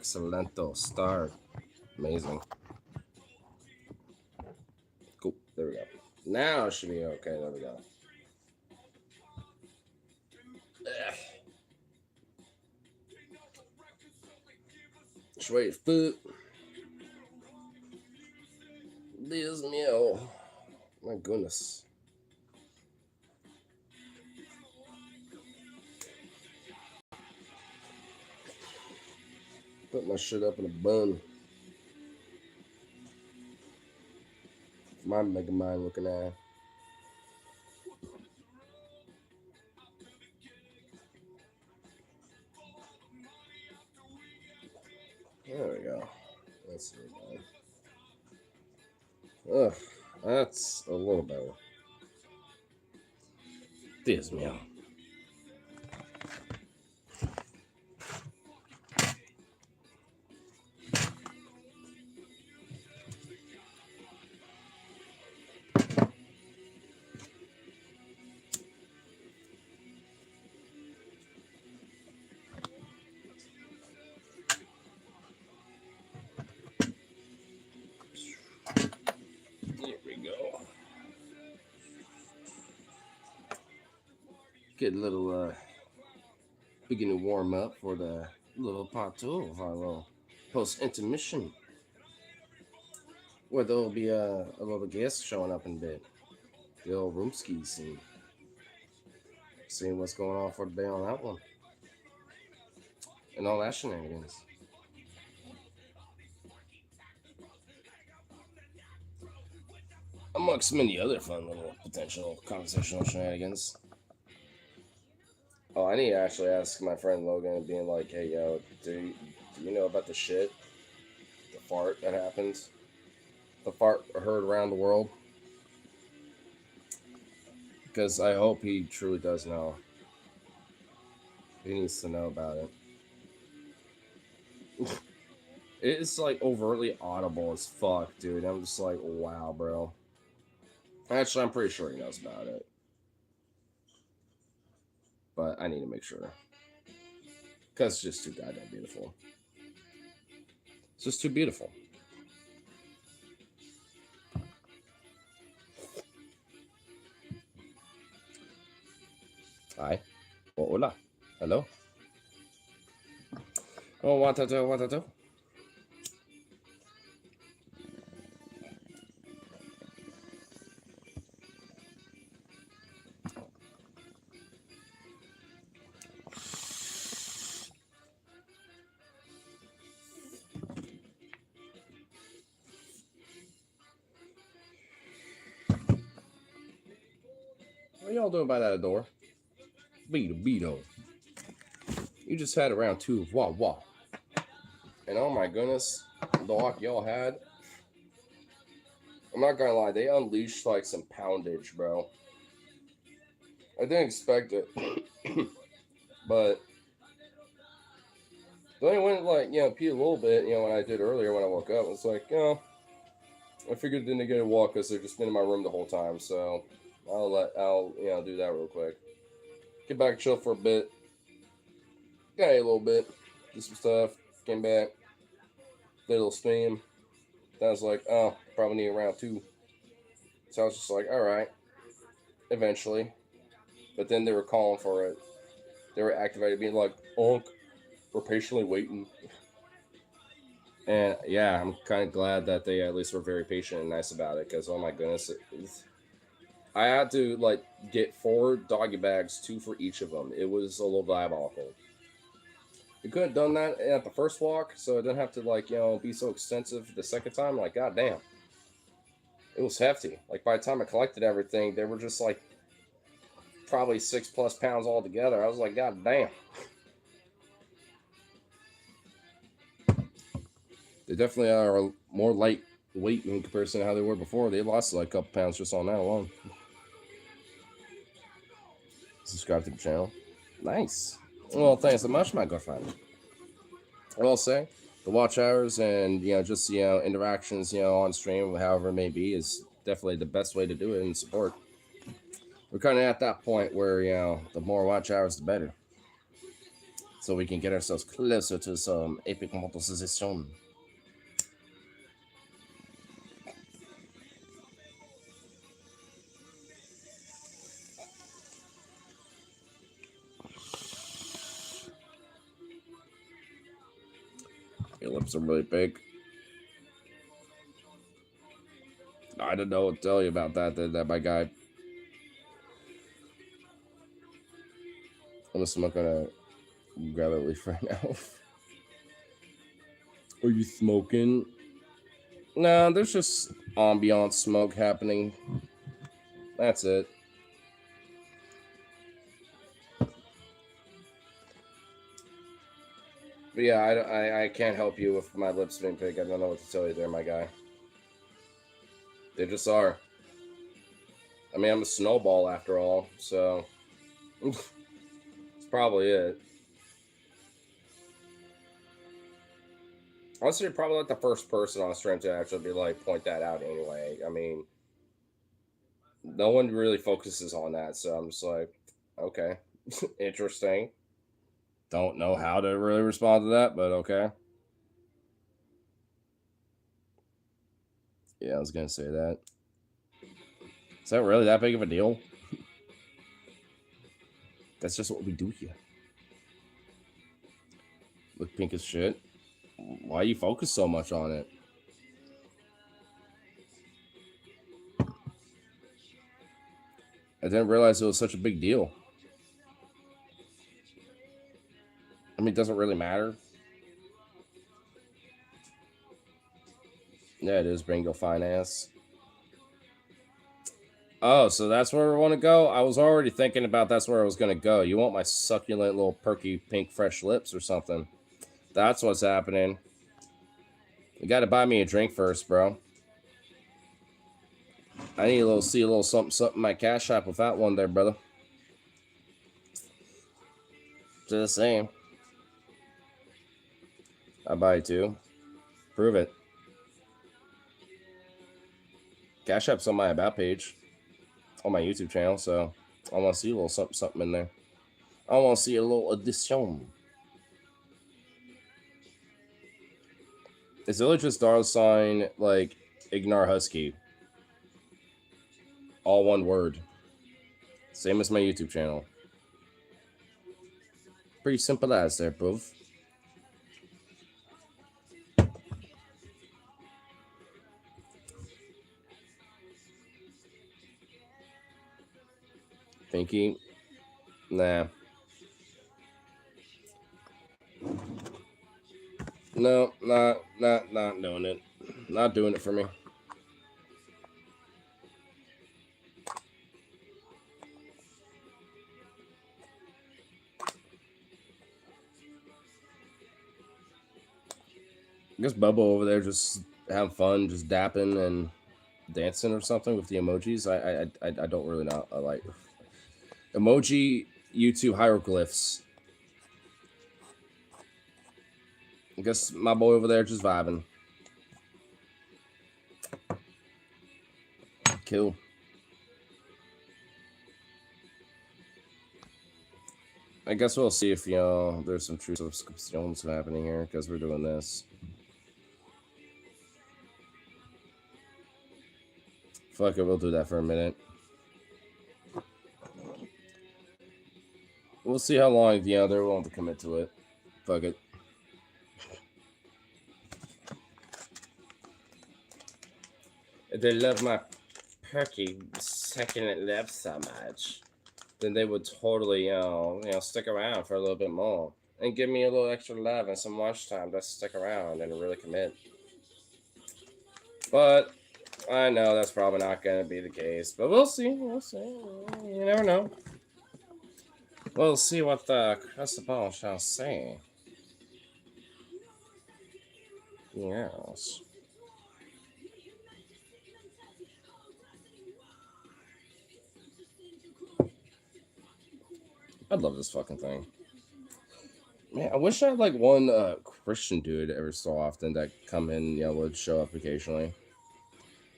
Excellento. Start. Amazing. Cool. There we go. Now it should be okay. There we go. Straight foot. This meal. My goodness. Put my shit up in a bun. My Mega Mind looking at. There we go. That's it. Ugh, that's a little better. This meal. Here we go. Get a little beginning to warm up for the little part two of our little post intermission, where there'll be a little guest showing up in a bit. The old roomskis and seeing what's going on for the day on that one and all that shenanigans. Amongst many other fun little potential conversational shenanigans. Oh, I need to actually ask my friend Logan, being like, "Hey, yo, do you know about the shit, the fart that happens, the fart heard around the world?" Because I hope he truly does know. He needs to know about it. It's like overtly audible as fuck, dude. I'm just like, wow, bro. Actually, I'm pretty sure he knows about it, but I need to make sure because it's just too goddamn beautiful. It's just too beautiful. Hi. Oh, hola. Hello. Oh, what to do? What to do? What y'all doing by that door? Beetle, beetle. You just had a round two of wah wah. And oh my goodness, the walk y'all had. I'm not gonna lie, they unleashed like some poundage, bro. I didn't expect it, but they only went like pee a little bit. When I did earlier when I woke up, it's like I figured didn't get a walk because they've just been in my room the whole time. So I'll do that real quick. Get back, chill for a bit. Got a little bit, do some stuff. Came back, did a little steam. Then I was like, oh, probably need round two. So I was just like, all right, eventually. But then they were calling for it. They were activated, being like, "Onk, we're patiently waiting." And yeah, I'm kind of glad that they at least were very patient and nice about it. Because oh my goodness, I had to like get four doggy bags, two for each of them. It was a little diabolical. You couldn't have done that at the first walk, so it didn't have to like be so extensive the second time. Like, god damn, it was hefty. Like by the time I collected everything, they were just like probably 6+ pounds altogether. I was like, god damn. They definitely are more lightweight in comparison to how they were before. They lost like a couple pounds just on that alone. Subscribe to the channel. Nice. Well, thanks so much, my good friend. I will say the watch hours and just interactions on stream, however it may be, is definitely the best way to do it and support. We're kind of at that point where the more watch hours, the better. so we can get ourselves closer to some epic monetization. Your lips are really big. I don't know what to tell you about that my guy. I'm just gonna grab a leaf right now. Are you smoking? No, there's just ambient smoke happening. That's it. But yeah, I can't help you with my lips being big. I don't know what to tell you there, my guy. They just are. I mean, I'm a snowball after all, so it's probably it. Honestly, you're probably like the first person on stream to actually be like point that out. Anyway, I mean, no one really focuses on that, so I'm just like, okay, interesting. Don't know how to really respond to that, but okay. Yeah, I was gonna say that. Is that really that big of a deal? That's just what we do here. Look pink as shit. Why you focus so much on it? I didn't realize it was such a big deal. I mean, it doesn't really matter. Yeah, it is Bingo Finance. Oh, so that's where we want to go? I was already thinking about that's where I was going to go. You want my succulent little perky pink fresh lips or something. That's what's happening. You got to buy me a drink first, bro. I need a little something in my cash app with that one there, brother. Just saying. I buy it too. Prove it. Cash app's on my about page on my YouTube channel, so I want to see a little something in there. I want to see a little addition. It's really just $, like Ignar Husky. All one word. Same as my YouTube channel. Pretty simple as there, bruv. Pinky? Nah. No, not doing it. Not doing it for me. I guess Bubba over there just having fun, just dapping and dancing or something with the emojis. I don't really know. I like emoji YouTube hieroglyphs. I guess my boy over there just vibing. Cool. I guess we'll see if there's some true subscriptions happening here because we're doing this. Fuck it, we'll do that for a minute. We'll see how long they're willing to commit to it. Fuck it. If they love my perky succulent lips so much, then they would totally, stick around for a little bit more and give me a little extra love and some watch time to stick around and really commit. But I know that's probably not going to be the case, but we'll see. We'll see. You never know. We'll see what the crystal ball shall say. Yes. I love this fucking thing. Man, I wish I had like one Christian dude every so often that come in, would show up occasionally.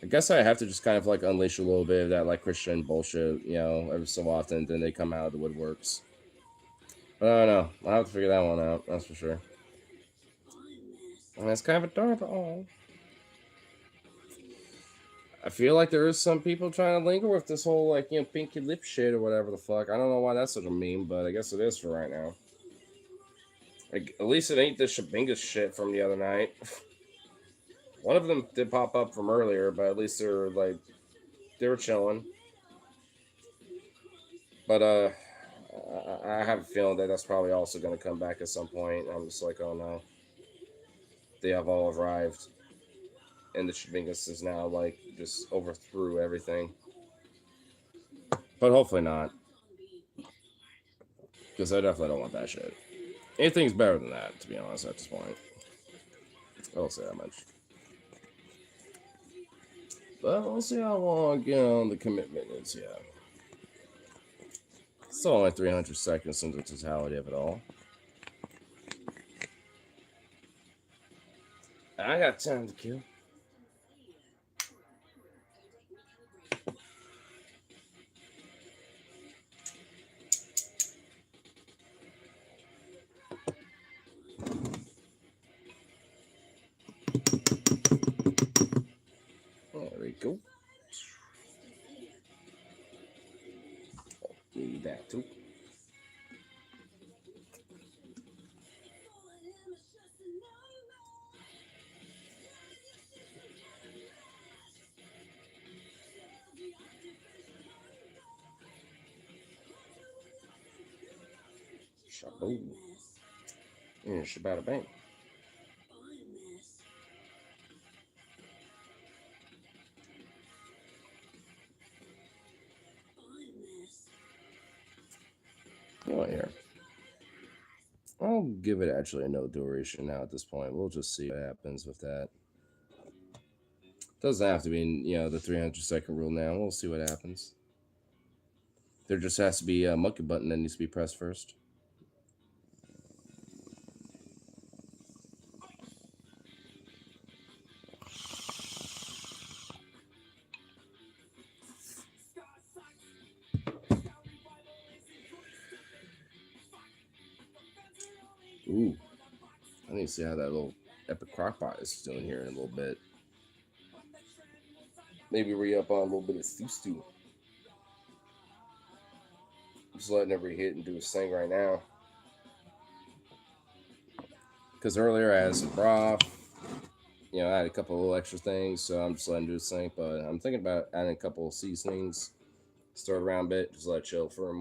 I guess I have to just kind of like unleash a little bit of that like Christian bullshit, every so often. Then they come out of the woodworks. But I don't know. I'll have to figure that one out. That's for sure. I mean, it's kind of adorable. I feel like there is some people trying to linger with this whole like pinky lip shit or whatever the fuck. I don't know why that's such a meme, but I guess it is for right now. Like, at least it ain't the Shabinga shit from the other night. One of them did pop up from earlier, but at least they were chilling. But I have a feeling that that's probably also going to come back at some point. I'm just like, oh no, they have all arrived, and the Shabingas is now like just overthrew everything. But hopefully not, because I definitely don't want that shit. Anything's better than that, to be honest. At this point, I won't say that much. But we'll see how long the commitment is. Yeah, it's only 300 seconds in the totality of it all. I got time to kill. There we go. Need that too. Shaboom. And shabada bang. Oh, here. I'll give it actually no duration now at this point. We'll just see what happens with that. Doesn't have to be, the 300-second rule now. We'll see what happens. There just has to be a monkey button that needs to be pressed first. Ooh. I need to see how that little epic crockpot is doing here in a little bit. Maybe re-up on a little bit of stew. Just letting every hit and do his thing right now. Because earlier I had some broth. I had a couple of little extra things, so I'm just letting do his thing. But I'm thinking about adding a couple of seasonings. Stir it around a bit, just let it chill for a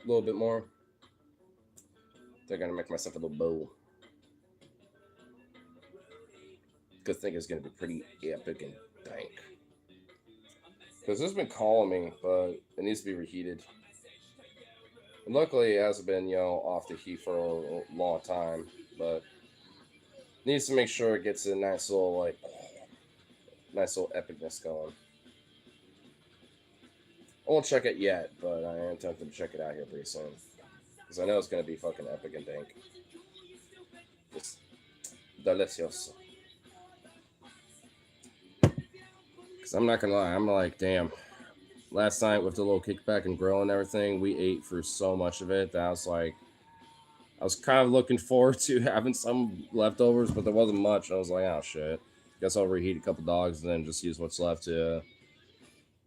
little bit more. They're gonna make myself a little bowl. Good thing it's gonna be pretty epic and dank. Because it's been calling me, but it needs to be reheated. And luckily, it hasn't been off the heat for a long time, but needs to make sure it gets a nice little epicness going. I won't check it yet, but I am tempted to check it out here pretty soon. Because I know it's going to be fucking epic and dank. Just delicious. Because I'm not going to lie, I'm like, damn. Last night with the little kickback and grill and everything, we ate for so much of it that I was kind of looking forward to having some leftovers, but there wasn't much. I was like, oh shit. Guess I'll reheat a couple dogs and then just use what's left to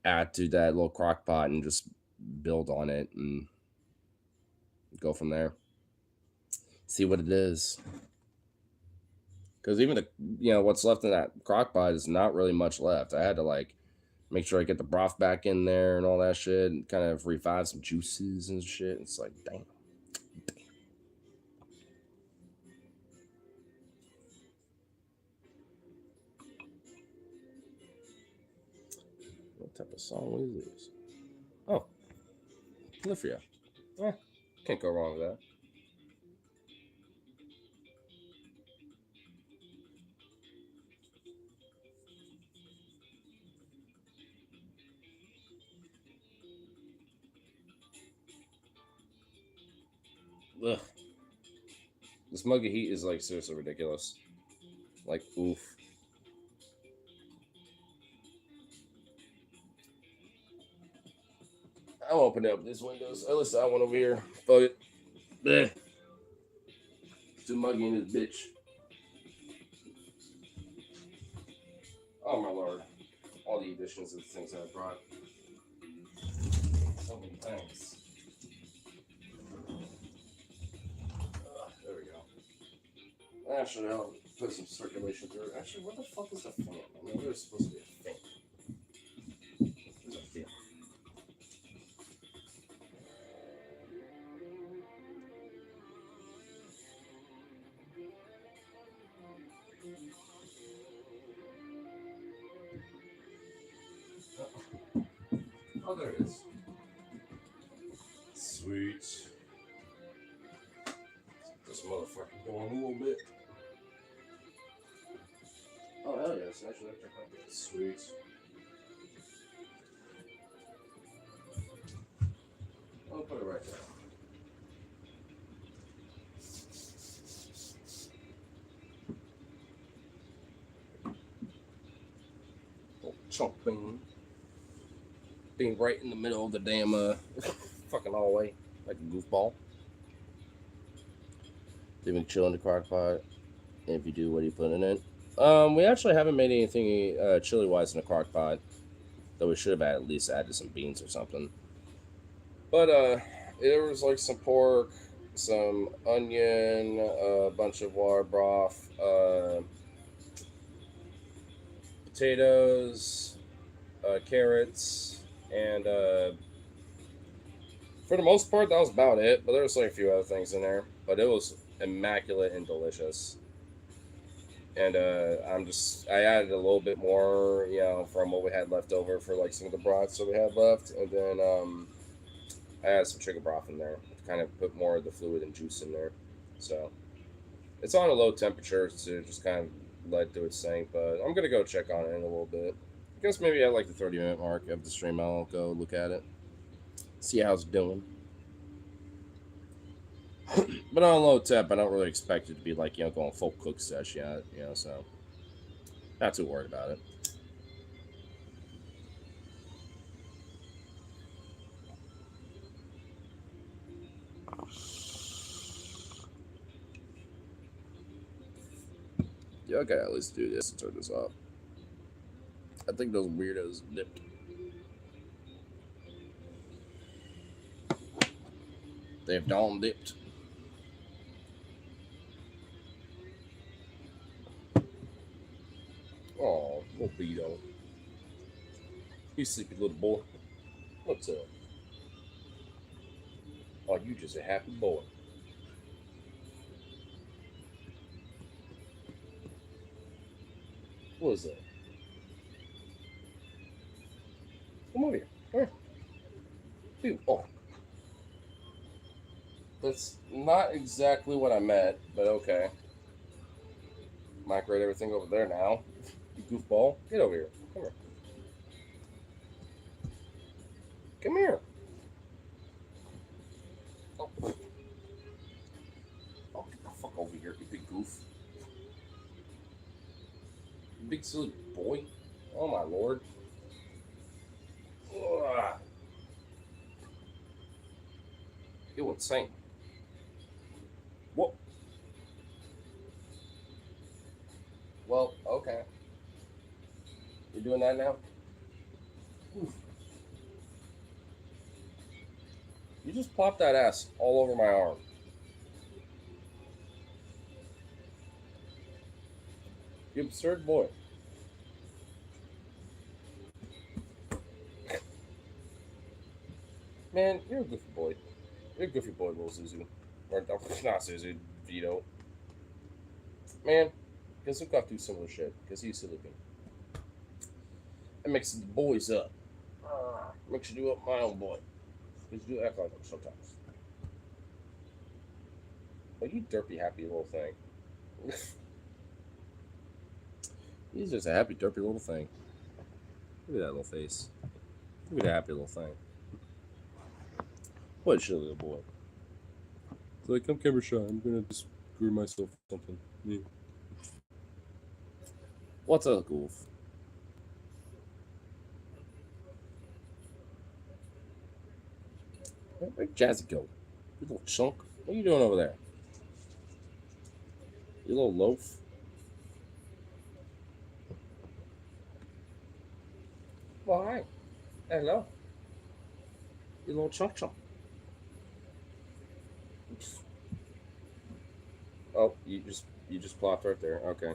add to that little crock pot and just build on it and go from there. See what it is. Because even what's left in that crock pot is not really much left. I had to make sure I get the broth back in there and all that shit and kind of revive some juices and shit. It's like, damn. What type of song is this? Oh, Polyphia. Can't go wrong with that. Ugh. This mug of heat is seriously ridiculous. Oof. I'll open up these windows. At least that one over here. Fuck it. Blech. hugging this bitch. Oh my lord. All the additions of things I brought. So many things. There we go. Actually, I'll put some circulation through it. Actually, what the fuck is a fan? I mean, there's supposed to be a fan. There's a fan. Oh, there it is. Sweet. This motherfucker going a little bit. Oh, hell yes. Actually, that turned out good. Sweet. I'll put it right there. Oh, chunk being right in the middle of the damn fucking hallway, like a goofball. They've been chilling the crock pot. And if you do, what are you putting in it? We actually haven't made anything chili wise in the crock pot. Though we should have at least added some beans or something. But there was like some pork, some onion, a bunch of water broth, potatoes, carrots, and for the most part that was about it. But there was like a few other things in there. But it was immaculate and delicious. And I added a little bit more, from what we had left over for like some of the broths that we had left, and then I added some chicken broth in there to kind of put more of the fluid and juice in there. So it's on a low temperature to just kind of let it do its thing. But I'm gonna go check on it in a little bit. I guess maybe at like the 30-minute mark of the stream, I'll go look at it, see how it's doing. But on low temp, I don't really expect it to be like, going full cook sesh yet, so not too worried about it. Yeah, okay, at least do this and turn this off. I think those weirdos dipped. They've dawn dipped. Oh, little Beto. You sleepy little boy. What's up? Oh, you just a happy boy. What is that? Come over here. Come here. Dude, oh. That's not exactly what I meant, but okay. Migrate everything over there now. You goofball. Get over here. Come here. Come here. Oh, get the fuck over here, you big goof. You big silly boy. Oh my lord. Ugh. You insane. Whoa. Well, okay. You're doing that now? Oof. You just plopped that ass all over my arm. You absurd boy. Man, you're a goofy boy. You're a goofy boy, little Suzu. Or, not Suzu, Vito. Man, guess we've got to do similar shit, because he's sleeping. It mixes the boys up. Makes you do up my own boy. Because you do act like them sometimes. Oh, you derpy, happy little thing. He's just a happy, derpy little thing. Look at that little face. Look at that happy little thing. What a silly little boy. It's like, I'm camera shy. I'm gonna just screw myself or something. Yeah. What's up, goof? Where'd Jazzy go? You little chunk. What are you doing over there? You little loaf. Well, hi. Hello. You little chunk chunk. Oh, you just plopped right there. Okay.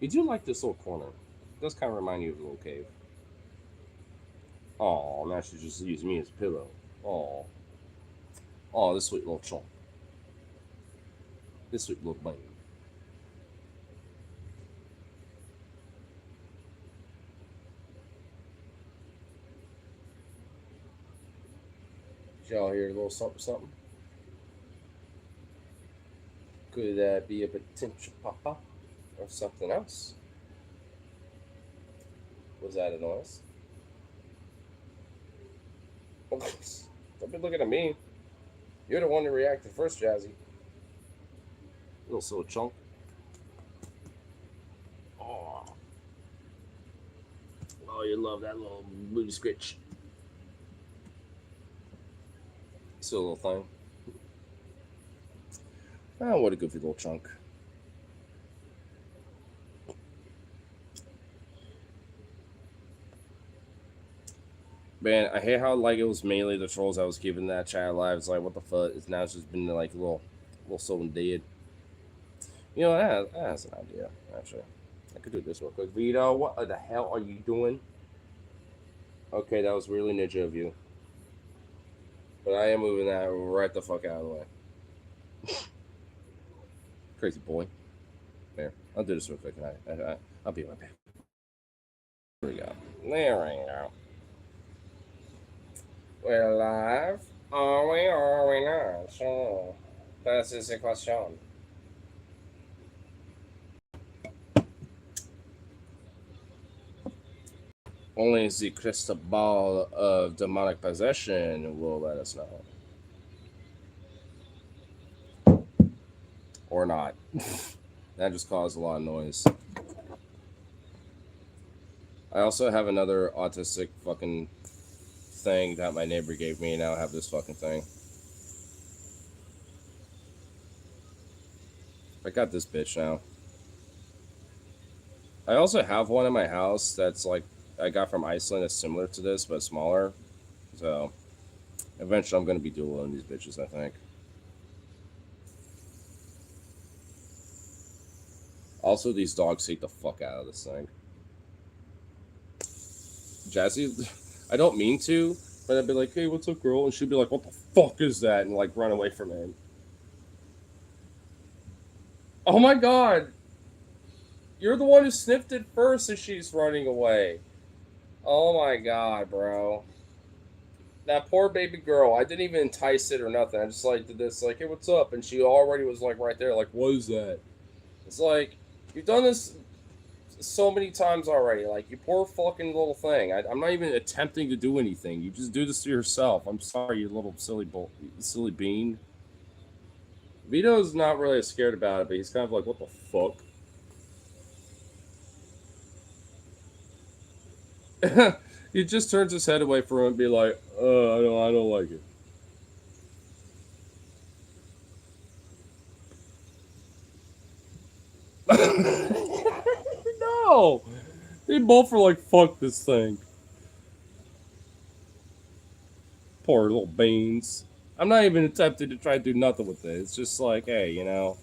You do like this little corner. It does kind of remind you of a little cave. Oh, now she just used me as a pillow. Oh. Oh, this sweet little chunk. This sweet little bunny. Did y'all hear a little something something? Could that be a potential papa or something else? Was that a noise? Don't be looking at me. You're the one who reacted first, Jazzy. Little silly chunk. Oh. Oh, you love that little booty scritch. Still a little thing. Oh, what a goofy little chunk. Man, I hate how like it was mainly the trolls I was keeping that chat alive. It's like, what the fuck? It's now just been like a little so dead. You know, that's an idea. Actually, I could do this real quick. Vito, what the hell are you doing? Okay, that was really ninja of you. But I am moving that right the fuck out of the way. Crazy boy. There, I'll do this real quick. I'll be right back. There we go. There we go. We're live. Are we or are we not? Sure. That is a question. Only the crystal ball of demonic possession will let us know. Or not. That just caused a lot of noise. I also have another autistic fucking thing that my neighbor gave me, and now I have this fucking thing. I got this bitch now. I also have one in my house that's like I got from Iceland that's similar to this but smaller. So eventually I'm gonna be dueling these bitches, I think. Also, these dogs take the fuck out of this thing. Jazzy, I don't mean to, but I'd be like, hey, what's up, girl? And she'd be like, what the fuck is that? And like run away from him. Oh my god! You're the one who sniffed it first and she's running away. Oh my god, bro. That poor baby girl. I didn't even entice it or nothing. I just like did this, like, hey, what's up? And she already was like right there, like, what is that? It's like, you've done this so many times already. Like, you poor fucking little thing. I'm not even attempting to do anything. You just do this to yourself. I'm sorry, you little silly bean. Vito's not really scared about it, but he's kind of like, what the fuck? He just turns his head away from it and be like, I don't like it. No! They both were like, fuck this thing. Poor little beans. I'm not even attempting to try to do nothing with it. It's just like, hey, you know,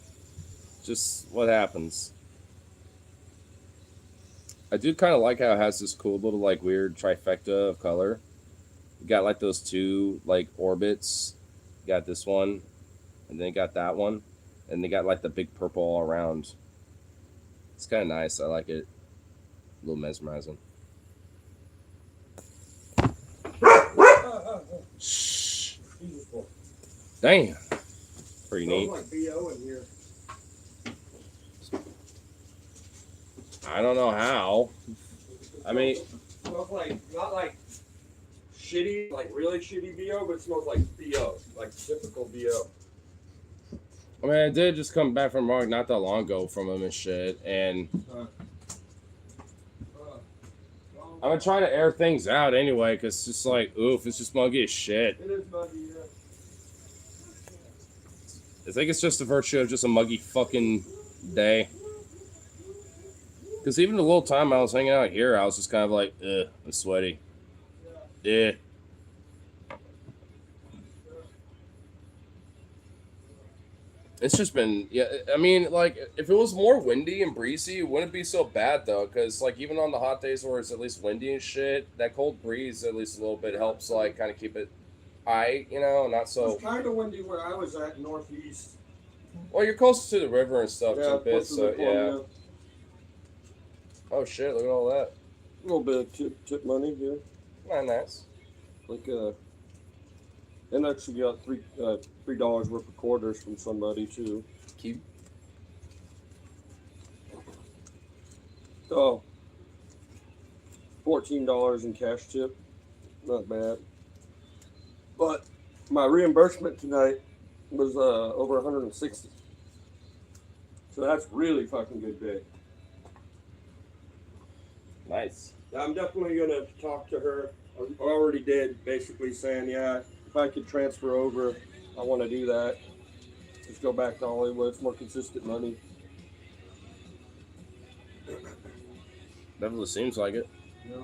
just what happens. I do kind of like how it has this cool little like weird trifecta of color. You got like those two like orbits. You got this one, and then you got that one, and they got like the big purple all around. It's kind of nice. I like it. A little mesmerizing. Shh. Damn. Pretty neat. Like BO in here. I don't know how. I mean, It smells like not like shitty, like really shitty BO, but it smells like BO, like typical BO. I mean, I did just come back from work not that long ago from him and shit, and I'm gonna try to air things out anyway, cause it's just like, oof, it's just muggy as shit. It is muggy, yeah. I think it's just the virtue of just a muggy fucking day. Because even the little time I was hanging out here, I was just kind of like, ugh, I'm sweaty. Yeah. It's just been, yeah. I mean, like, if it was more windy and breezy, it wouldn't be so bad though. Because like, even on the hot days where it's at least windy and shit, that cold breeze at least a little bit helps, like, kind of keep it high, not It so. was kind of windy where I was at northeast. Well, you're close to the river and stuff, Yeah, too, bit. close to So the yeah. Columbia. Oh shit! Look at all that. A little bit of tip money here. Not nice. Like and actually got $3 worth of quarters from somebody too. Cute. Oh, $14 in cash tip. Not bad. But my reimbursement tonight was over 160. So that's really fucking good day. Nice. I'm definitely gonna talk to her. I already did, basically saying, yeah, if I could transfer over, I want to do that. Just go back to Hollywood. It's more consistent money. Definitely seems like it. Yeah.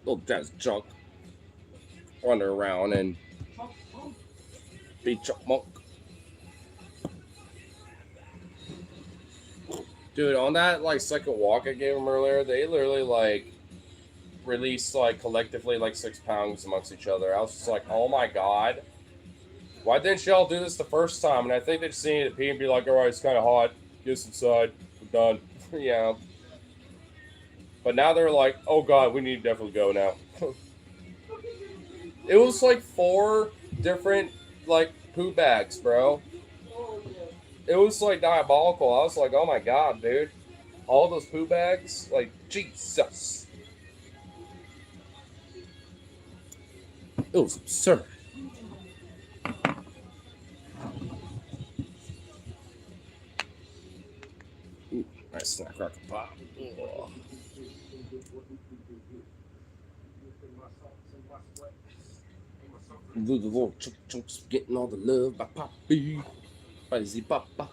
Little jazz junk. Wander around and be chipmunk. Dude, on that like second walk I gave them earlier, they literally like released like collectively like 6 pounds amongst each other. I was just like, oh my god. Why didn't y'all do this the first time? And I think they just needed to pee and be like, alright, it's kinda hot. Get us inside. We're done. Yeah. But now they're like, oh god, we need to definitely go now. It was like 4 different like poo bags, bro. It was like diabolical. I was like, oh my god, dude. All those poo bags, like, Jesus. It was absurd. Ooh, nice snack cracker pop. Ugh. The little chunks getting all the love by Papi. Paisi Papa.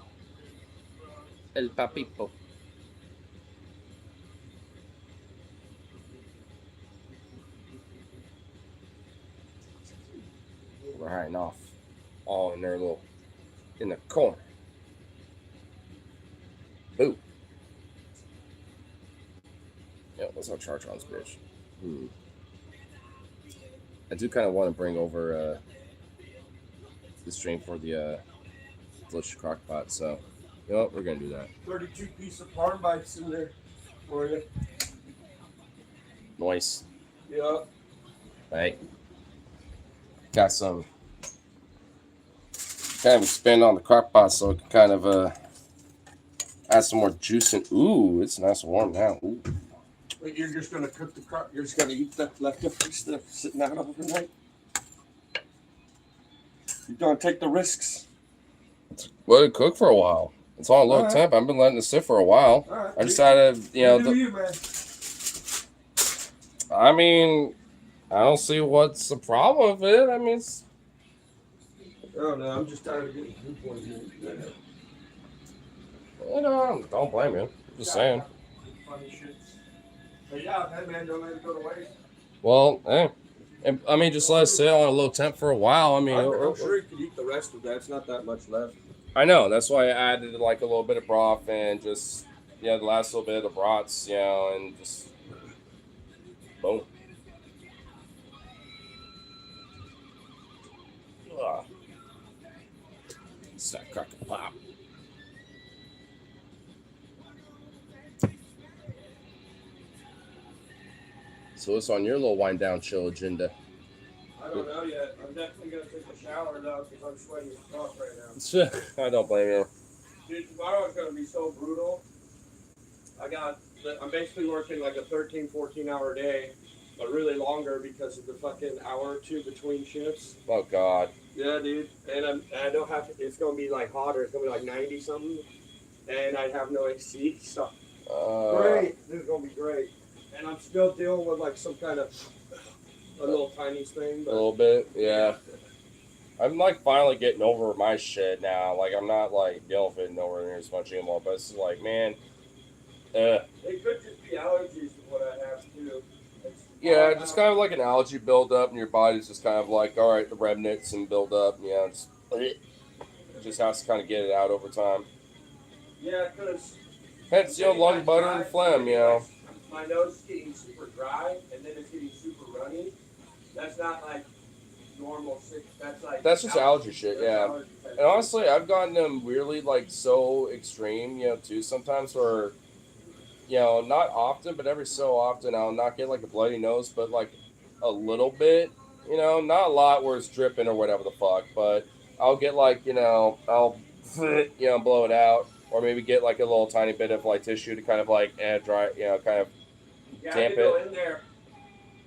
El Papipo. We're hiding off. All in their little, in the corner. Boo. Yeah, let's not charge on this bitch. I do kind of want to bring over the stream for the delicious crock pot, so you know what, we're gonna do that. 32 piece of farm bites in there for you. Nice. Yeah. Right. Got some kind of expand on the crock pot so it can kind of add some more juice in. Ooh, it's nice and warm now. Ooh. But you're just gonna cook the crock. You're just gonna eat that leftover stuff sitting out overnight. You're gonna take the risks. Let it cook for a while. It's on low Alright. temp. I've been letting it sit for a while. All right. I just had to, You do you, man. I mean, I don't see what's the problem with it. I mean, it's, Oh no, I'm just tired of getting food poisoning. don't blame you. Just saying. Funny shit. But yeah, hey man, don't let it go to waste. Well, hey. And, I mean, just let it sit on a low temp for a while. I mean, I'm sure you could eat the rest of that. It's not that much left. I know. That's why I added like a little bit of broth and just, the last little bit of the brats, and just boom. Ugh. Stack cracker pop. So what's on your little wind down chill agenda? I don't know yet. I'm definitely gonna take a shower though because I'm sweating as fuck right now. I don't blame you. Dude, tomorrow is gonna be so brutal. I'm basically working like a 13, 14-hour day, but really longer because of the fucking hour or two between shifts. Oh God. Yeah, dude. And I don't have to, it's gonna be like hotter. It's gonna be like 90 something, and I have no AC. So Great. This is gonna be great. And I'm still dealing with like some kind of a little tiny thing. A But little bit, yeah. I'm like finally getting over my shit now. Like I'm not like dealing with it nowhere near as much anymore. But it's like, man, it could just be allergies is what I have too. yeah, just kind of like an allergy buildup, and your body's just kind of like, all right, the remnants and build up. You know, it just has to kind of get it out over time. Yeah, because Hence, lung butter and phlegm. My nose is getting super dry, and then it's getting super runny. That's not like normal sick. That's just allergy shit. Yeah. And honestly, I've gotten them weirdly like so extreme, too. Sometimes where, not often, but every so often I'll not get like a bloody nose, but like a little bit, not a lot where it's dripping or whatever the fuck, but I'll get like, I'll, blow it out, or maybe get like a little tiny bit of like tissue to kind of like dry, kind of I damp had to go it. in there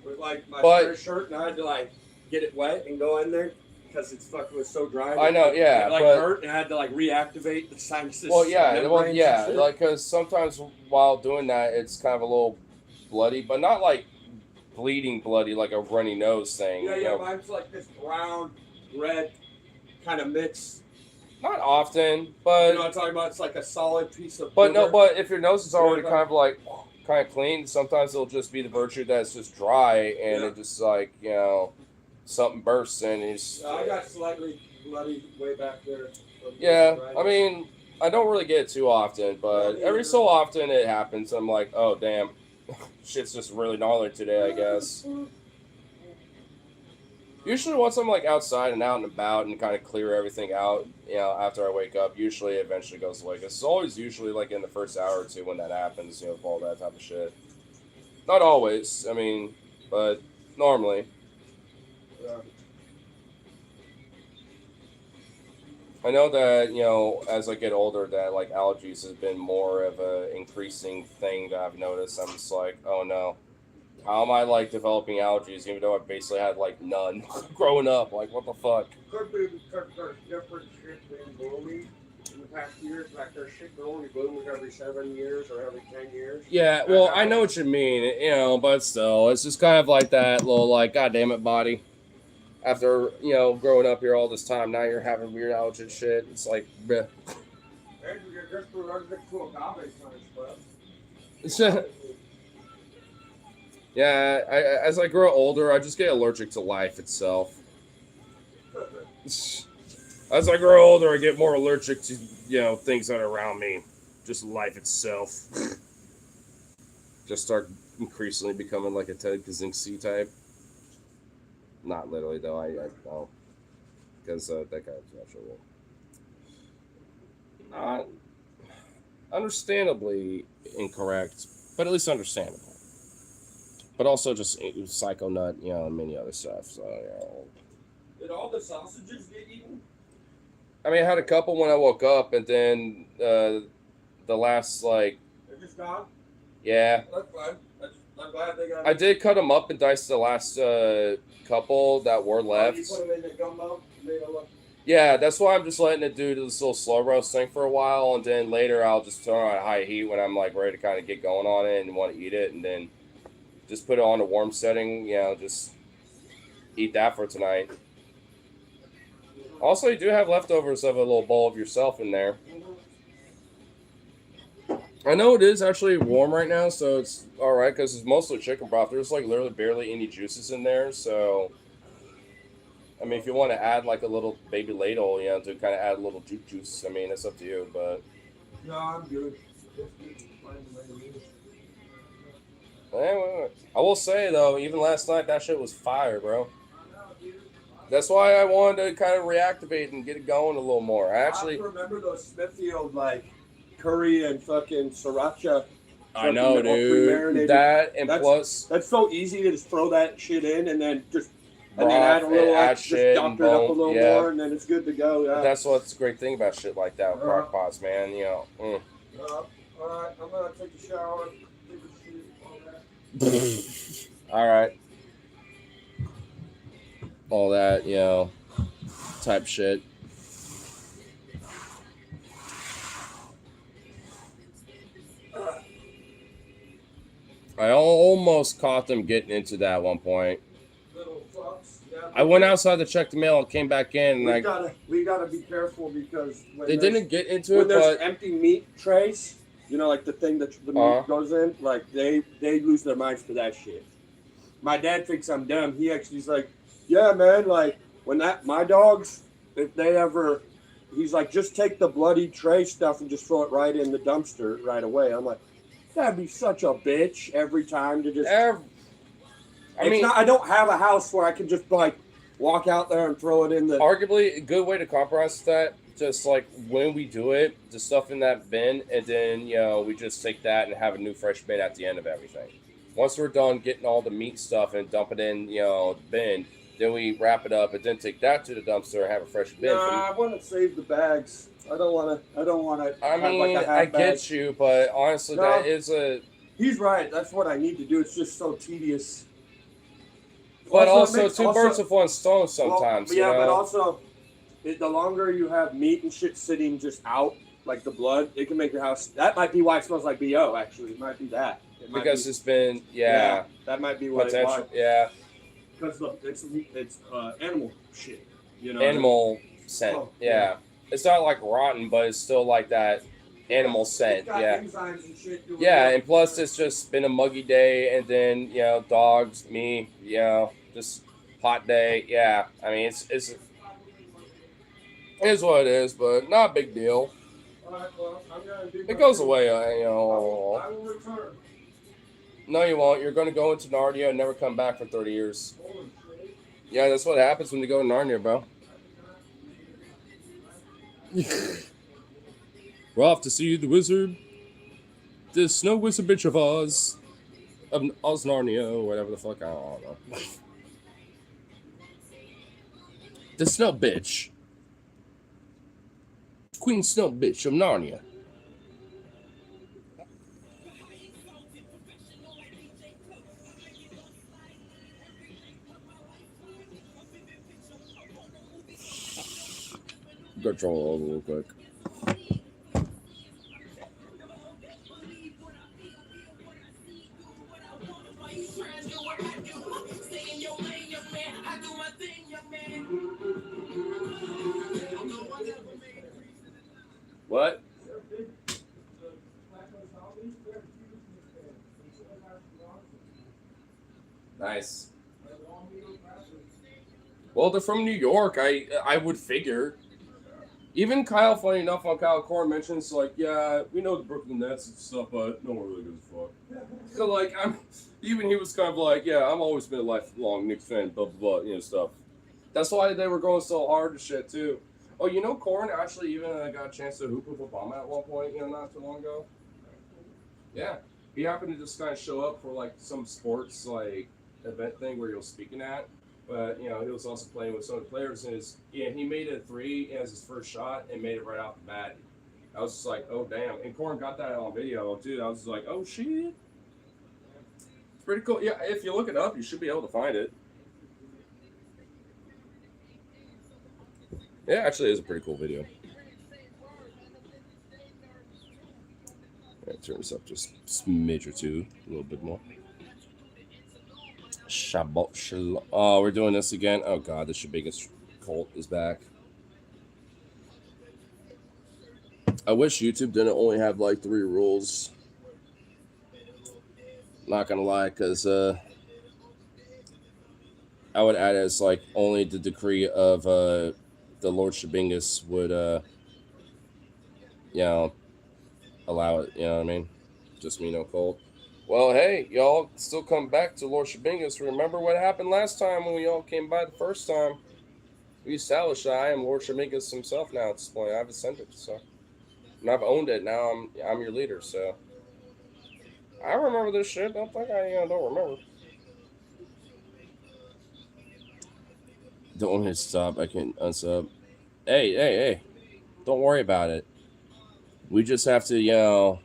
with like my shirt, and I had to like get it wet and go in there because it's fucking was so dry. I know, yeah, it like but hurt, and I had to like reactivate the sinuses. well, yeah, like because sometimes while doing that, it's kind of a little bloody, but not like bleeding bloody, like a runny nose thing. Yeah, mine's like this brown, red kind of mix. Not often, but you know what I'm talking about? It's like a solid piece of. But no, but if your nose is already kind of like kind of clean, sometimes it'll just be the virtue that it's just dry and it just like something bursts and it's. I got slightly bloody way back there. Yeah, I mean, I don't really get it too often, but every so often it happens. I'm like, oh damn, shit's just really gnarly today, I guess. Usually once I'm like outside and out and about and kind of clear everything out, after I wake up, usually it eventually goes away. It's always usually like in the first hour or two when that happens, with all that type of shit. Not always, I mean, but normally. I know that, as I get older, that like allergies has been more of a increasing thing that I've noticed. I'm just like, oh no. How am I like developing allergies even though I basically had like none growing up? Like what the fuck? Could be because there's different shit being blooming in the past years. Like there's shit that only blooms every 7 years or every 10 years. Yeah, well, I know what you mean, but still, it's just kind of like that little like, god damn it, body. After growing up here all this time, now you're having weird allergy shit. It's like, bleh. And you're just allergic to agave plants, but. Yeah, as I grow older, I just get allergic to life itself. As I grow older, I get more allergic to, things that are around me. Just life itself. Just start increasingly becoming like a Ted Kaczynski type. Not literally, though. I don't. Because that guy's actually not understandably incorrect, but at least understandable. But also just psycho nut, and many other stuff. So, Did all the sausages get eaten? I mean, I had a couple when I woke up, and then the last They're just gone? Yeah. That's fine. I'm glad they got. I did cut them up and dice the last couple that were left. You put them in the gumbo? Yeah, that's why I'm just letting it do this little slow roast thing for a while, and then later I'll just turn on high heat when I'm like ready to kind of get going on it and want to eat it, and then just put it on a warm setting, just eat that for tonight. Also, you do have leftovers of a little bowl of yourself in there. I know it is actually warm right now, so it's alright, because it's mostly chicken broth. There's like literally barely any juices in there, so I mean, if you want to add like a little baby ladle, to kind of add a little juice, I mean, it's up to you, but... No, I'm good. Anyway, I will say, though, even last night, that shit was fire, bro. That's why I wanted to kind of reactivate and get it going a little more. I remember those Smithfield, like, curry and fucking sriracha. I know, dude. That, and plus... That's so easy to just throw that shit in and then just... And then add a little, just doctor it up a little more, and then it's good to go, yeah. That's what's the great thing about shit like that with crock pots, man, All right, I'm going to take a shower. All right. All that, type shit. I almost caught them getting into that at one point. Little fucks. Yeah, I went outside to check the mail and came back in, and we gotta be careful because when they didn't get into when it, there's but empty meat trays, you know, like the thing that the meat goes in, like they lose their minds for that shit. My dad thinks I'm dumb. He actually's like, yeah, man, like when my dogs, if they ever, he's like, just take the bloody tray stuff and just throw it right in the dumpster right away. I'm like, that'd be such a bitch every time to just. I don't have a house where I can just like walk out there and throw it in the. Arguably, a good way to compromise that, just like when we do it, the stuff in that bin, and then we just take that and have a new fresh bin at the end of everything. Once we're done getting all the meat stuff and dump it in, the bin, then we wrap it up and then take that to the dumpster and have a fresh bin. I want to save the bags. I don't want to. I mean, I get you, but honestly, that is a. He's right. That's what I need to do. It's just so tedious. But also, two birds with one stone sometimes. Well, but also, the longer you have meat and shit sitting just out, like the blood, it can make your house. That might be why it smells like BO. Actually, it might be that. Because it's been, yeah. That might be what potential, yeah. Because look, it's animal shit, Animal scent, yeah. It's not like rotten, but it's still like that animal scent, yeah. Enzymes and shit. Yeah, and plus it's just been a muggy day, and then dogs, me, just hot day, yeah. I mean, it is what it is, but not a big deal. All right, well, I'm gonna do. It goes away, I will return. No, you won't. You're going to go into Narnia and never come back for 30 years. Yeah, that's what happens when you go to Narnia, bro. We're off to see the wizard. The snow wizard bitch of Oz. Of Oz Narnia, or whatever the fuck. I don't know. The snow bitch. Queen Snow bitch of Narnia. Go troll over real quick. What? Nice. Well, they're from New York. I would figure. Even Kyle, funny enough, on Kyle Korn mentions, like, yeah, we know the Brooklyn Nets and stuff, but no one really gives a fuck. So, like, he was kind of like, yeah, I've always been a lifelong Knicks fan, blah, blah, blah, stuff. That's why they were going so hard and shit, too. Oh, Korn actually even got a chance to hoop with Obama at one point, not too long ago. Yeah. He happened to just kind of show up for, like, some sports, like, event thing where he was speaking at. But, he was also playing with some of the players. And he made a three as his first shot and made it right off the bat. I was just like, oh, damn. And Korn got that on video, dude. I was just like, oh, shit. It's pretty cool. Yeah, if you look it up, you should be able to find it. Yeah, actually, it is a pretty cool video. Turn this up just a smidge or two, a little bit more. Shabbat shalom. Oh, we're doing this again. Oh god, the biggest cult is back. I wish YouTube didn't only have like 3 rules. Not gonna lie, because I would add as like only the decree of the Lord Shabingus would allow it. You know what I mean? Just me, no cult. Well, hey, y'all still come back to Lord Shabingus. Remember what happened last time when we all came by the first time? We established that I am Lord Shabingus himself now at this point. I've ascended, so. And I've owned it. Now I'm your leader, so. I remember this shit. Don't think I don't remember. Don't want me to stop. I can unsub. Hey. Don't worry about it. We just have to,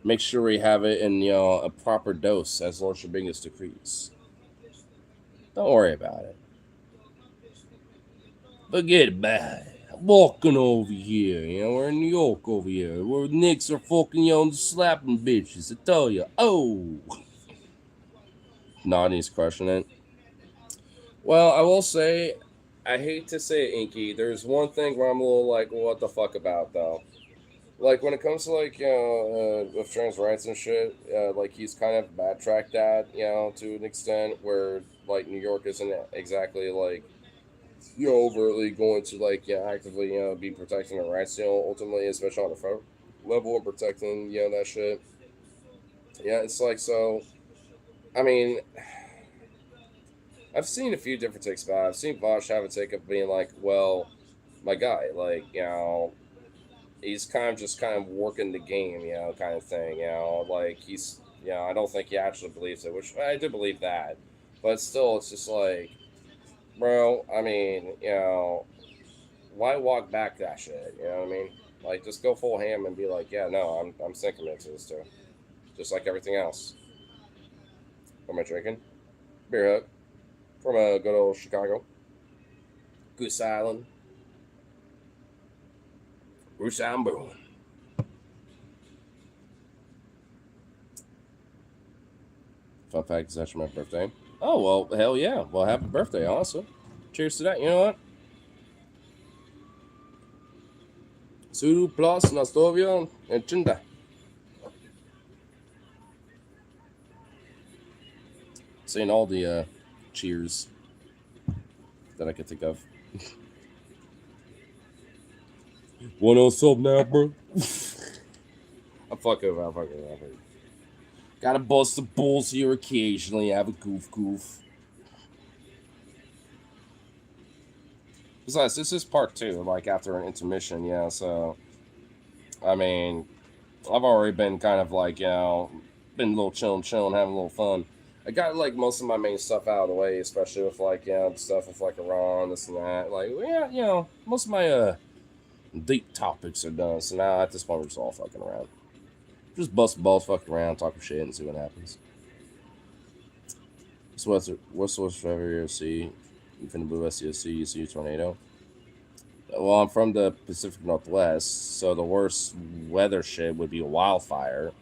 make sure we have it in, a proper dose as Lord Shabingus decrees. Don't worry about it. Forget about it. Walking over here, we're in New York over here. Where Knicks are fucking, slapping bitches. I tell you. Oh. Noddy's crushing it. Well, I will say, I hate to say it, Inky. There's one thing where I'm a little like, what the fuck about though? Like when it comes to like with trans rights and shit, like he's kind of backtracked that to an extent where like New York isn't exactly like overtly going to like actively be protecting the rights ultimately, especially on the front level and protecting that shit. Yeah, it's like so. I mean, I've seen a few different takes about it. I've seen Vosh have a take of being like, well, my guy, like, he's kind of working the game, kind of thing, like I don't think he actually believes it, which I do believe that. But still, it's just like, bro, I mean, why walk back that shit? You know what I mean? Like, just go full ham and be like, yeah, no, I'm sinking into this too. Just like everything else. What am I drinking? Beer Hut from good old Chicago. Goose Island. Goose Island Brewing. Fun fact is actually my birthday. Oh, well, hell yeah. Well, happy birthday, also. Cheers to that. You know what? Suru plus Nastovia and Chinda. Saying all the cheers that I could think of. What else up now, bro? I'm fucking around. Gotta bust the balls here occasionally. Have a goof. Besides, this is part 2, like after an intermission, so I mean, I've already been kind of like, been a little chilling, having a little fun. I got like most of my main stuff out of the way, especially with like, stuff with like Iran, this and that. Like, yeah, most of my deep topics are done. So now at this point, we're just all fucking around. Just bust balls, fuck around, talk shit, and see what happens. So what's whatever you see? You finna move SCSC, you see a tornado. Well, I'm from the Pacific Northwest, so the worst weather shit would be a wildfire.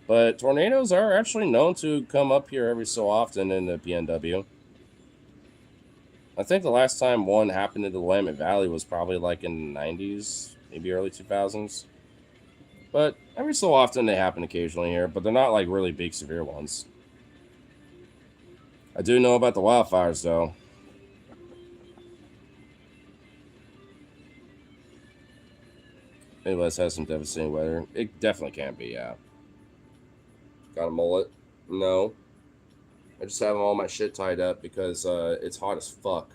But tornadoes are actually known to come up here every so often in the PNW. I think the last time one happened in the Willamette Valley was probably like in the 90s, maybe early 2000s. But every so often they happen occasionally here, but they're not like really big, severe ones. I do know about the wildfires, though. Midwest has some devastating weather. It definitely can be, yeah. Got a mullet? No. I just have all my shit tied up because it's hot as fuck.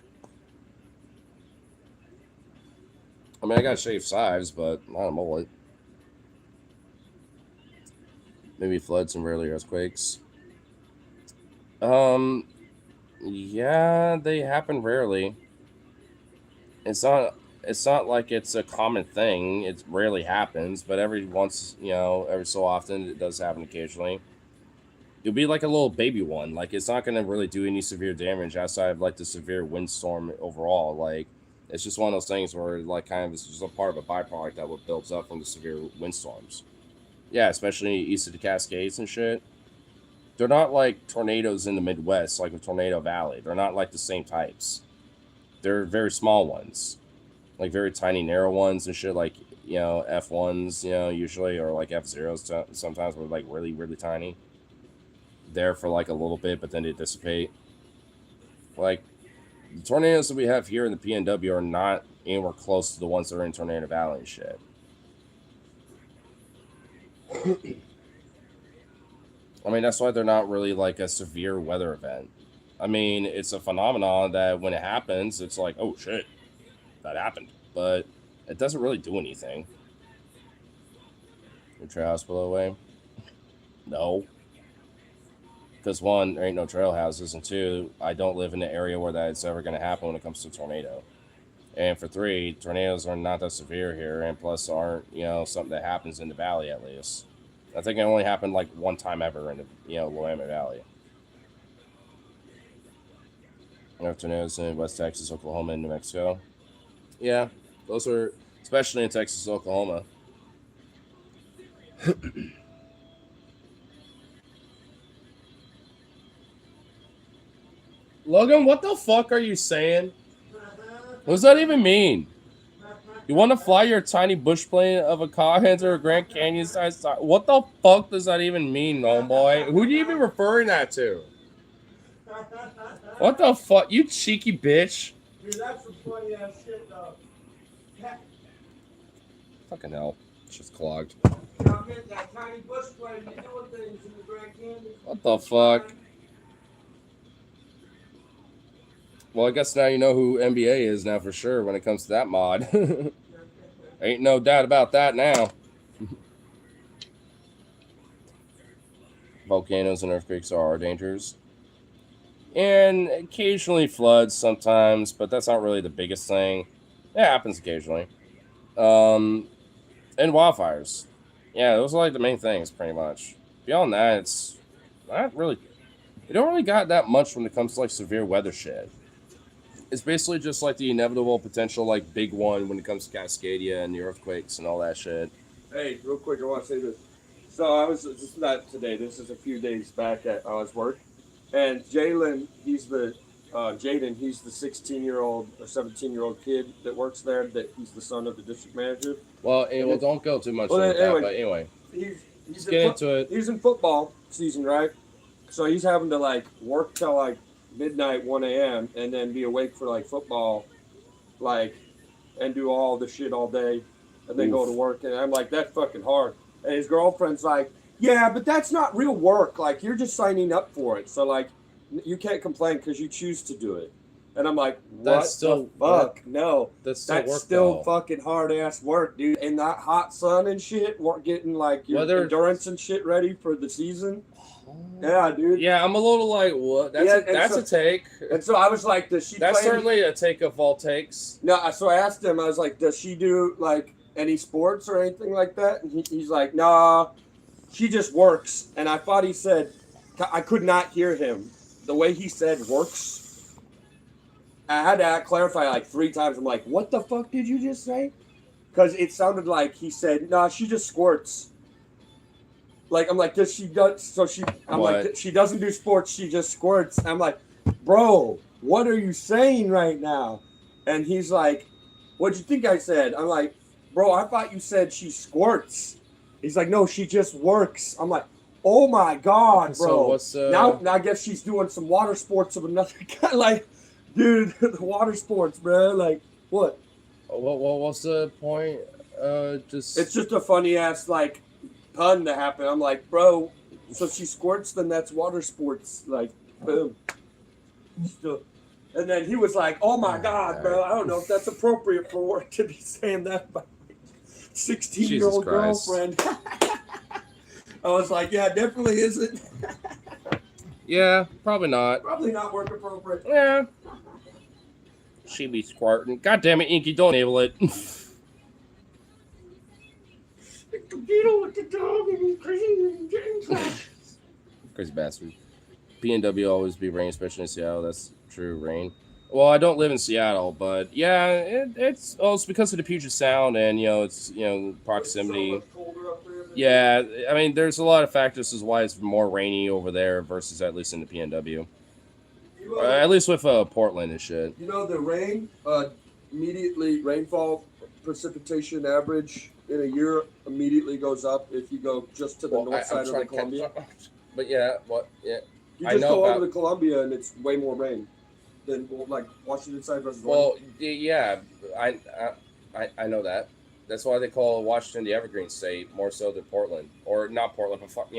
I mean, I got shaved sides, but not a mullet. Maybe floods and rarely earthquakes. Um, yeah, they happen rarely. It's not. It's not like it's a common thing. It rarely happens, but every once, every so often, it does happen occasionally. It'll be like a little baby one. Like it's not gonna really do any severe damage outside of like the severe windstorm overall. Like it's just one of those things where like kind of it's just a part of a byproduct that what builds up from the severe windstorms. Yeah, especially east of the Cascades and shit. They're not like tornadoes in the Midwest, like a Tornado Valley. They're not like the same types. They're very small ones, like very tiny, narrow ones and shit. Like F1s, usually, or like F0s. Sometimes were like really, really tiny. There for like a little bit, but then they dissipate. Like the tornadoes that we have here in the PNW are not anywhere close to the ones that are in Tornado Valley and shit. I mean, that's why they're not really like a severe weather event. I mean, it's a phenomenon that when it happens, it's like, oh shit, that happened. But it doesn't really do anything. Your trail house below way? No. Because one, there ain't no trail houses, and two, I don't live in the area where that's ever going to happen when it comes to tornado. And for three, tornadoes are not that severe here, and plus aren't something that happens in the valley at least. I think it only happened like one time ever in the Willamette Valley. Tornadoes in West Texas, Oklahoma, and New Mexico. Yeah, those are especially in Texas, Oklahoma. Logan, what the fuck are you saying? What does that even mean? You want to fly your tiny bush plane of a car into a Grand Canyon size? What the fuck does that even mean, homeboy? Who do you even referring that to? What the fuck? You cheeky bitch. Dude, that's some funny ass shit, though. Fucking hell. It's just clogged. Now get that tiny bush plane, you're doing things in the Grand Canyon. What the fuck? Well, I guess now you know who NBA is now for sure when it comes to that mod. Ain't no doubt about that now. Volcanoes and earthquakes are dangers. And occasionally floods sometimes, but that's not really the biggest thing. It happens occasionally. And wildfires. Yeah, those are like the main things pretty much. Beyond that, it's not really... You don't really got that much when it comes to like severe weather shit. It's basically just like the inevitable potential like big one when it comes to Cascadia and the earthquakes and all that shit. Hey, real quick, I want to say this. So I was, this is not today, this is a few days back at work. And Jalen, he's the, Jaden, he's the 16-year-old or 17-year-old kid that works there, that he's the son of the district manager. Well, don't go too much into that, but anyway. He's get into it. He's in football season, right? So he's having to like work till like midnight, 1 a.m. and then be awake for like football, like, and do all the shit all day and then go to work. And I'm like, that's fucking hard. And his girlfriend's like, yeah, but that's not real work. Like, you're just signing up for it. So, like, you can't complain because you choose to do it. And I'm like, what That's still, the fuck? No. That's still work, still though. fucking hard-ass work, dude. In that hot sun and shit, getting, like, your endurance and shit ready for the season. Yeah, dude. Yeah, I'm a little like, what? That's a take. And so I was like, does she That's certainly a take of all takes. No, so I asked him, I was like, does she do, like, any sports or anything like that? And he's like, nah, she just works. And I thought he said, I could not hear him. The way he said works, I had to clarify like 3 times. I'm like, what the fuck did you just say? Because it sounded like he said, nah, she just squirts. Like, I'm like, does she does, so she, I'm What? like, she doesn't do sports, she just squirts. I'm like, bro, what are you saying right now? And he's like, what'd you think I said? I'm like, bro, I thought you said she squirts. He's like, no, she just works. I'm like, oh my God, bro. So what's, now I guess she's doing some water sports of another kind. Like, dude, the water sports, bro. Like, what? What's the point? It's just a funny ass, like, pun to happen. I'm like, bro, so she squirts, then that's water sports. Like, boom. And then he was like, oh my God, bro, I don't know if that's appropriate for work to be saying that about my 16-year-old girlfriend. I was like, yeah, it definitely isn't. Yeah, probably not. Probably not work appropriate. Yeah. She be squirting. God damn it, Inky, don't enable it. Beetle with the dog and he's crazy. Crazy bastard. PNW always be rain, especially in Seattle. That's true, rain. Well, I don't live in Seattle, but yeah, it's because of the Puget Sound and it's proximity. So much colder up there. Yeah, I mean, there's a lot of factors as why it's more rainy over there versus at least in the PNW. At least with Portland and shit. You know, the rain, immediately, rainfall precipitation average in a year immediately goes up if you go just to the north side of the Columbia. But yeah, what? Yeah. You just go over the Columbia and it's way more rain than like Washington side versus Oregon. Well, yeah, I know that. That's why they call Washington the Evergreen State more so than Portland, or not Portland, but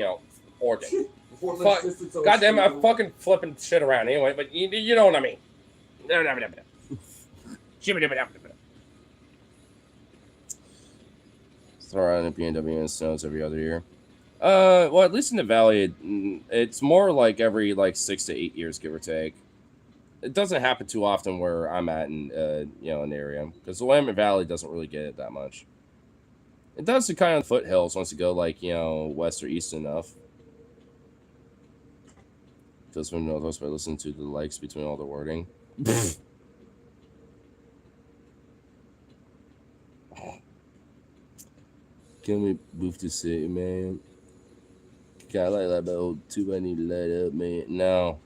Oregon. Fuck. God damn it, I'm fucking flipping shit around anyway, but you know what I mean. Throw around in PNW and snows every other year. Well, at least in the valley, it's more like every 6 to 8 years, give or take. It doesn't happen too often where I'm at in in the area, because the Willamette Valley doesn't really get it that much. It does the kind of foothills once you go west or east enough. Feels from Northwest by listening to the likes between all the wording. Can we move to city, man? God, I like that old tube I need to light up, man. No.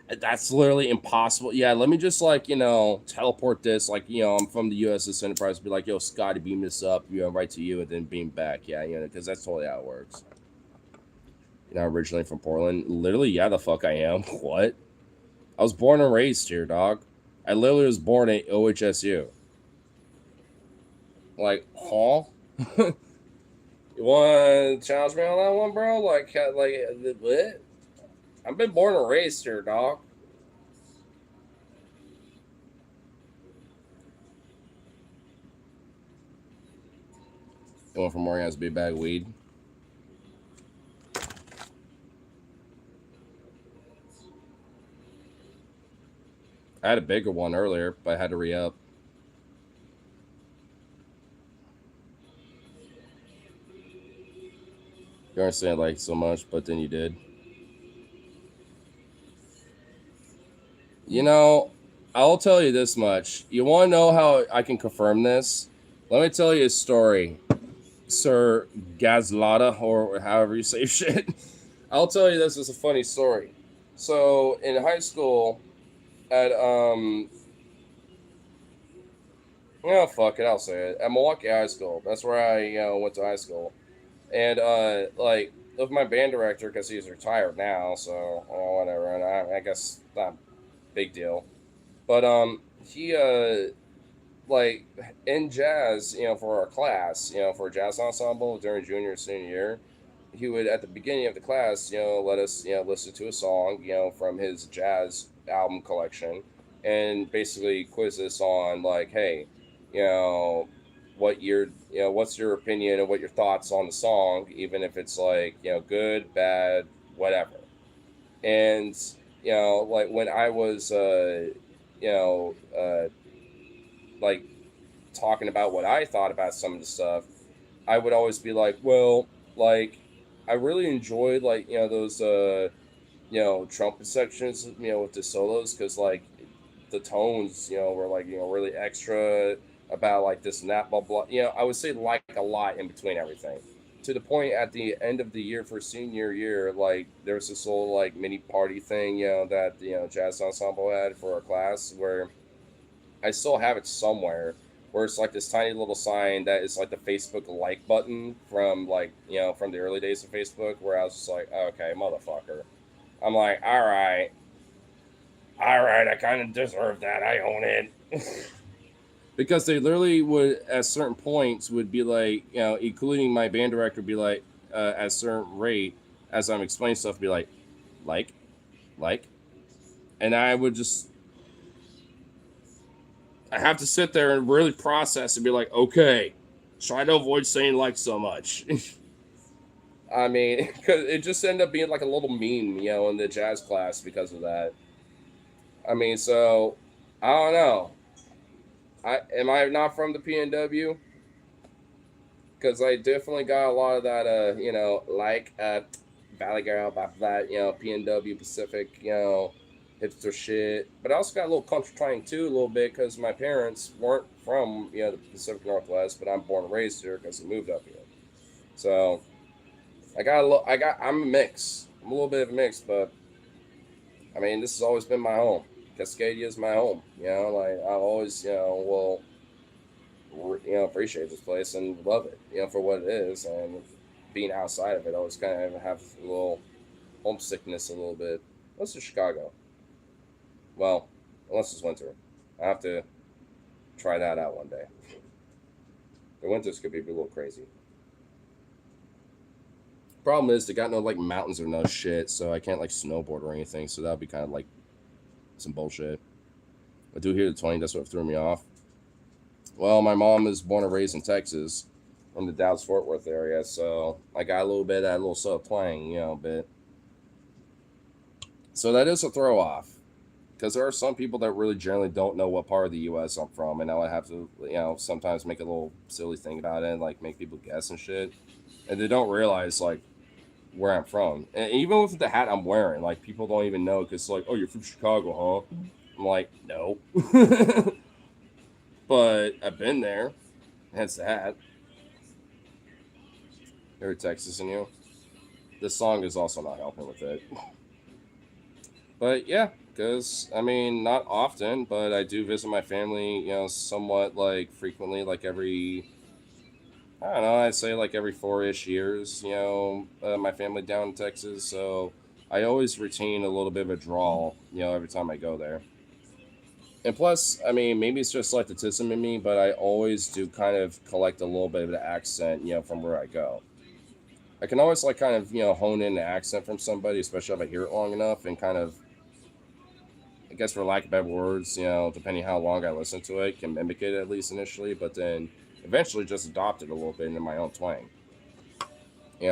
That's literally impossible. Yeah, let me just like teleport this. Like I'm from the USS Enterprise. Be like, yo, Scotty, beam this up. Right to you, and then beam back. Yeah, because that's totally how it works. Originally from Portland. Literally, yeah, the fuck I am. What? I was born and raised here, dog. I literally was born at OHSU. Like, huh? You want to challenge me on that one, bro? Like what? I've been born and raised here, dog. Going from Oregon has to be a bag of weed. I had a bigger one earlier, but I had to re-up. You aren't saying like so much, but then you did. I'll tell you this much. You want to know how I can confirm this? Let me tell you a story, Sir Gazlata, or however you say shit. I'll tell you this is a funny story. So in high school, at fuck it, I'll say it. At Milwaukee High School. That's where I went to high school. And like with my band director, because he's retired now, so whatever. And I guess not big deal. But he like in jazz, for our class, for a jazz ensemble during junior and senior year, he would at the beginning of the class, let us, listen to a song, from his jazz album collection, and basically quiz us on like, hey, you know, what's your opinion and what your thoughts on the song, even if it's like, good, bad, whatever. And like when I was, you know, like talking about what I thought about some of the stuff, I would always be like, well, like I really enjoyed like those trumpet sections with the solos because like the tones were like really extra about like this and that blah blah. I would say like a lot in between everything. To the point at the end of the year for senior year, like there's this little like mini party thing, that the jazz ensemble had for our class where I still have it somewhere where it's like this tiny little sign that is like the Facebook like button from like, from the early days of Facebook where I was just like, okay, motherfucker. I'm like, all right, I kind of deserve that. I own it. Because they literally would, at certain points, would be like, including my band director, be like, at a certain rate, as I'm explaining stuff, be like, like, and I would just I have to sit there and really process and be like, okay, try to avoid saying like so much. I mean, because it just ended up being like a little meme, in the jazz class because of that. I mean, so I don't know. I not from the PNW? Because I definitely got a lot of that, like Valley Girl, about that, PNW Pacific, hipster shit. But I also got a little country twang too, a little bit, because my parents weren't from, the Pacific Northwest, but I'm born and raised here because I moved up here. So I'm a mix. I'm a little bit of a mix, but I mean, this has always been my home. Cascadia is my home. Like I always, will appreciate this place and love it, for what it is. And being outside of it, I always kind of have a little homesickness a little bit. Unless it's Chicago. Well, unless it's winter. I have to try that out one day. The winters could be a little crazy. Problem is, they got no like mountains or no shit, so I can't like snowboard or anything. So that would be kind of like some bullshit. I do hear the 20. That's what threw me off. Well, my mom is born and raised in Texas, from the Dallas Fort Worth area, so I got a little bit of that little sub playing, bit. So that is a throw off, because there are some people that really generally don't know what part of the U.S. I'm from, and I would have to, sometimes make a little silly thing about it, and, like make people guess and shit, and they don't realize like where I'm from, and even with the hat I'm wearing, like people don't even know because like, oh, you're from Chicago, huh? I'm like, no. But I've been there, hence the hat. They're Texas and you. This song is also not helping with it. But yeah, Because, I mean, not often, but I do visit my family, somewhat like frequently, like every, I don't know, I'd say like every 4-ish years, my family down in Texas. So I always retain a little bit of a drawl, every time I go there. And plus, I mean, maybe it's just like the tism in me, but I always do kind of collect a little bit of the accent, from where I go. I can always like kind of, hone in the accent from somebody, especially if I hear it long enough and kind of, I guess for lack of better words, depending how long I listen to it, can mimic it at least initially, but then eventually just adopt it a little bit into my own twang.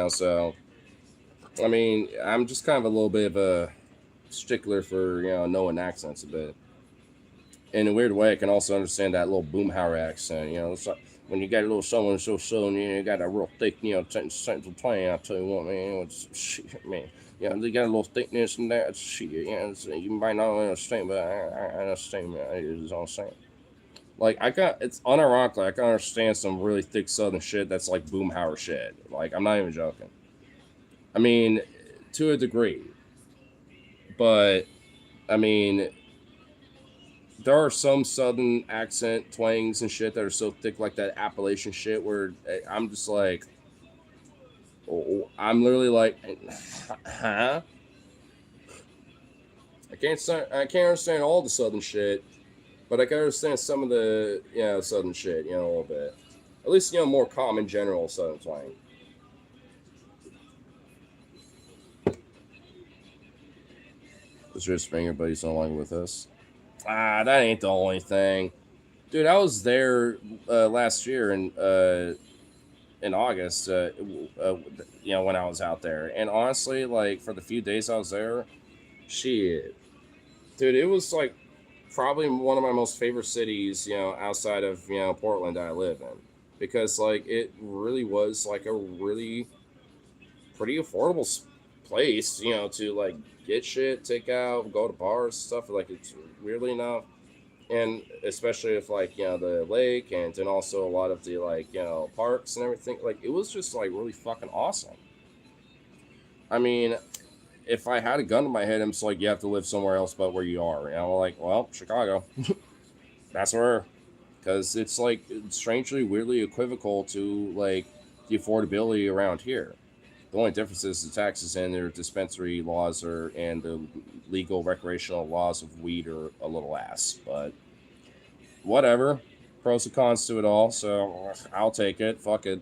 So I mean, I'm just kind of a little bit of a stickler for knowing accents a bit. In a weird way, I can also understand that little Boomhauer accent. It's like when you got a little so and you got a real thick, central twang. I tell you what, man, it's shit, man. They got a little thickness in that shit. You might not understand, but I understand, man. It's all I'm saying. Like it's unironically, I can understand some really thick Southern shit that's like Boomhauer shit. Like I'm not even joking. I mean, to a degree, but I mean, there are some Southern accent twangs and shit that are so thick, like that Appalachian shit, where I'm just like, I'm literally like, huh? I can't understand all the Southern shit, but I can understand some of the Southern shit, a little bit. At least more common general Southern twang. Is your finger buddies no longer with us? That ain't the only thing, dude. I was there last year in August. When I was out there, and honestly, like for the few days I was there, shit, dude, it was like probably one of my most favorite cities, outside of Portland that I live in, because like it really was like a really pretty affordable place, to like get shit, take out, go to bars, stuff like it's weirdly enough, and especially if like the lake and then also a lot of the like parks and everything, like it was just like really fucking awesome. I mean, if I had a gun to my head, I'm just like, you have to live somewhere else but where you are. Like, well, Chicago. That's where, because it's like strangely, weirdly equivocal to like the affordability around here. The only difference is the taxes and their dispensary laws are and the legal recreational laws of weed are a little ass. But whatever, pros and cons to it all. So I'll take it. Fuck it.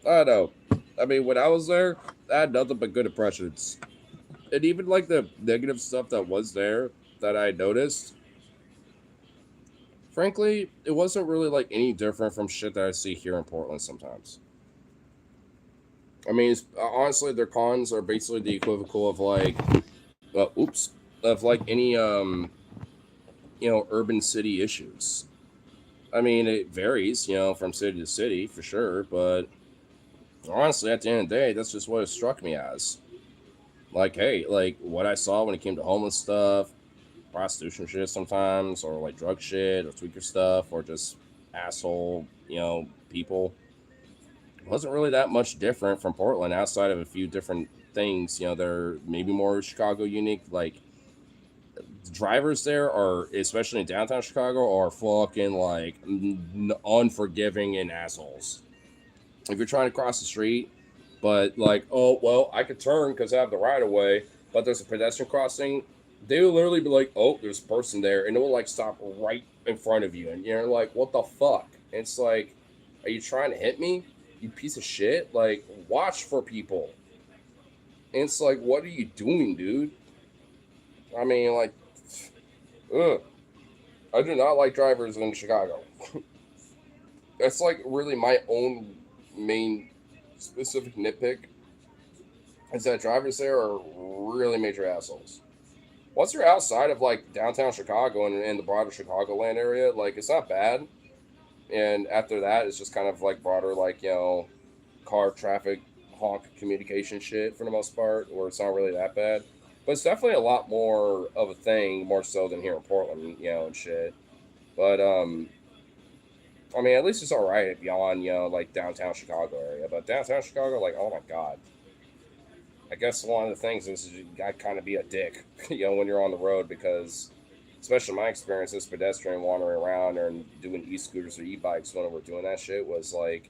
I know. I mean, when I was there, I had nothing but good impressions. And even like the negative stuff that was there that I noticed, frankly, it wasn't really like any different from shit that I see here in Portland sometimes. I mean, honestly, their cons are basically the equivocal of like, oops, of like any urban city issues. I mean, it varies, from city to city for sure, but honestly, at the end of the day, that's just what it struck me as. Like, hey, like what I saw when it came to homeless stuff, prostitution shit sometimes, or like drug shit, or tweaker stuff, or just asshole, people. It wasn't really that much different from Portland outside of a few different things. They're maybe more Chicago unique. Like, the drivers there are, especially in downtown Chicago, are fucking like unforgiving and assholes. If you're trying to cross the street, but like, oh well, I could turn because I have the right of way, but there's a pedestrian crossing. They will literally be like, oh, there's a person there, and it will like stop right in front of you, and you're like, what the fuck? And it's like, are you trying to hit me, you piece of shit? Like, watch for people. And it's like, what are you doing, dude? I mean, like, ugh. I do not like drivers in Chicago. That's like really my own main specific nitpick is that drivers there are really major assholes. Once you're outside of like downtown Chicago and the broader Chicagoland area, like it's not bad. And after that, it's just kind of like broader, like, car traffic, honk communication shit for the most part, where it's not really that bad. But it's definitely a lot more of a thing, more so than here in Portland, and shit. But I mean, at least it's all right beyond, like downtown Chicago area. But downtown Chicago, like, oh my god. I guess one of the things is you got to kind of be a dick, when you're on the road because, especially my experience as pedestrian wandering around and doing e-scooters or e-bikes when we're doing that shit was like,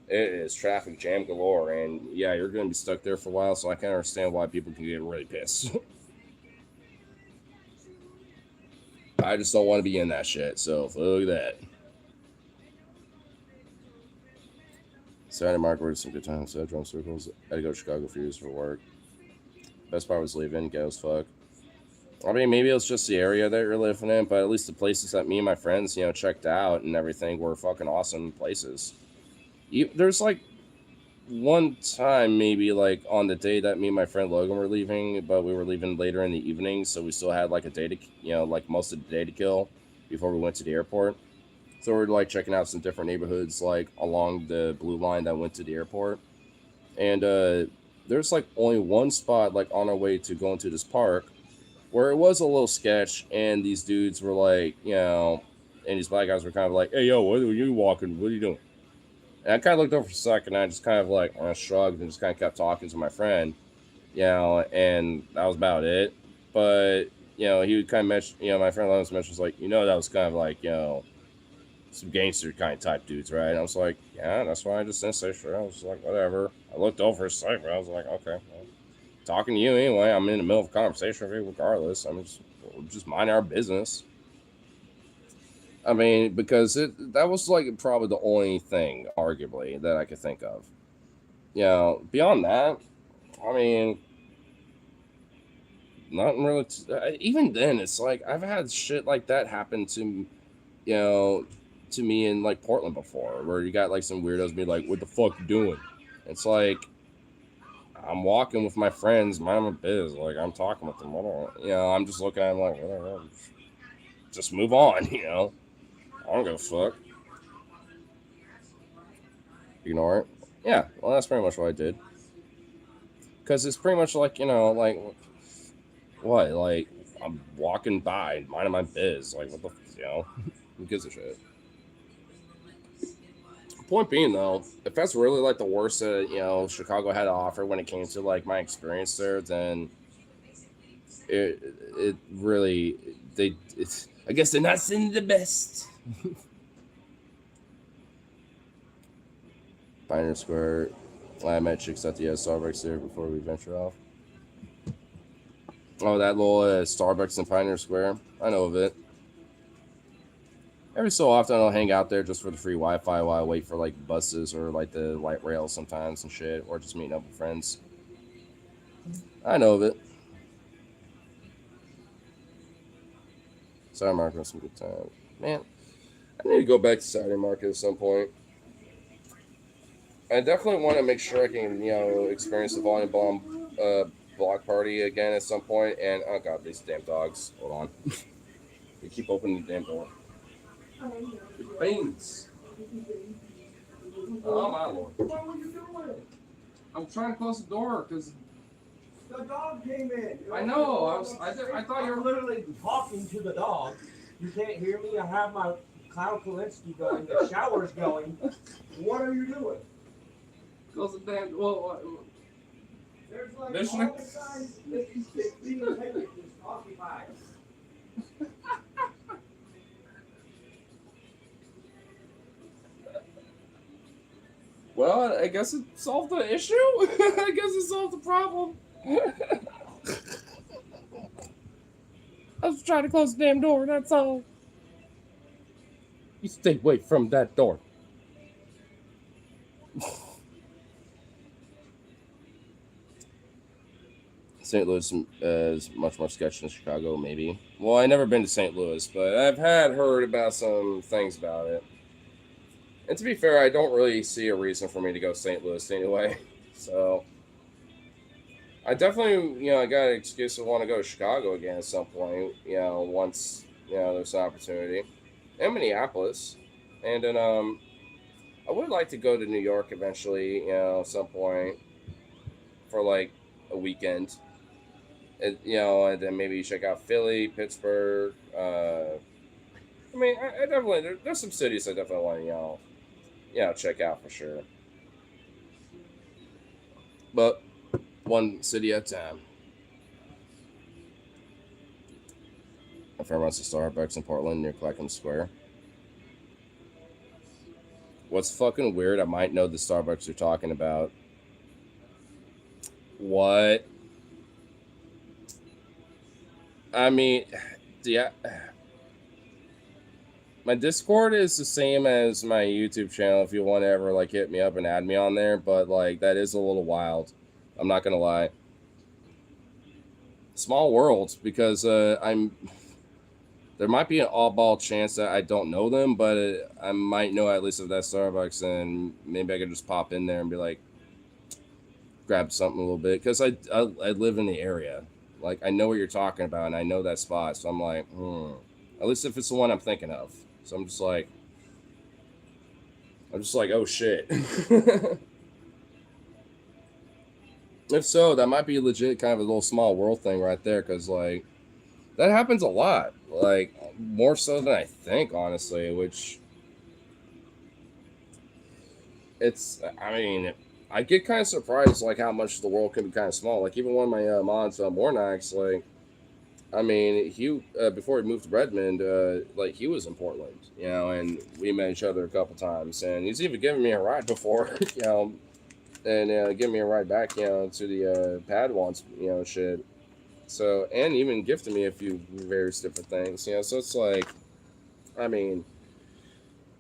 it is traffic jam galore. And yeah, you're going to be stuck there for a while. So I can understand why people can get really pissed. I just don't want to be in that shit. So fuck that. Saturday market was some good times. So I drove circles. I had to go to Chicago for years for work. Best part was leaving. Ghetto as fuck. I mean, maybe it was just the area that you're living in, but at least the places that me and my friends, checked out and everything were fucking awesome places. There's like one time, maybe like on the day that me and my friend Logan were leaving, but we were leaving later in the evening, so we still had like a day to, like most of the day to kill before we went to the airport. So we're like checking out some different neighborhoods like along the blue line that went to the airport, and there's like only one spot like on our way to going to this park where it was a little sketch, and these dudes were like, and these black guys were kind of like, "Hey, yo, what are you walking? What are you doing?" And I kind of looked over for a second, and I just kind of like shrugged and just kind of kept talking to my friend, and that was about it. But he would kind of mention, my friend Logan mentions like, that was kind of like, some gangster kind of type dudes, right? And I was like, yeah, that's why I just didn't say sure. I was like, whatever. I looked over for a second, but I was like, okay. Well, talking to you anyway. I'm in the middle of a conversation with you regardless. I'm just mind our business. I mean, because that was like probably the only thing, arguably, that I could think of. Beyond that, I mean, nothing really. Even then, it's like I've had shit like that happen you know, to me in like Portland before, where you got like some weirdos be like, "What the fuck you doing?" It's like I'm walking with my friends, mind my biz. Like I'm talking with them. I don't, I'm just looking at them like, whatever. Just move on. I don't give a fuck. Ignore it. Yeah. Well, that's pretty much what I did. Because it's pretty much like like what? Like I'm walking by, minding my biz. Like what the who gives a shit? Point being though, if that's really like the worst that Chicago had to offer when it came to like my experience there, then it really I guess they're not sending the best. Pioneer Square. I met chicks at the Starbucks there before we venture off. Oh, that little Starbucks in Pioneer Square. I know of it. Every so often I'll hang out there just for the free Wi-Fi while I wait for like buses or like the light rail sometimes and shit, or just meeting up with friends. I know of it. Saturday Market was some good time. Man, I need to go back to Saturday Market at some point. I definitely want to make sure I can, experience the Volume Bomb block party again at some point. And oh god, these damn dogs. Hold on. They keep opening the damn door. Beans. Oh my lord. What were you doing? I'm trying to close the door because The dog came in. I know. I thought you were literally talking to the dog. You can't hear me. I have my Cloud Kalinsky going. The shower's going. What are you doing? close the damn. Well, There's like There's all no- the signs that you stick being taken is occupied. well, I guess it solved the issue. I guess it solved the problem. I was trying to close the damn door. That's all. You stay away from that door. St. Louis is much more sketchy than Chicago, maybe. Well, I've never been to St. Louis, but I've heard about some things about it. And to be fair, I don't really see a reason for me to go to St. Louis anyway. So I definitely, I got an excuse to want to go to Chicago again at some point, once, there's an opportunity. And Minneapolis. And then I would like to go to New York eventually, at some point for like a weekend. And then maybe check out Philly, Pittsburgh, I mean, I definitely there's some cities I definitely want to check out for sure. But one city at a time. My friend runs a Starbucks in Portland near Clackham Square. What's fucking weird? I might know the Starbucks you're talking about. What? I mean, yeah. My Discord is the same as my YouTube channel. If you want to ever like hit me up and add me on there, but like that is a little wild. I'm not gonna lie. Small world because I'm. There might be an oddball chance that I don't know them, but I might know at least of that Starbucks, and maybe I could just pop in there and be like, grab something a little bit because I live in the area. Like I know what you're talking about, and I know that spot, so I'm like, at least if it's the one I'm thinking of. So I'm just like, oh shit. If so, that might be legit kind of a little small world thing right there, because like that happens a lot, like more so than I think, honestly. Which it's, I mean, I get kind of surprised like how much the world can be kind of small. Like even one of my mods, Mornax, like I mean, he before he moved to Redmond, like he was in Portland, and we met each other a couple times, and he's even given me a ride before, and giving me a ride back, to the pad once, shit. So and even gifted me a few various different things, So it's like, I mean,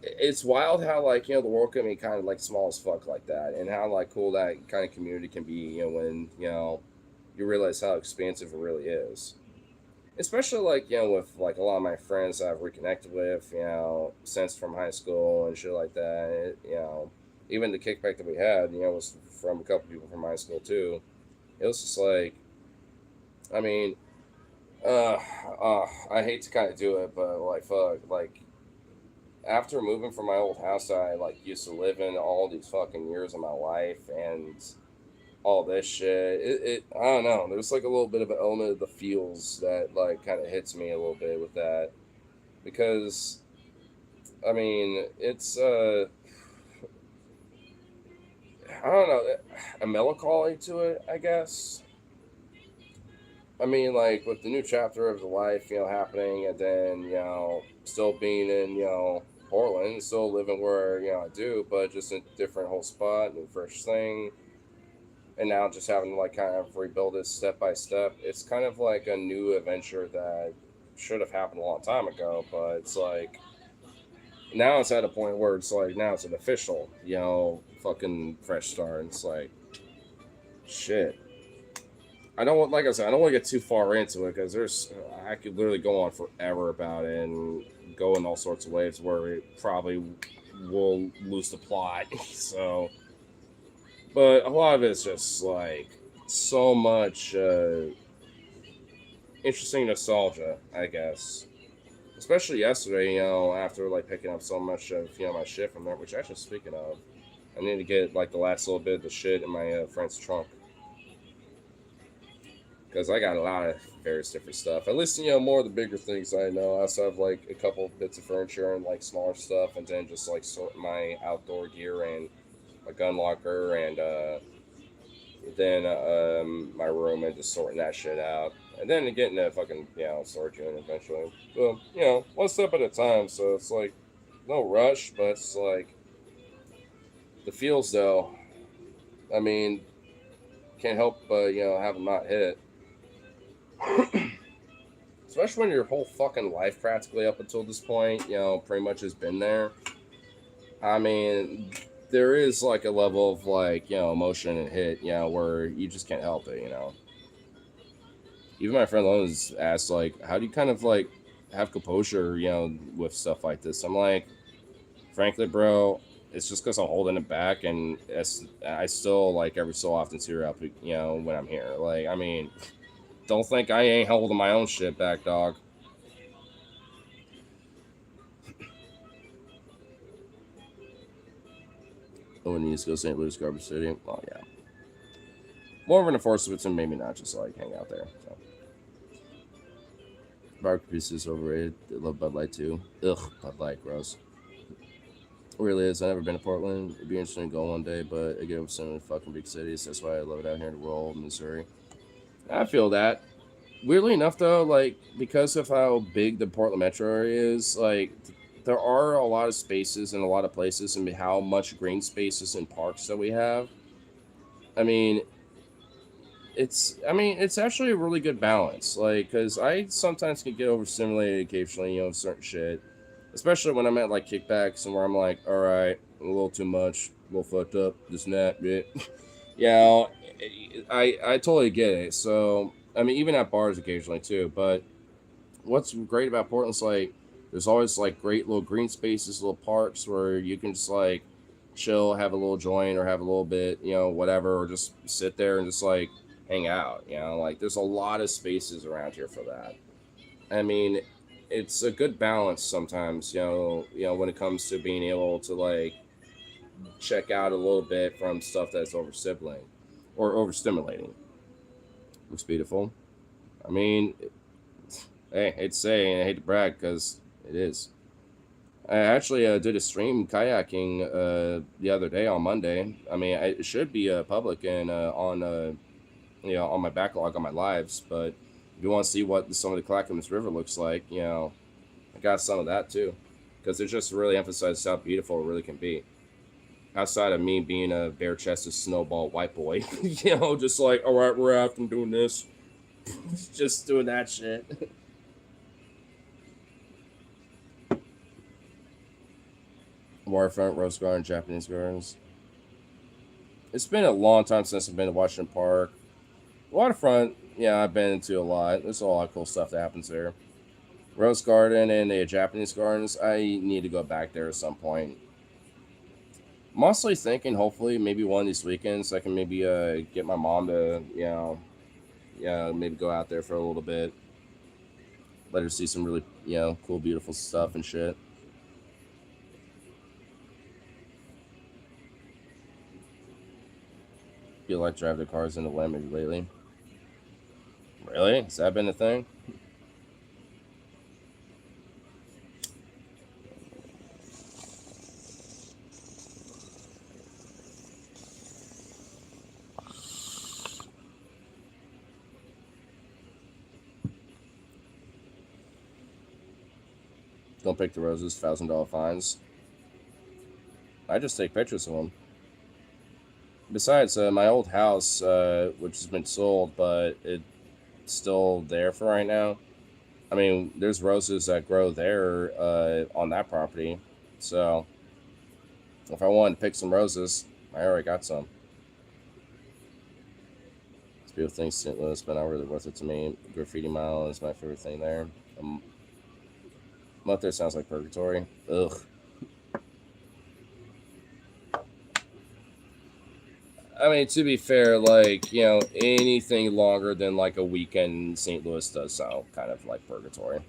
it's wild how like the world can be kind of like small as fuck like that, and how like cool that kind of community can be, when you realize how expansive it really is. Especially like with like a lot of my friends I've reconnected with, since from high school and shit like that. Even the kickback that we had, was from a couple people from high school too. It was just like, I mean, uh, I hate to kind of do it, but like fuck, like after moving from my old house that I like used to live in all these fucking years of my life, and all this shit. It I don't know. There's like a little bit of an element of the feels that like kind of hits me a little bit with that, because I mean it's I don't know, a melancholy to it, I guess. I mean, like with the new chapter of the life, happening, and then still being in Portland, still living where I do, but just in a different whole spot, new fresh thing, and now just having to like kind of rebuild it step by step. It's kind of like a new adventure that should have happened a long time ago, but it's like now it's at a point where it's like now it's an official, fucking fresh start. And it's like shit. I don't want, like I said, I don't want to get too far into it because I could literally go on forever about it and go in all sorts of ways where it probably will lose the plot. So, but a lot of it's just like so much interesting nostalgia, I guess. Especially yesterday, after like picking up so much of my shit from there. Which actually, speaking of, I need to get like the last little bit of the shit in my friend's trunk, because I got a lot of various different stuff. At least more of the bigger things I know. I also have like a couple of bits of furniture and like smaller stuff, and then just like sort my outdoor gear and my gun locker, and then my room, and just sorting that shit out, and then getting a fucking storage unit eventually. So one step at a time. So it's like no rush, but it's like the feels though. I mean, can't help but have them not hit. Especially when your whole fucking life practically up until this point, pretty much has been there. I mean, there is like a level of like, emotion and hit, where you just can't help it, Even my friend Lowe's asked, like, how do you kind of like have composure, with stuff like this? I'm like, frankly, bro, it's just because I'm holding it back, and I still like every so often tear up, when I'm here. Like, I mean, don't think I ain't holding my own shit back, dog. Oh, and East Coast St. Louis Garbage City. Oh yeah, more of an enforcement, and maybe not just like hang out there. So. Barbecue pizza is overrated. I love Bud Light too. Ugh, Bud Light, gross. It really is. I've never been to Portland. It'd be interesting to go one day, but again, with so many fucking big cities, that's why I love it out here in rural Missouri. I feel that. Weirdly enough, though, like because of how big the Portland metro area is, like there are a lot of spaces and a lot of places, and how much green spaces and parks that we have. I mean, it's actually a really good balance. Like, cause I sometimes can get overstimulated occasionally, certain shit, especially when I'm at like kickbacks and where I'm like, all right, a little too much, a little fucked up, this and that, bit. you know, I totally get it. So I mean, even at bars occasionally too. But what's great about Portland's like, there's always like great little green spaces, little parks where you can just like chill, have a little joint, or have a little bit, whatever, or just sit there and just like hang out. Like there's a lot of spaces around here for that. I mean, it's a good balance sometimes. When it comes to being able to like check out a little bit from stuff that's overstimulating or overstimulating. Looks beautiful. I mean, hey, I hate to say, and I hate to brag because it is. I actually did a stream kayaking the other day on Monday. I mean, it should be public and on my backlog on my lives. But if you want to see what some of the Clackamas River looks like, I got some of that too, because it just really emphasizes how beautiful it really can be. Outside of me being a bare-chested snowball white boy, just like, all right, we're out and doing this, just doing that shit. Waterfront, Rose Garden, Japanese Gardens. It's been a long time since I've been to Washington Park. Waterfront, yeah, I've been into a lot. There's a lot of cool stuff that happens there. Rose Garden and the Japanese Gardens, I need to go back there at some point. I'm mostly thinking, hopefully, maybe one of these weekends, I can maybe get my mom to, maybe go out there for a little bit. Let her see some really, cool, beautiful stuff and shit. Feel like drive the cars into Lemmy lately. Really? Has that been a thing? Don't pick the roses, $1,000 fines. I just take pictures of them. Besides, my old house, which has been sold, but it's still there for right now. I mean, there's roses that grow there on that property. So, if I wanted to pick some roses, I already got some. It's beautiful thing, St. Louis, but not really worth it to me. Graffiti Mile is my favorite thing there. What there sounds like purgatory. Ugh. I mean, to be fair, like, anything longer than like a weekend in St. Louis does sound kind of like purgatory.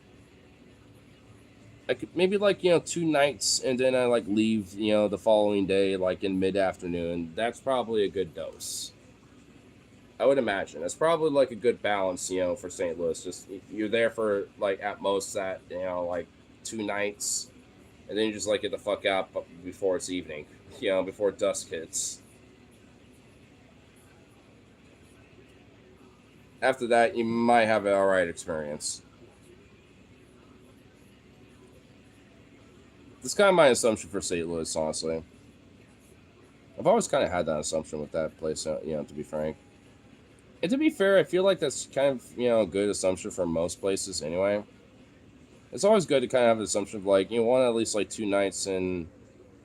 I could maybe like, 2 nights and then I like leave, the following day, like in mid afternoon. That's probably a good dose. I would imagine. That's probably like a good balance, for St. Louis. Just you're there for like at most that, like 2 nights and then you just like get the fuck out before it's evening, before dusk hits. After that, you might have an alright experience. That's kind of my assumption for St. Louis, honestly. I've always kind of had that assumption with that place, to be frank. And to be fair, I feel like that's kind of, a good assumption for most places anyway. It's always good to kind of have an assumption of like, want at least like 2 nights and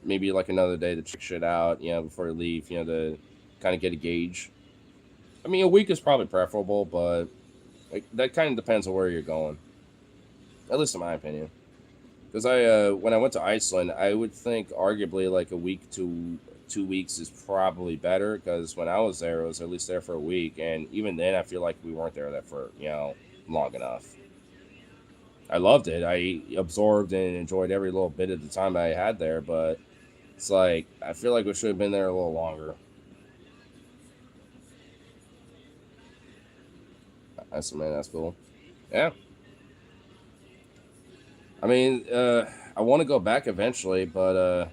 maybe like another day to check shit out, before you leave, to kind of get a gauge. I mean, a week is probably preferable, but like that kind of depends on where you're going. At least in my opinion. Because when I went to Iceland, I would think arguably like a week to 2 weeks is probably better. Because when I was there, I was at least there for a week, and even then, I feel like we weren't there for long enough. I loved it. I absorbed and enjoyed every little bit of the time I had there, but it's like I feel like we should have been there a little longer. That's cool. Yeah. I mean, I want to go back eventually, but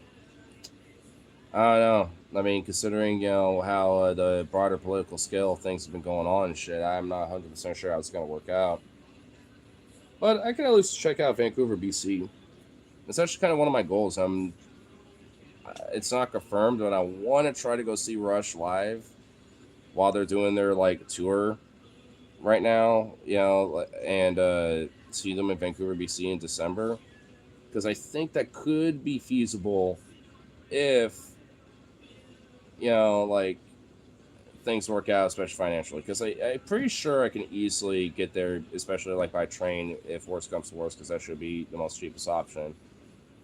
I don't know. I mean, considering how the broader political scale of things have been going on and shit, I'm not 100% sure how it's gonna work out. But I can at least check out Vancouver, BC. It's actually kind of one of my goals. It's not confirmed, but I want to try to go see Rush live while they're doing their like tour right now. And see them in Vancouver, BC in December, because I think that could be feasible if like things work out, especially financially. Because I'm pretty sure I can easily get there, especially like by train if worst comes to worst, because that should be the most cheapest option.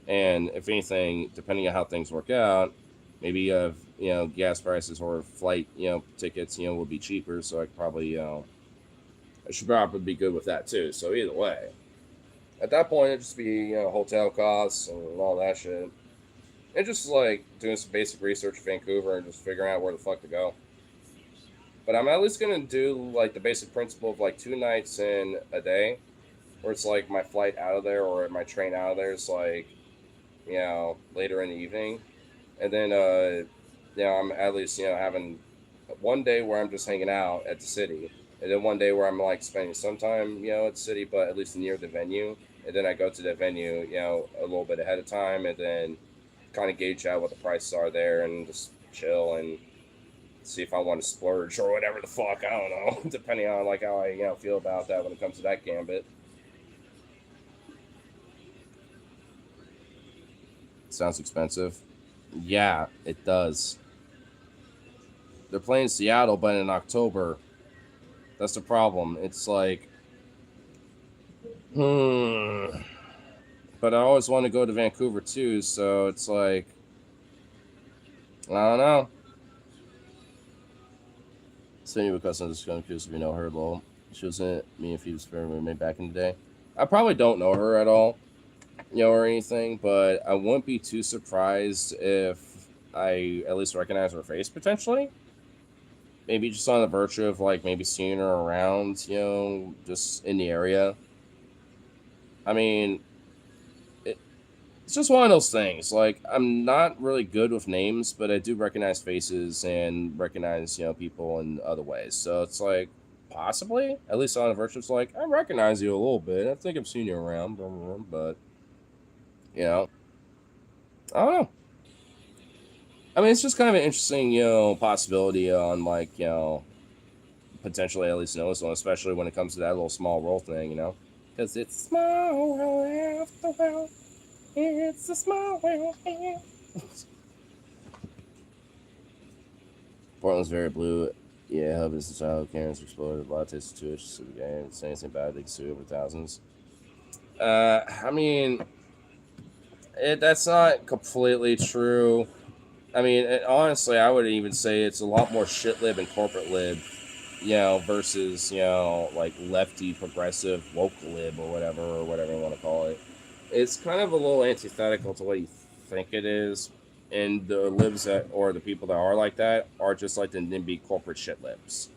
And if anything, depending on how things work out, maybe gas prices or flight tickets will be cheaper. So I could probably I should probably be good with that too. So either way, at that point it'd just be hotel costs and all that shit, and just like doing some basic research in Vancouver and just figuring out where the fuck to go. But I'm at least gonna do like the basic principle of like 2 nights in a day, where it's like my flight out of there or my train out of there is like later in the evening, and then I'm at least having one day where I'm just hanging out at the city, and then one day where I'm like spending some time at the city, but at least near the venue, and then I go to the venue a little bit ahead of time, and then kind of gauge out what the prices are there and just chill and see if I want to splurge or whatever the fuck. I don't know, depending on like how I feel about that when it comes to that gambit. Sounds expensive. Yeah, it does. They're playing Seattle, but in October. That's the problem. It's like, but I always want to go to Vancouver too, so it's like, I don't know. Cindy with Cousins is going to curious if you know her. Lol. She was in me and Phoebe's favorite roommate back in the day. I probably don't know her at all, or anything, but I wouldn't be too surprised if I at least recognize her face potentially. Maybe just on the virtue of like maybe seeing her around, just in the area. I mean, it's just one of those things. Like, I'm not really good with names, but I do recognize faces and recognize people in other ways. So it's like possibly, at least on the virtue, it's like I recognize you a little bit. I think I've seen you around, blah, blah, blah, but I don't know. I mean, it's just kind of an interesting, possibility on like, potentially at least know someone, especially when it comes to that little small role thing, because it's small world after world. It's a small world. Portland's very blue. Yeah, Hub is the child. Karen's exploded. A lot of tastes to it. So the game. Saying anything bad, they can sue over thousands. I mean, that's not completely true. I mean, honestly, I would even say it's a lot more shit lib and corporate lib, versus, like lefty, progressive, woke lib or whatever you want to call it. It's kind of a little antithetical to what you think it is. And the libs or the people that are like that are just like the NIMBY corporate shit libs.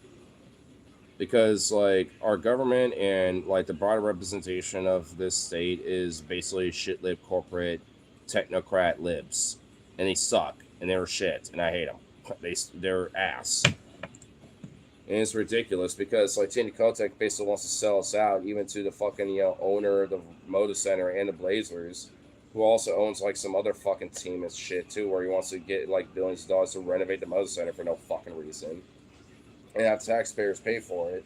Because, like, our government and, like, the broader representation of this state is basically shit lib corporate technocrat libs. And they suck. And they're shit, and I hate them. They're ass. And it's ridiculous because like Tandy Kotek basically wants to sell us out, even to the fucking owner of the Moda Center and the Blazers, who also owns like some other fucking team and shit too, where he wants to get like billions of dollars to renovate the Moda Center for no fucking reason, and have taxpayers pay for it.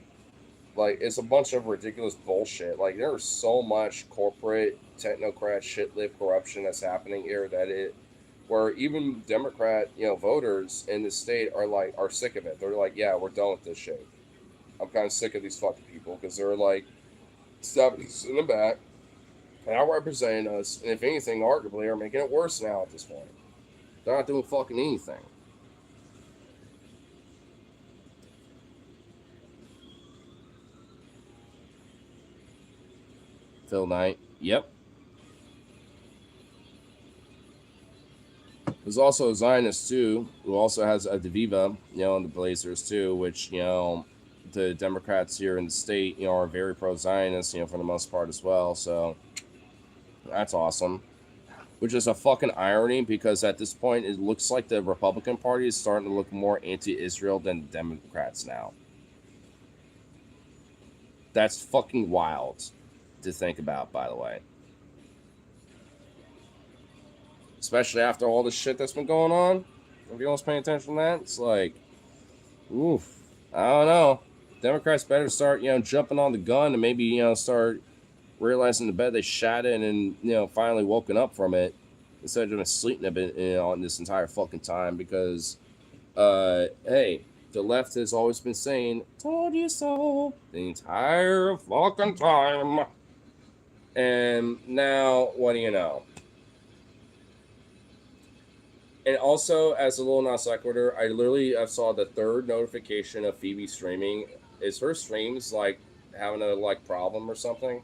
Like, it's a bunch of ridiculous bullshit. Like, there's so much corporate technocrat shit lib corruption that's happening here that where even Democrat, voters in the state are sick of it. They're like, yeah, we're done with this shit. I'm kind of sick of these fucking people because they're like stabbing us in the back and out representing us, and if anything, arguably are making it worse now at this point. They're not doing fucking anything. Phil Knight, yep. There's also a Zionist too, who also has a Deviva, in the Blazers too, which the Democrats here in the state, are very pro-Zionist, for the most part as well. So That's awesome. Which is a fucking irony because at this point it looks like the Republican Party is starting to look more anti-Israel than the Democrats now. That's fucking wild to think about, by the way. Especially after all the shit that's been going on. If you was paying attention to that, it's like, oof. I don't know. Democrats better start, jumping on the gun and maybe, start realizing the bed they shat in and, finally woken up from it instead of just sleeping a bit, on this entire fucking time because, hey, the left has always been saying, told you so, the entire fucking time. And now, what do you know? And also, as a little non sequitur, I saw the third notification of Phoebe streaming. Is her streams like having a problem or something?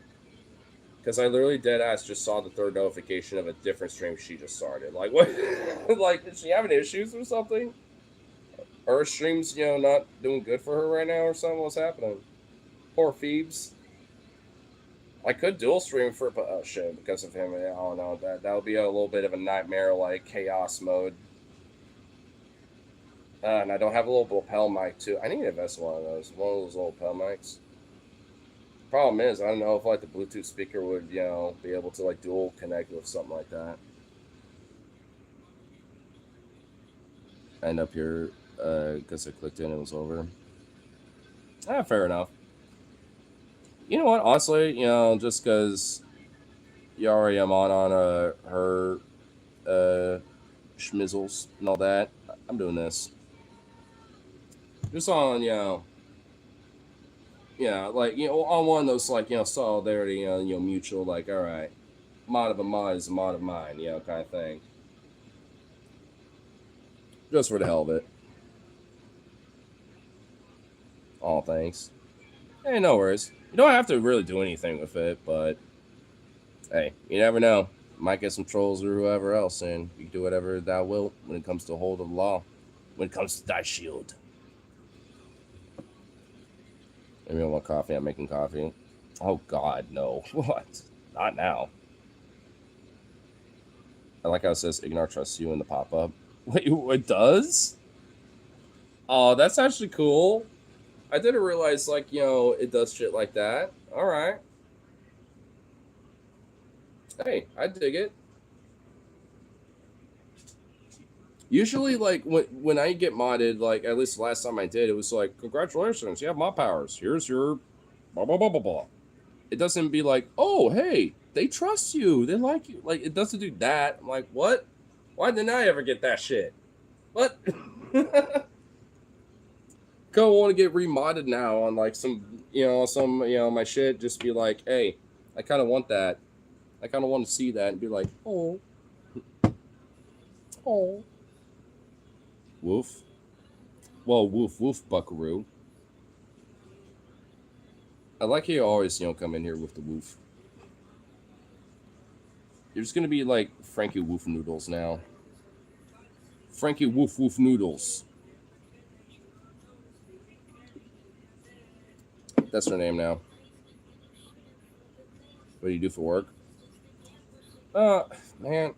Because I literally dead ass just saw the third notification of a different stream she just started. Like what? Like is she having issues or something? Or her streams not doing good for her right now or something? What's happening? Poor Phoebes. I could dual stream for shit because of him. I don't know. That would be a little bit of a nightmare, like chaos mode. And I don't have a little lapel mic too. I need to invest in one of those little lapel mics. Problem is, I don't know if the Bluetooth speaker would be able to dual connect with something like that. I end up here because I clicked in and it was over. Fair enough. You know what? Honestly, just because you already am on her schmizzles and all that, I'm doing this. Just on, on one of those solidarity, mutual, all right, mod of a mod is a mod of mine, kind of thing. Just for the hell of it. All thanks. Hey, no worries. You don't have to really do anything with it, but hey, you never know. Might get some trolls or whoever else, and you can do whatever thou wilt when it comes to hold of the law. When it comes to thy shield. Maybe I want coffee. I'm making coffee. Oh, God, no. What? Not now. I like how it says Ignar trusts you in the pop-up. Wait, it does? Oh, that's actually cool. I didn't realize, it does shit like that. All right. Hey, I dig it. Usually, when I get modded, at least the last time I did, it was congratulations, you have mod powers. Here's your blah, blah, blah, blah, blah. It doesn't be oh, hey, they trust you. They like you. It doesn't do that. I'm like, what? Why didn't I ever get that shit? What? Go want to get remodded now on my shit. Just be hey, I kind of want that. I kind of want to see that and be oh, woof. Well, woof, woof, buckaroo. I like how you always, come in here with the woof. You're just gonna be Frankie Woof Noodles now. Frankie Woof Woof Noodles. That's her name now. What do you do for work? Man.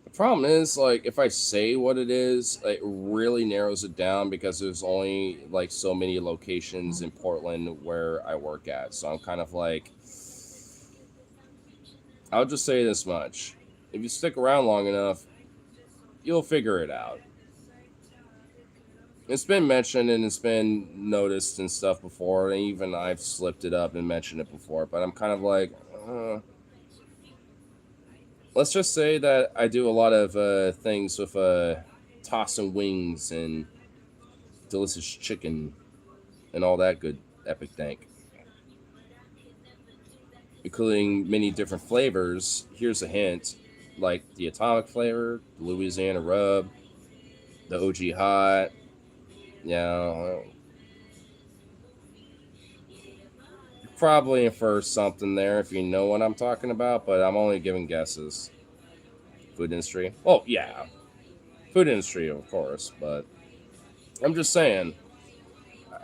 The problem is, if I say what it is, it really narrows it down because there's only, so many locations in Portland where I work at. So I'm kind of I'll just say this much. If you stick around long enough, you'll figure it out. It's been mentioned and it's been noticed and stuff before, and even I've slipped it up and mentioned it before, but I'm kind of let's just say that I do a lot of things with tossing wings and delicious chicken and all that good epic dank, including many different flavors. Here's a hint, the atomic flavor, the Louisiana rub, the OG hot. Yeah, you probably infer something there if you know what I'm talking about, but I'm only giving guesses. Food industry. Oh, yeah. Food industry, of course, but I'm just saying.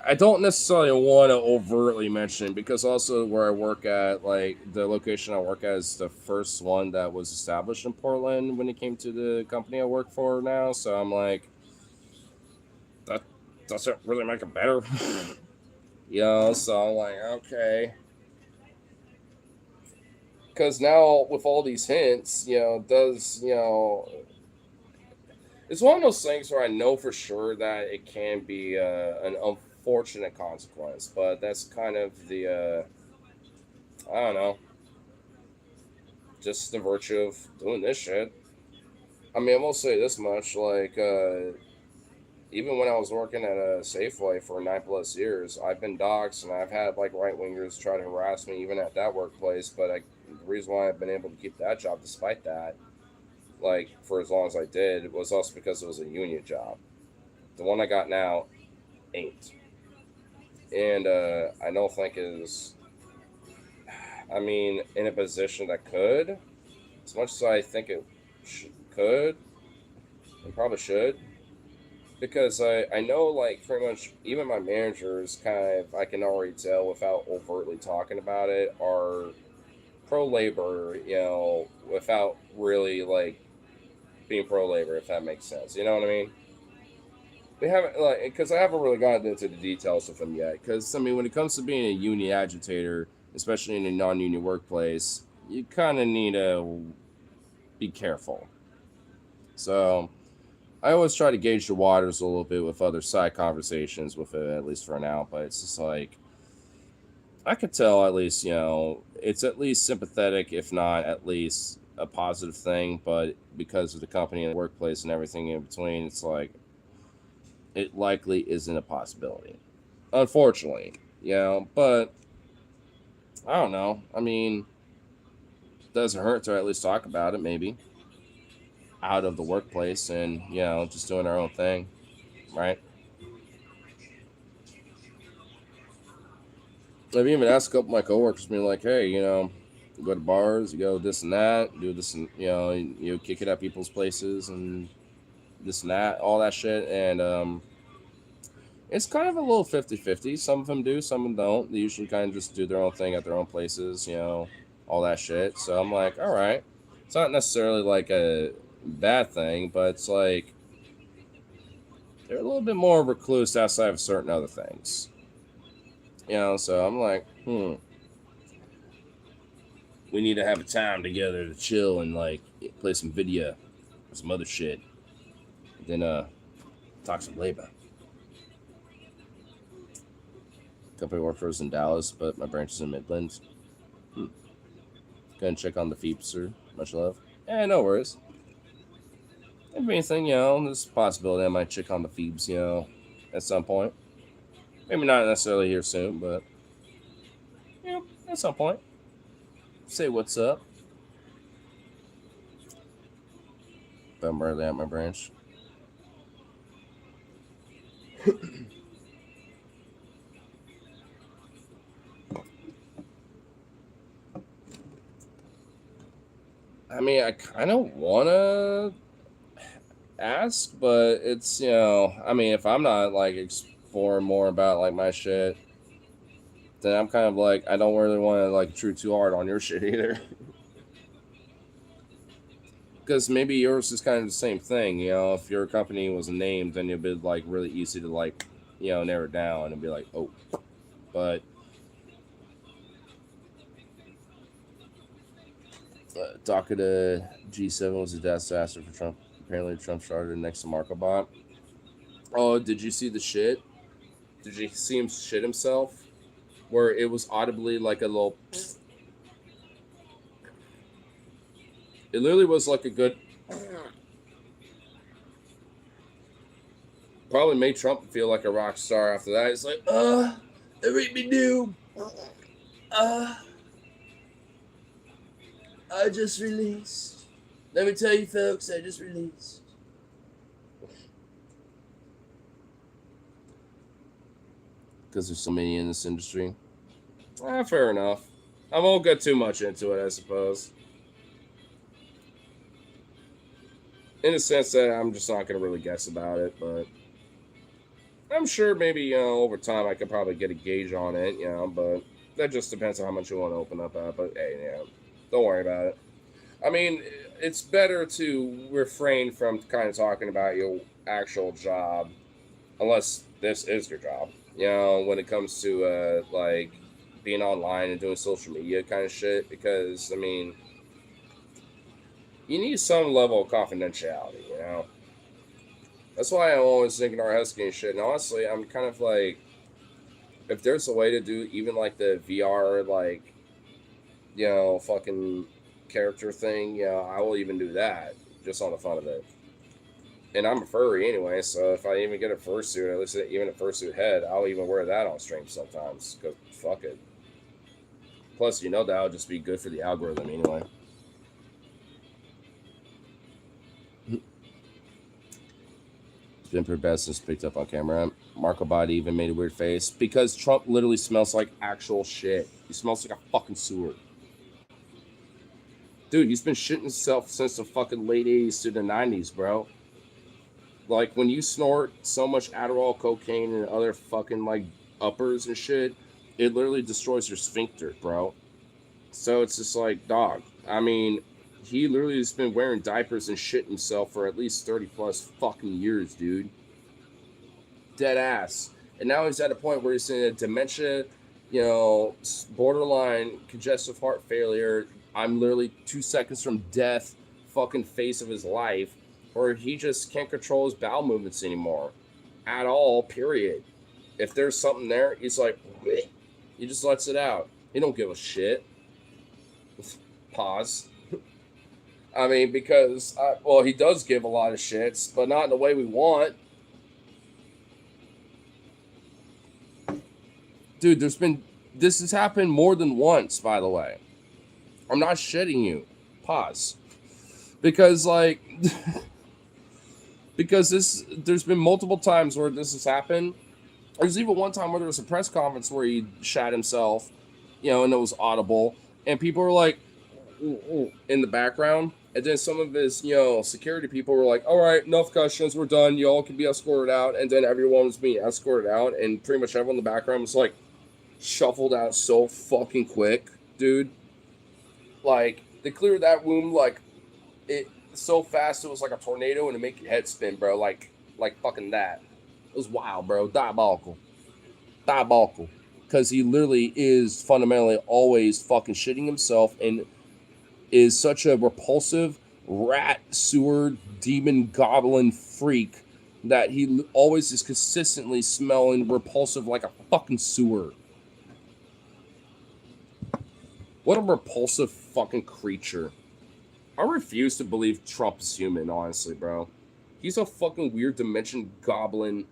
I don't necessarily want to overtly mention it because also where I work at, like the location I work at is the first one that was established in Portland when it came to the company I work for now. So I'm like, that doesn't really make it better. So I'm like, okay. Because now with all these hints, it's one of those things where I know for sure that it can be an unfortunate consequence, but that's kind of I don't know, just the virtue of doing this shit. I mean, I will say this much, like, even when I was working at a Safeway for 9+ years, I've been doxxed and I've had like right wingers try to harass me even at that workplace. But the reason why I've been able to keep that job despite that, like for as long as I did, was also because it was a union job. The one I got now ain't, and I don't think is. I mean, in a position that could, as much as I think it could, and probably should, because I know like pretty much even my managers kind of I can already tell without overtly talking about it are pro labor, without really like being pro labor, if that makes sense. You know what I mean? We haven't like because I haven't really gotten into the details with them yet. Because I mean, when it comes to being a union agitator, especially in a non-union workplace, you kind of need to be careful. So I always try to gauge the waters a little bit with other side conversations with it, at least for now. But it's just like I could tell at least, it's at least sympathetic, if not at least a positive thing. But because of the company and the workplace and everything in between, it's like it likely isn't a possibility. Unfortunately, but I don't know. I mean, it doesn't hurt to at least talk about it, maybe out of the workplace and, just doing our own thing, right? I've even asked a couple of my coworkers, being like, "Hey, you go to bars, you go this and that, do this and you kick it at people's places and this and that, all that shit." And it's kind of a little 50-50. Some of them do, some of them don't. They usually kind of just do their own thing at their own places, all that shit. So I'm like, all right, it's not necessarily like a bad thing, but it's like they're a little bit more recluse outside of certain other things. So I'm like, we need to have a time together to chill and like play some video or some other shit. Then talk some labor. Company work for us in Dallas, but my branch is in Midland. Go and check on the Phoebes, sir. Much love. No worries. If anything, there's a possibility I might check on the Phoebes, at some point. Maybe not necessarily here soon, but at some point. Say what's up. But I'm rarely at my branch. I mean, I kind of want to ask, but it's, I mean, if I'm not like exploring more about like my shit, then I'm kind of like, I don't really want to like intrude too hard on your shit either. Because maybe yours is kind of the same thing, if your company was named, then it'd be like really easy to like, narrow it down and be like, oh, but talking to G7 was a disaster for Trump. Apparently, Trump started next to Markobot. Oh, did you see the shit? Did you see him shit himself? Where it was audibly like a little. It literally was like a good. Probably made Trump feel like a rock star after that. It's like, they made me do. I just released. Let me tell you, folks, I just released. Because there's so many in this industry. Fair enough. I won't get too much into it, I suppose. In the sense that I'm just not going to really guess about it, but I'm sure maybe over time I could probably get a gauge on it, but that just depends on how much you want to open up at. But hey, don't worry about it. I mean, it's better to refrain from kind of talking about your actual job, unless this is your job. When it comes to like being online and doing social media kind of shit, because I mean, you need some level of confidentiality. That's why I'm always thinking our Husky and shit. And honestly, I'm kind of like, if there's a way to do even like the VR, like, fucking character thing, I will even do that just on the fun of it. And I'm a furry anyway, so if I even get a fursuit, at least even a fursuit head, I'll even wear that on stream sometimes. Cause fuck it. Plus, that'll just be good for the algorithm anyway. Been best since picked up on camera. Marco Body even made a weird face because Trump literally smells like actual shit. He smells like a fucking sewer. Dude, he's been shitting himself since the fucking late 80s to the 90s, bro. Like, when you snort so much Adderall, cocaine, and other fucking, like, uppers and shit, it literally destroys your sphincter, bro. So it's just like, dog. I mean, he literally has been wearing diapers and shit himself for at least 30 plus fucking years, dude. Dead ass. And now he's at a point where he's in a dementia, borderline congestive heart failure. I'm literally 2 seconds from death, fucking face of his life, where he just can't control his bowel movements anymore. At all, period. If there's something there, he's like, bleh. He just lets it out. He don't give a shit. Pause. I mean, because, he does give a lot of shits, but not in the way we want. Dude, this has happened more than once, by the way. I'm not shitting you. Pause. Because, there's been multiple times where this has happened. There's even one time where there was a press conference where he shat himself, and it was audible. And people were like, in the background. And then some of his, security people were like, all right, enough questions, we're done. You all can be escorted out. And then everyone was being escorted out. And pretty much everyone in the background was like, shuffled out so fucking quick, dude. Like, they cleared that room, like, it so fast it was like a tornado and it make your head spin, bro. Like fucking that. It was wild, bro. Diabolical. Because he literally is fundamentally always fucking shitting himself and is such a repulsive rat, sewer, demon, goblin freak that he always is consistently smelling repulsive like a fucking sewer. What a repulsive fucking creature. I refuse to believe Trump is human, honestly, bro. He's a fucking weird dimension goblin,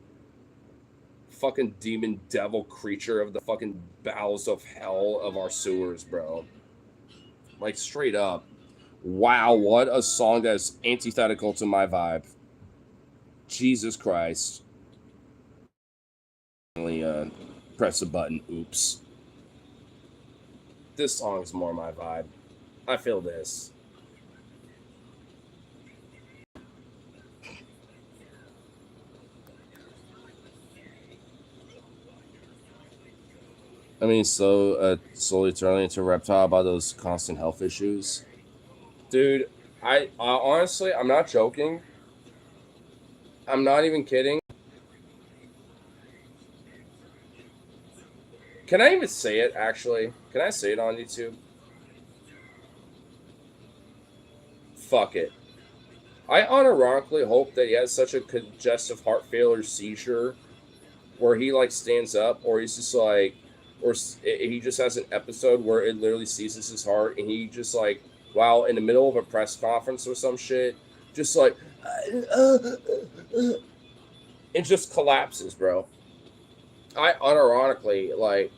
fucking demon devil creature of the fucking bowels of hell of our sewers, bro. Like, straight up. Wow, what a song that's antithetical to my vibe. Jesus Christ. Press the button. Oops. This song is more my vibe. I feel this. I mean, slowly turning into a reptile by those constant health issues. Dude, I honestly, I'm not joking. I'm not even kidding. Can I even say it, actually? Can I say it on YouTube? Fuck it. I unironically hope that he has such a congestive heart failure seizure where he, like, stands up, or he's just, like, or he just has an episode where it literally seizes his heart, and he just, like, while in the middle of a press conference or some shit, just, like, it just collapses, bro. I unironically, like,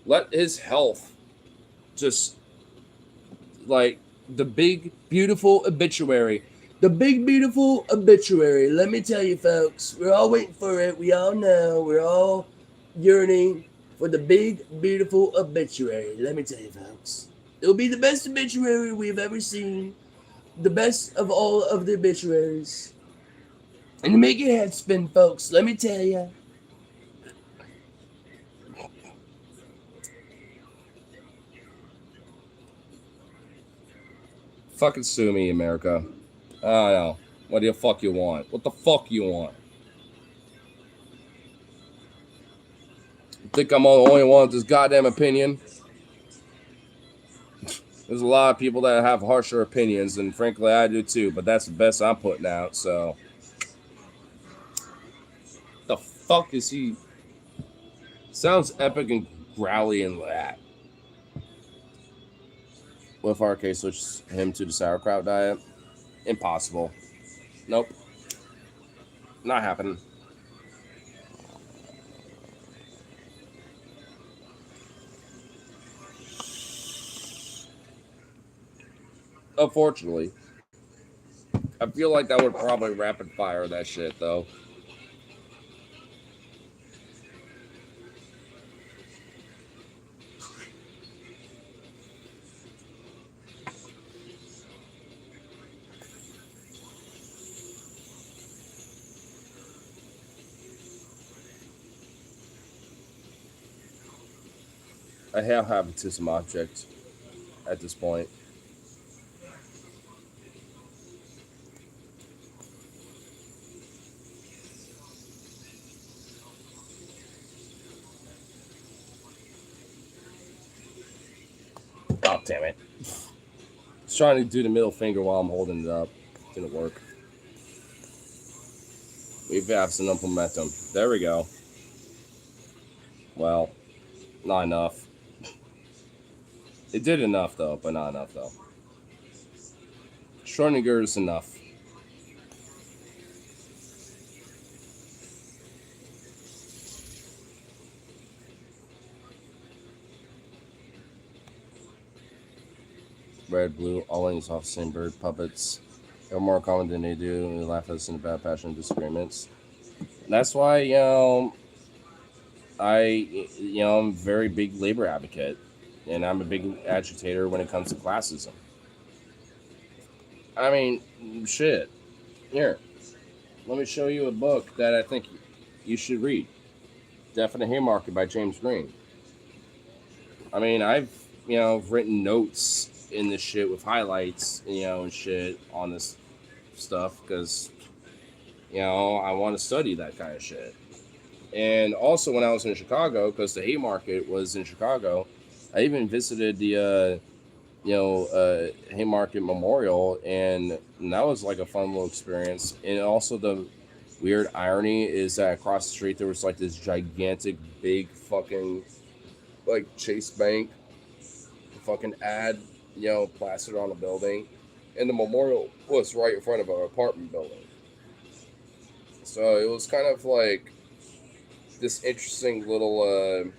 let his health just, like, the big, beautiful obituary. The big, beautiful obituary. Let me tell you, folks, we're all waiting for it. We all know. We're all yearning for the big, beautiful obituary. Let me tell you, folks. It'll be the best obituary we've ever seen. The best of all of the obituaries. And to make your head spin, folks, let me tell you. Fucking sue me, America. I don't know. What the fuck you want? What the fuck you want? You think I'm the only one with this goddamn opinion? There's a lot of people that have harsher opinions, and frankly, I do too, but that's the best I'm putting out, so. The fuck is he? Sounds epic and growly and that. What if RK switches him to the sauerkraut diet? Impossible. Nope. Not happening. Unfortunately. I feel like that would probably rapid fire that shit, though. I have it to some object at this point. Oh, damn it. I was trying to do the middle finger while I'm holding it up. Didn't work. We've got some momentum. There we go. Well, not enough. It did enough, though, but not enough, though. Schrodinger is enough. Red, blue, all lanes off the same bird. Puppets are more common than they do, and they laugh at us in bad passion disagreements. That's why, I'm a very big labor advocate, and I'm a big agitator when it comes to classism. I mean, shit. Here, let me show you a book that I think you should read. Death in the Haymarket by James Green. I mean, I've written notes in this shit with highlights, and shit on this stuff because I want to study that kind of shit. And also, when I was in Chicago, because the Haymarket was in Chicago, I even visited the Haymarket Memorial, and that was like a fun little experience. And also, the weird irony is that across the street there was like this gigantic, big fucking like Chase Bank fucking ad, plastered on a building, and the memorial was right in front of an apartment building. So it was kind of like this interesting little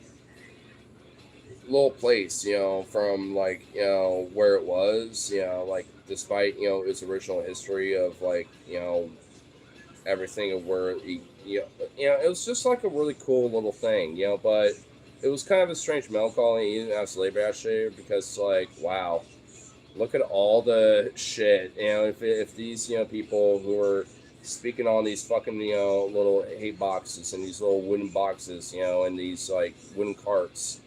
place, from like where it was, like despite its original history of like everything of where it was just like a really cool little thing, but it was kind of a strange melancholy even as labor yesterday because like wow, look at all the shit, if these people who are speaking on these fucking little hate boxes and these little wooden boxes, and these like wooden carts,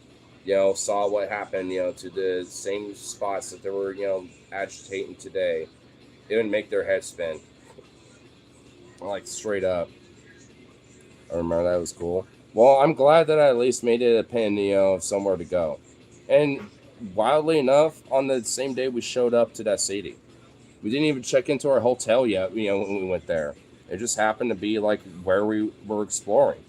saw what happened, to the same spots that they were, agitating today, it would make their head spin. Like straight up. I remember that was cool. Well, I'm glad that I at least made it a pin, of somewhere to go. And wildly enough, on the same day we showed up to that city, we didn't even check into our hotel yet, when we went there. It just happened to be like where we were exploring.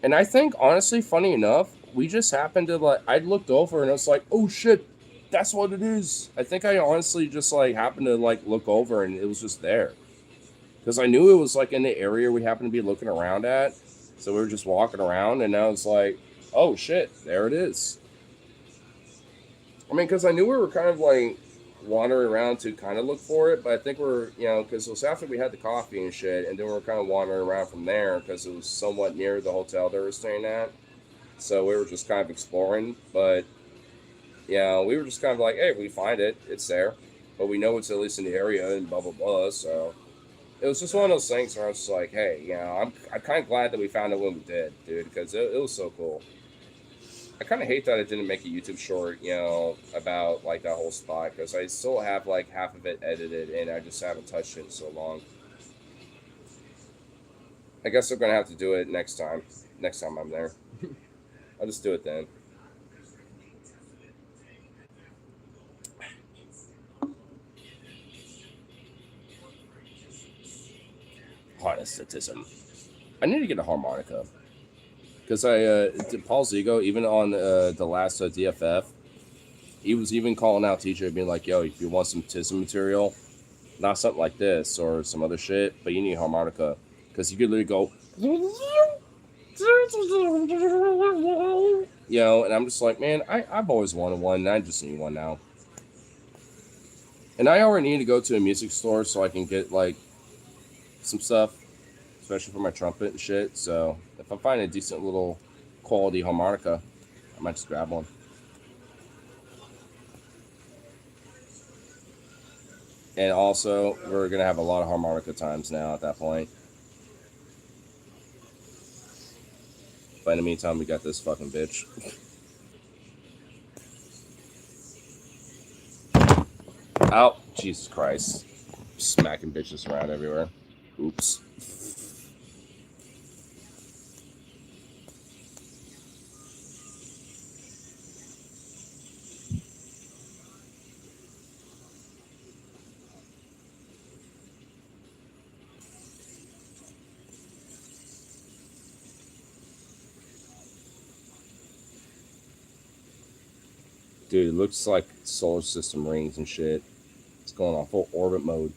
And I think, honestly, funny enough, we just happened to like, I looked over and I was like, oh shit, that's what it is. I think I honestly just like happened to like look over and it was just there. Because I knew it was like in the area we happened to be looking around at. So we were just walking around and I was like, oh shit, there it is. I mean, because I knew we were kind of like wandering around to kind of look for it, but I think we're, because it was after we had the coffee and shit, and then we were kind of wandering around from there because it was somewhat near the hotel they were staying at. So we were just kind of exploring, but we were just kind of like, hey, we find it, it's there, but we know it's at least in the area and blah blah blah. So it was just one of those things where I was just like, hey, I'm kind of glad that we found it when we did, dude, because it was so cool. I kind of hate that I didn't make a YouTube short, about like that whole spot because I still have like half of it edited and I just haven't touched it in so long. I guess I'm gonna have to do it next time. Next time I'm there, I'll just do it then. Harmonism. I need to get a harmonica because I Paul Zigo even on the last DFF, he was even calling out TJ being like, "Yo, if you want some tism material, not something like this or some other shit, but you need a harmonica because you could literally go." And I'm just like, man, I've always wanted one, and I just need one now. And I already need to go to a music store so I can get like some stuff, especially for my trumpet and shit. So if I find a decent little quality harmonica, I might just grab one. And also, we're gonna have a lot of harmonica times now at that point. But in the meantime, we got this fucking bitch. Oh, Jesus Christ. Smacking bitches around everywhere. Oops. Dude, it looks like solar system rings and shit. It's going on full orbit mode.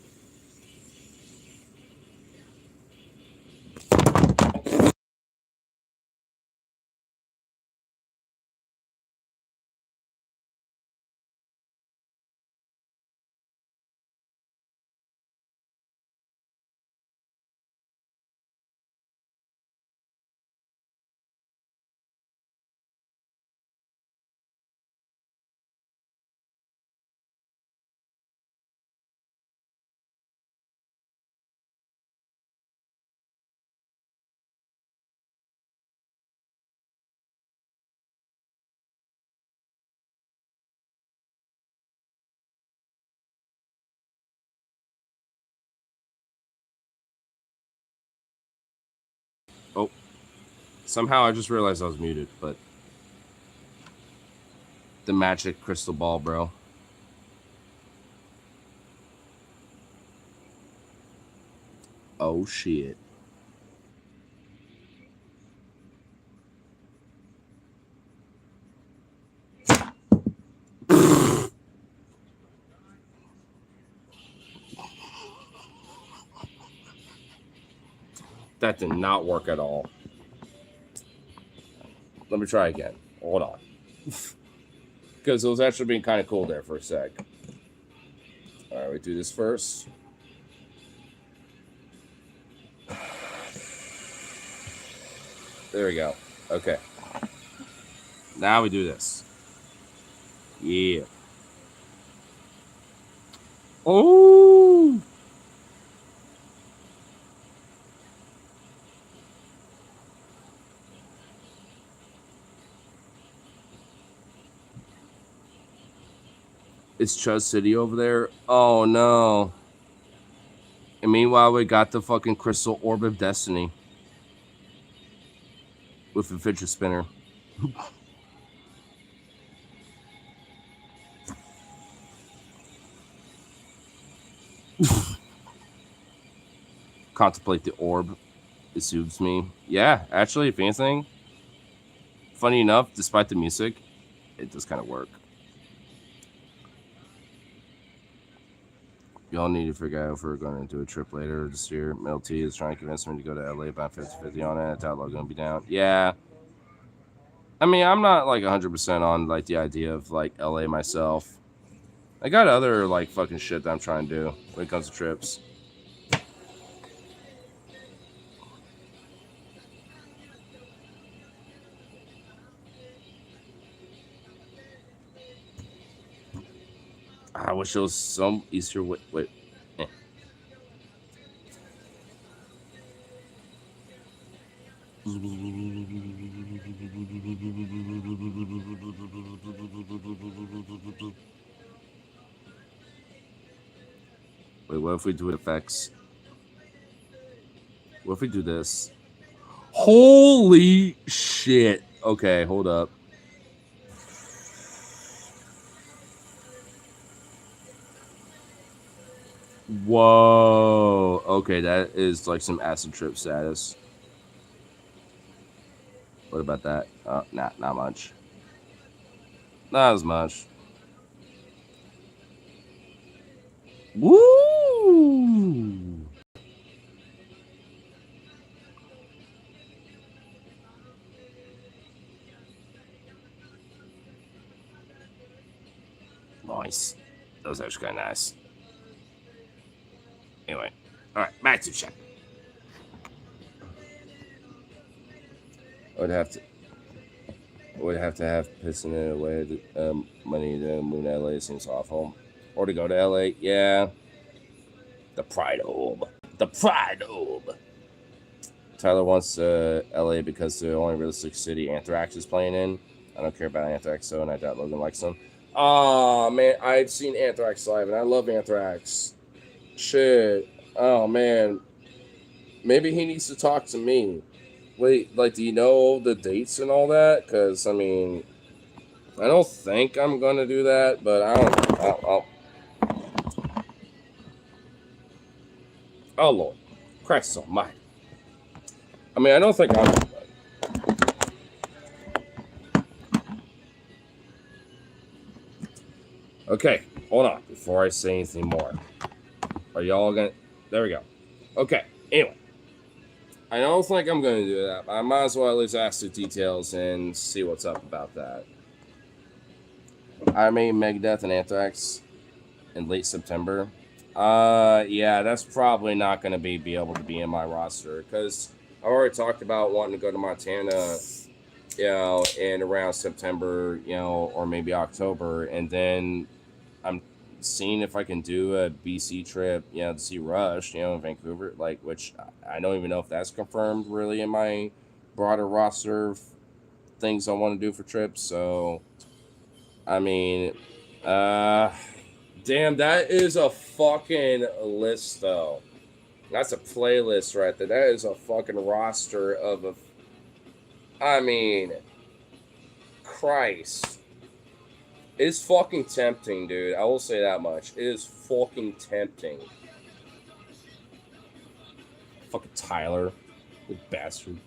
Oh, somehow I just realized I was muted, but the magic crystal ball, bro. Oh shit. That did not work at all. Let me try again. Hold on. Because it was actually being kind of cool there for a sec. All right, we do this first. There we go. Okay. Now we do this. Yeah. Oh. It's Chuz City over there. Oh no. And meanwhile, we got the fucking crystal orb of destiny with a fidget spinner. Contemplate the orb. It soothes me. Yeah, actually, if anything, funny enough, despite the music, it does kind of work. Y'all need to figure out if we're going to do a trip later this year. Mel T is trying to convince me to go to LA about 50-50 on it. I doubt I'm going to be down. Yeah. I mean, I'm not like 100% on like the idea of like LA myself. I got other like fucking shit that I'm trying to do when it comes to trips. I wish it was some easier way. Wait. Wait, what if we do effects? What if we do this? Holy shit. Okay, hold up. Whoa. Okay, that is like some acid trip status. What about that? Not much. Not as much. Woo! Nice. That was actually kind of nice. Anyway, all right, back to chat. I would have to have pissing it away money to move to LA seems awful. Or to go to LA, yeah. The Pride Home. The Pride Home. Tyler wants LA because the only realistic city Anthrax is playing in. I don't care about Anthrax, so, and I doubt Logan likes them. Oh, man, I've seen Anthrax live, and I love Anthrax. Shit. Oh, man. Maybe he needs to talk to me. Wait, like, do you know the dates and all that? Because, I mean, I don't think I'm going to do that, but I'll Oh, Lord. Christ almighty. I mean, I don't think I'm... Okay, hold on before I say anything more. Are y'all gonna... There we go. Okay, anyway. I don't think I'm going to do that, but I might as well at least ask the details and see what's up about that. I made Megadeth and Anthrax in late September. Yeah, that's probably not going to be able to be in my roster because I already talked about wanting to go to Montana, you know, in around September, you know, or maybe October, and then I'm seeing if I can do a BC trip, you know, to see Rush, you know, in Vancouver, like, which I don't even know if that's confirmed really in my broader roster of things I want to do for trips. So, I mean, damn, that is a fucking list, though. That's a playlist right there. That is a fucking roster of a... I mean, Christ. It's fucking tempting, dude. I will say that much. It is fucking tempting. Fucking Tyler. You bastard.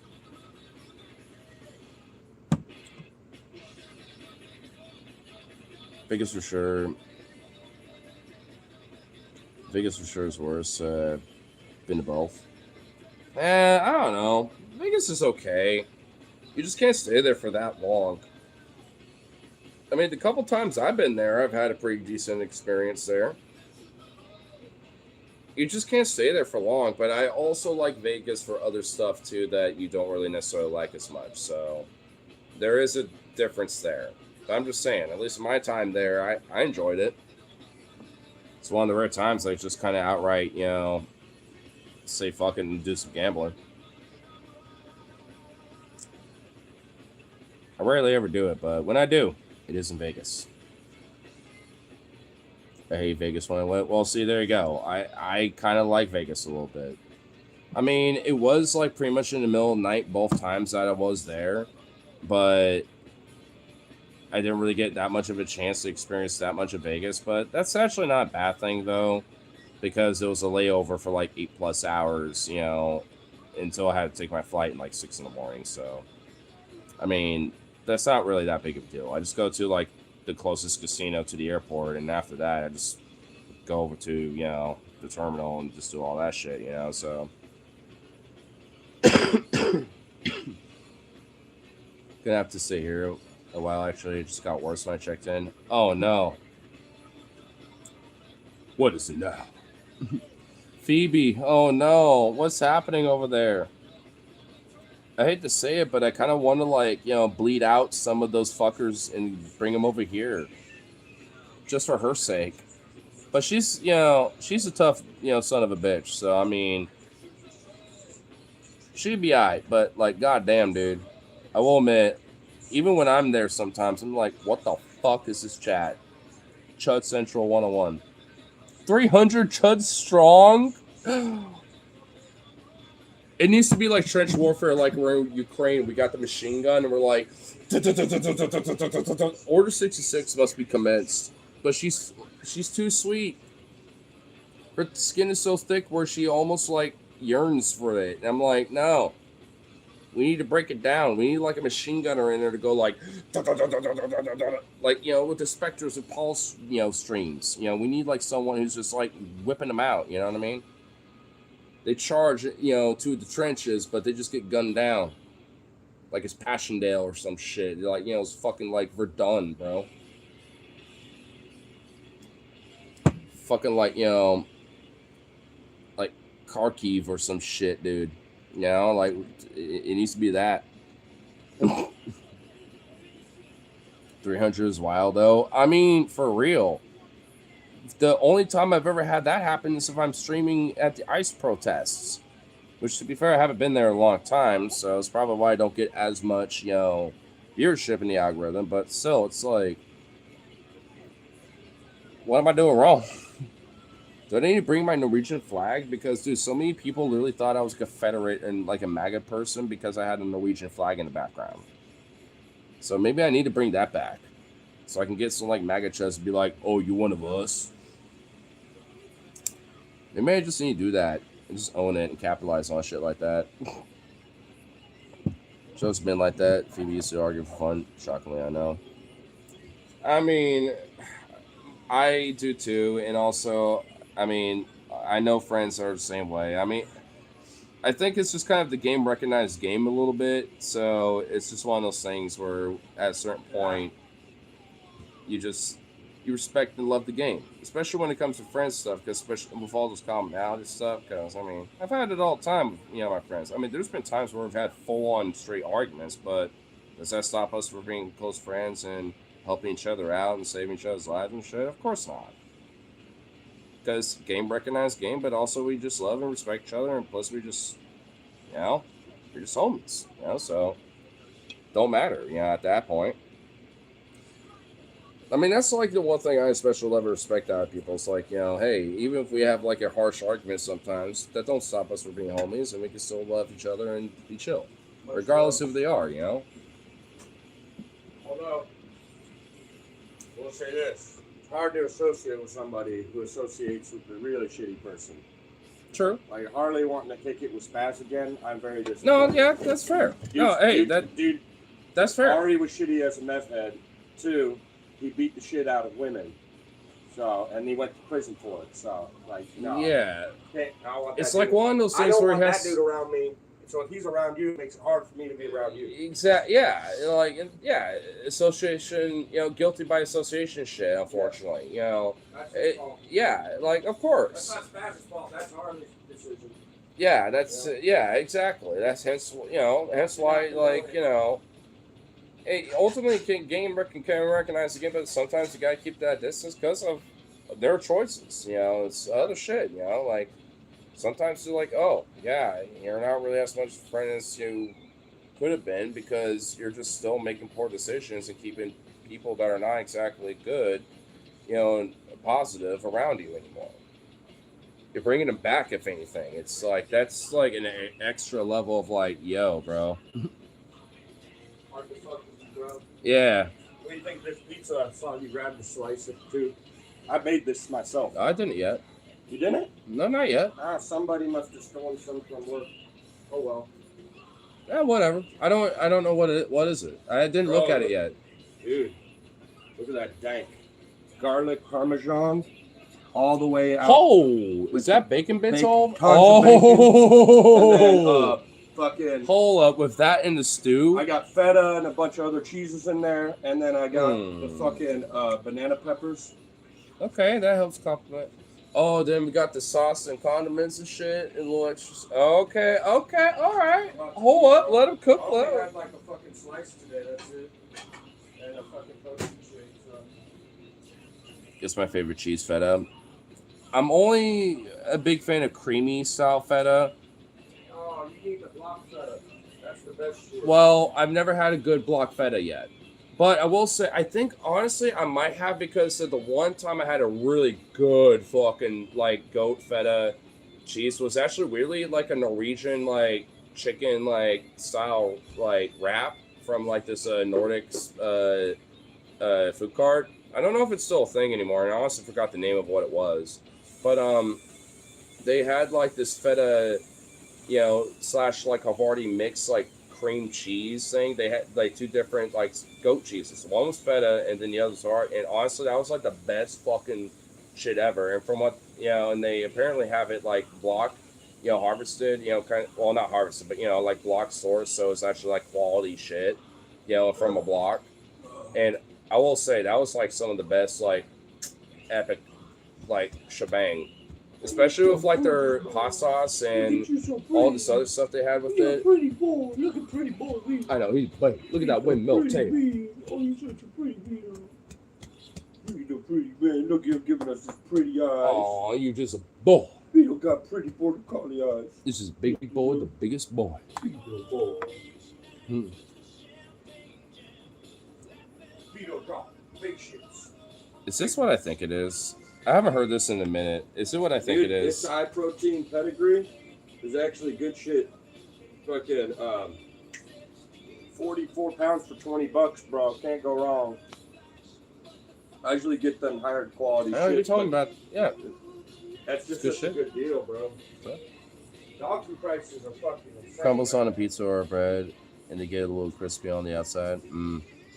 Vegas for sure. Vegas for sure is worse. Been to both. I don't know. Vegas is okay. You just can't stay there for that long. I mean, the couple times I've been there, I've had a pretty decent experience there. You just can't stay there for long, but I also like Vegas for other stuff, too, that you don't really necessarily like as much. So, there is a difference there. But I'm just saying, at least my time there, I enjoyed it. It's one of the rare times I just kind of outright, you know, say fuck it and do some gambling. I rarely ever do it, but when I do, it is in Vegas. I hate Vegas when I went. Well, see, there you go. I kind of like Vegas a little bit. I mean, it was like pretty much in the middle of the night both times that I was there, but I didn't really get that much of a chance to experience that much of Vegas. But that's actually not a bad thing, though, because it was a layover for like 8+ hours, you know, until I had to take my flight in like 6 in the morning. So, I mean, that's not really that big of a deal. I just go to like the closest casino to the airport, and after that, I just go over to, you know, the terminal and just do all that shit, you know. So, gonna have to stay here a while. Actually, it just got worse when I checked in. Oh no! What is it now? Phoebe, oh no, what's happening over there? I hate to say it, but I kind of want to, like, you know, bleed out some of those fuckers and bring them over here. Just for her sake. But she's, you know, she's a tough, you know, son of a bitch. So, I mean, She'd be alright, but like, goddamn, dude. I will admit, even when I'm there sometimes, I'm like, what the fuck is this chat? Chud Central 101. 300 Chuds strong? It needs to be like trench warfare, like we're in Ukraine. We got the machine gun, and we're like, Order 66 must be commenced. But she's too sweet. Her skin is so thick where she almost like yearns for it. And I'm like, no. We need to break it down. We need like a machine gunner in there to go like, like, you know, with the specters of pulse, you know, streams. You know, we need like someone who's just like whipping them out. You know what I mean? They charge, you know, to the trenches, but they just get gunned down. Like it's Passchendaele or some shit. Like, you know, it's fucking like Verdun, bro. Fucking like, you know, like Kharkiv or some shit, dude. You know, like, it needs to be that. 300 is wild, though. I mean, for real. The only time I've ever had that happen is if I'm streaming at the ICE protests. Which, to be fair, I haven't been there in a long time, so it's probably why I don't get as much, you know, viewership in the algorithm. But still, it's like, what am I doing wrong? Do I need to bring my Norwegian flag? Because, dude, so many people literally thought I was a Confederate and like a MAGA person because I had a Norwegian flag in the background. So maybe I need to bring that back. So I can get some like MAGA chest and be like, oh, you one of us? Maybe I just need to do that and just own it and capitalize on shit like that. Joke's been like that. Phoebe used to argue for fun. Shockingly, I know. I mean, I do too. And also, I mean, I know friends are the same way. I mean, I think it's just kind of the game recognized game a little bit. So it's just one of those things where at a certain point, you respect and love the game, especially when it comes to friends stuff, because especially with all this commonality stuff, because, I mean, I've had it all the time with, you know, my friends. I mean, there's been times where we've had full-on straight arguments, but does that stop us from being close friends and helping each other out and saving each other's lives and shit? Of course not. Because game recognized game, but also we just love and respect each other, and plus we just, you know, we're just homies, you know, so don't matter, you know, at that point. I mean, that's like the one thing I especially love and respect out of people. It's like, you know, hey, even if we have like a harsh argument sometimes, that don't stop us from being homies, and we can still love each other and be chill, regardless of who they are, you know? Although, we'll say this. It's hard to associate with somebody who associates with a really shitty person. True. Like Harley wanting to kick it with Spaz again, I'm very disappointed. No, yeah, that's fair. That's fair. Already was shitty as a meth head. 2, he beat the shit out of women. So, and he went to prison for it. So, like, no. Yeah. Want it's that like dude. one of those I things don't where want he has that dude around me. So if he's around you, it makes it hard for me to be around you. Exactly. Yeah. Like, yeah. Association. You know, guilty by association shit. Unfortunately, you know. Yeah. Like, of course. That's not Spaz's fault. That's Harley's decision. Yeah. That's. Yeah. Exactly. That's hence. You know. Hence why. Like, you know. It ultimately can recognize the game, but sometimes you gotta keep that distance because of their choices. You know, it's other shit. You know, like sometimes you're like, oh yeah, you're not really as much a friend as you could have been because you're just still making poor decisions and keeping people that are not exactly good, you know, and positive around you anymore. You're bringing them back, if anything. It's like that's like an extra level of like, yo, bro. Yeah. What do you think of this pizza I saw you grab the slice of too? I made this myself. I didn't yet. You didn't? No, not yet. Somebody must have stolen some from work. Oh well. Yeah, whatever. I don't know what is it. I didn't look at it yet. Dude, look at that dank. Garlic parmesan all the way out. Oh, is that bacon bits all? Oh. Fucking hold up with that in the stew. I got feta and a bunch of other cheeses in there, and then I got the fucking banana peppers. Okay, that helps complement. Oh, then we got the sauce and condiments and shit and little extras. Okay, all right. Hold up, let them cook. I had like a fucking slice today. That's it, and a fucking protein shake. So. It's my favorite cheese feta. I'm only a big fan of creamy style feta. Oh, you need the block feta. That's the best shit. Well, I've never had a good block feta yet. But I will say, I think honestly, I might have because of the one time I had a really good fucking like goat feta cheese was actually weirdly like a Norwegian like chicken like style like wrap from like this Nordic food cart. I don't know if it's still a thing anymore, and I honestly forgot the name of what it was. But they had like this feta, you know, slash like Havarti mix like cream cheese thing. They had like two different like goat cheeses. One was feta and then the other was hard. And honestly, that was like the best fucking shit ever. And from what you know, and they apparently have it like block, you know, harvested, you know, kind of well not harvested, but you know, like block source. So it's actually like quality shit, you know, from a block. And I will say that was like some of the best like epic like shebang. Especially with like their hot sauce and all this other stuff they had with it. Pretty boy, look at pretty boy. I know he's look at that windmill tail. Oh, you're such a pretty man. You're a pretty man. Look, you're giving us this pretty eyes. Oh, you just a boy. Vito got pretty border collie eyes. This is big boy, the biggest boy. Vito boy. Hmm. Vito got big shits. Is this what I think it is? I haven't heard this in a minute. Is it what I think Dude, it this is? high protein pedigree is actually good shit. Fucking 44 pounds for $20, bro. Can't go wrong. I usually get them higher quality I know what shit. you're talking about. Yeah. That's just Good such shit. a good deal, bro. Yeah. Dog food prices are fucking insane. Crumbles right on a now. pizza or bread, and they get a little crispy on the outside.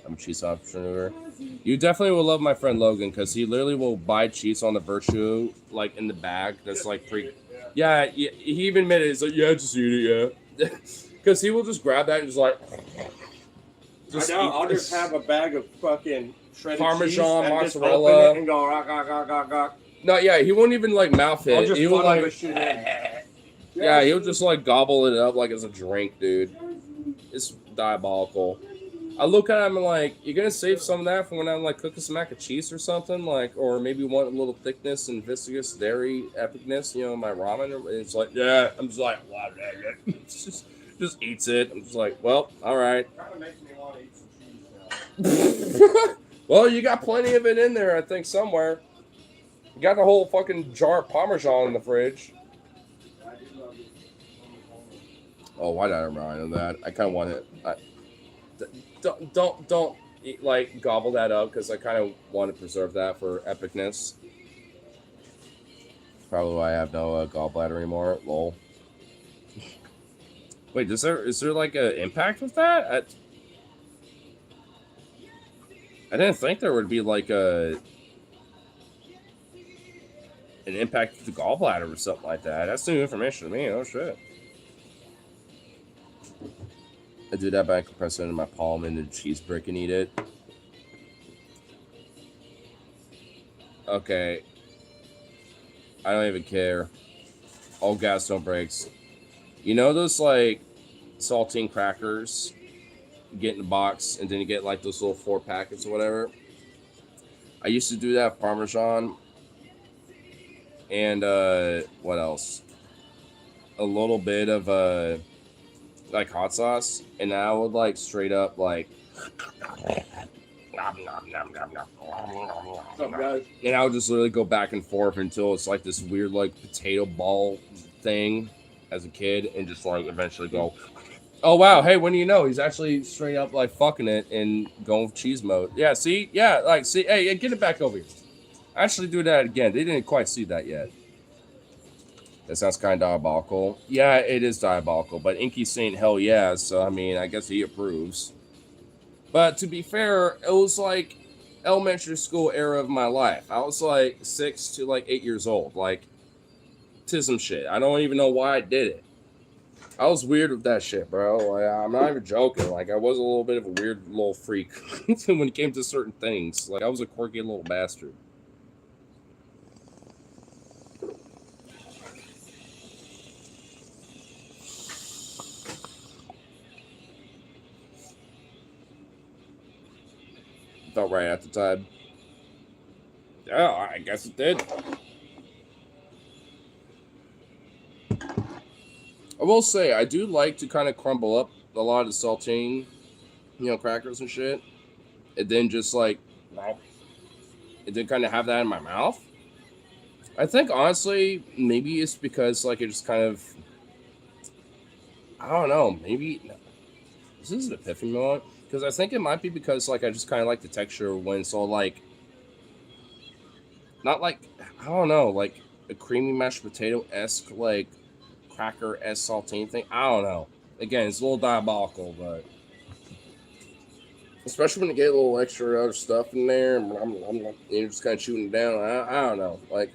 I'm a cheese entrepreneur. You definitely will love my friend Logan because he literally will buy cheese on the Virtue like in the bag. That's like pre. Yeah, he even admitted it's like just eat it, yeah. Because he will just grab that and just like. I know. I'll just have a bag of fucking shredded Parmesan, cheese and just mozzarella. open it and go rock, rock, rock, rock, rock. No, yeah, he won't even like mouth I'll it. just He will funnel like. this shit in. Yeah, he'll just like gobble it up like it's a drink, dude. It's diabolical. I look at him and like, you're gonna save some of that for when I'm like cooking some mac and cheese or something, like, or maybe want a little thickness and viscous dairy epicness, you know, my ramen. And it's like, yeah, I'm just like, wow, just eats it. I'm just like, well, all right. Kind of makes me want to eat some cheese now. Well, you got plenty of it in there, I think, somewhere. You got the whole fucking jar of Parmesan in the fridge. I do love it. Oh, why did I remind of that? I kind of want it. Don't like gobble that up because I kind of want to preserve that for epicness. Probably why I have no gallbladder anymore. Lol. Wait, is there like an impact with that? I didn't think there would be like an impact to the gallbladder or something like that. That's new information to me. Oh shit. I do that by compressing it in my palm into a cheese brick and eat it. Okay. I don't even care. All gas, no brakes. You know those like saltine crackers you get in the box and then you get like those little 4 packets or whatever? I used to do that with Parmesan. And what else? A little bit of like hot sauce, and I would like straight up like What's up, guys? and I would just literally go back and forth until it's like this weird like potato ball thing as a kid, and just like eventually go, oh wow, hey, when do you know he's actually straight up like fucking it and going with cheese mode? Yeah, see, yeah, like see, hey, get it back over here. Actually do that again. They didn't quite see that yet. That sounds kind of diabolical. Yeah, it is diabolical, but Inky's saying hell yeah, so I mean, I guess he approves. But to be fair, it was like elementary school era of my life. I was like 6 to like 8 years old, like to some shit. I don't even know why I did it. I was weird with that shit, bro. Like, I'm not even joking. Like, I was a little bit of a weird little freak when it came to certain things. Like, I was a quirky little bastard. Felt right at the time. Yeah, I guess it did. I will say I do like to kind of crumble up a lot of the saltine, crackers and shit, and then just like, and then kind of have that in my mouth. I think honestly, maybe it's because like it just kind of, I don't know, maybe this is an epiphany moment because I think it might be because like I just kind of like the texture when it's all like, not like, I don't know, like a creamy mashed potato esque like cracker esque saltine thing. I don't know. Again, it's a little diabolical, but especially when you get a little extra other stuff in there, and you're just kind of shooting it down. I don't know, like.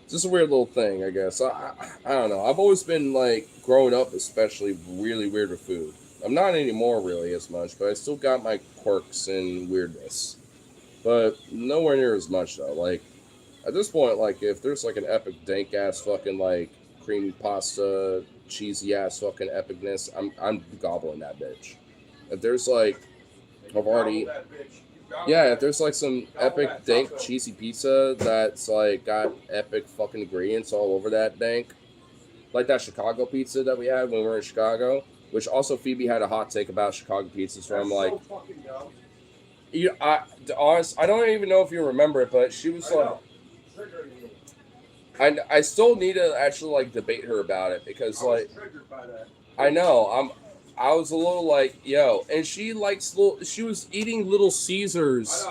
It's just a weird little thing, I guess. I don't know. I've always been, like, growing up especially really weird with food. I'm not anymore really as much, but I still got my quirks and weirdness. But nowhere near as much, though. Like, at this point, like, if there's, like, an epic dank-ass fucking, like, creamy pasta, cheesy-ass fucking epicness, I'm gobbling that bitch. If there's, like, I've already... Yeah, if there's like some epic dank cheesy pizza that's like got epic fucking ingredients all over that dank, like that Chicago pizza that we had when we were in Chicago, which also Phoebe had a hot take about Chicago pizzas. So I'm like, I don't even know if you remember it, but she was like, I still need to actually like debate her about it because like, I know I was a little like, yo, and she likes she was eating Little Caesars.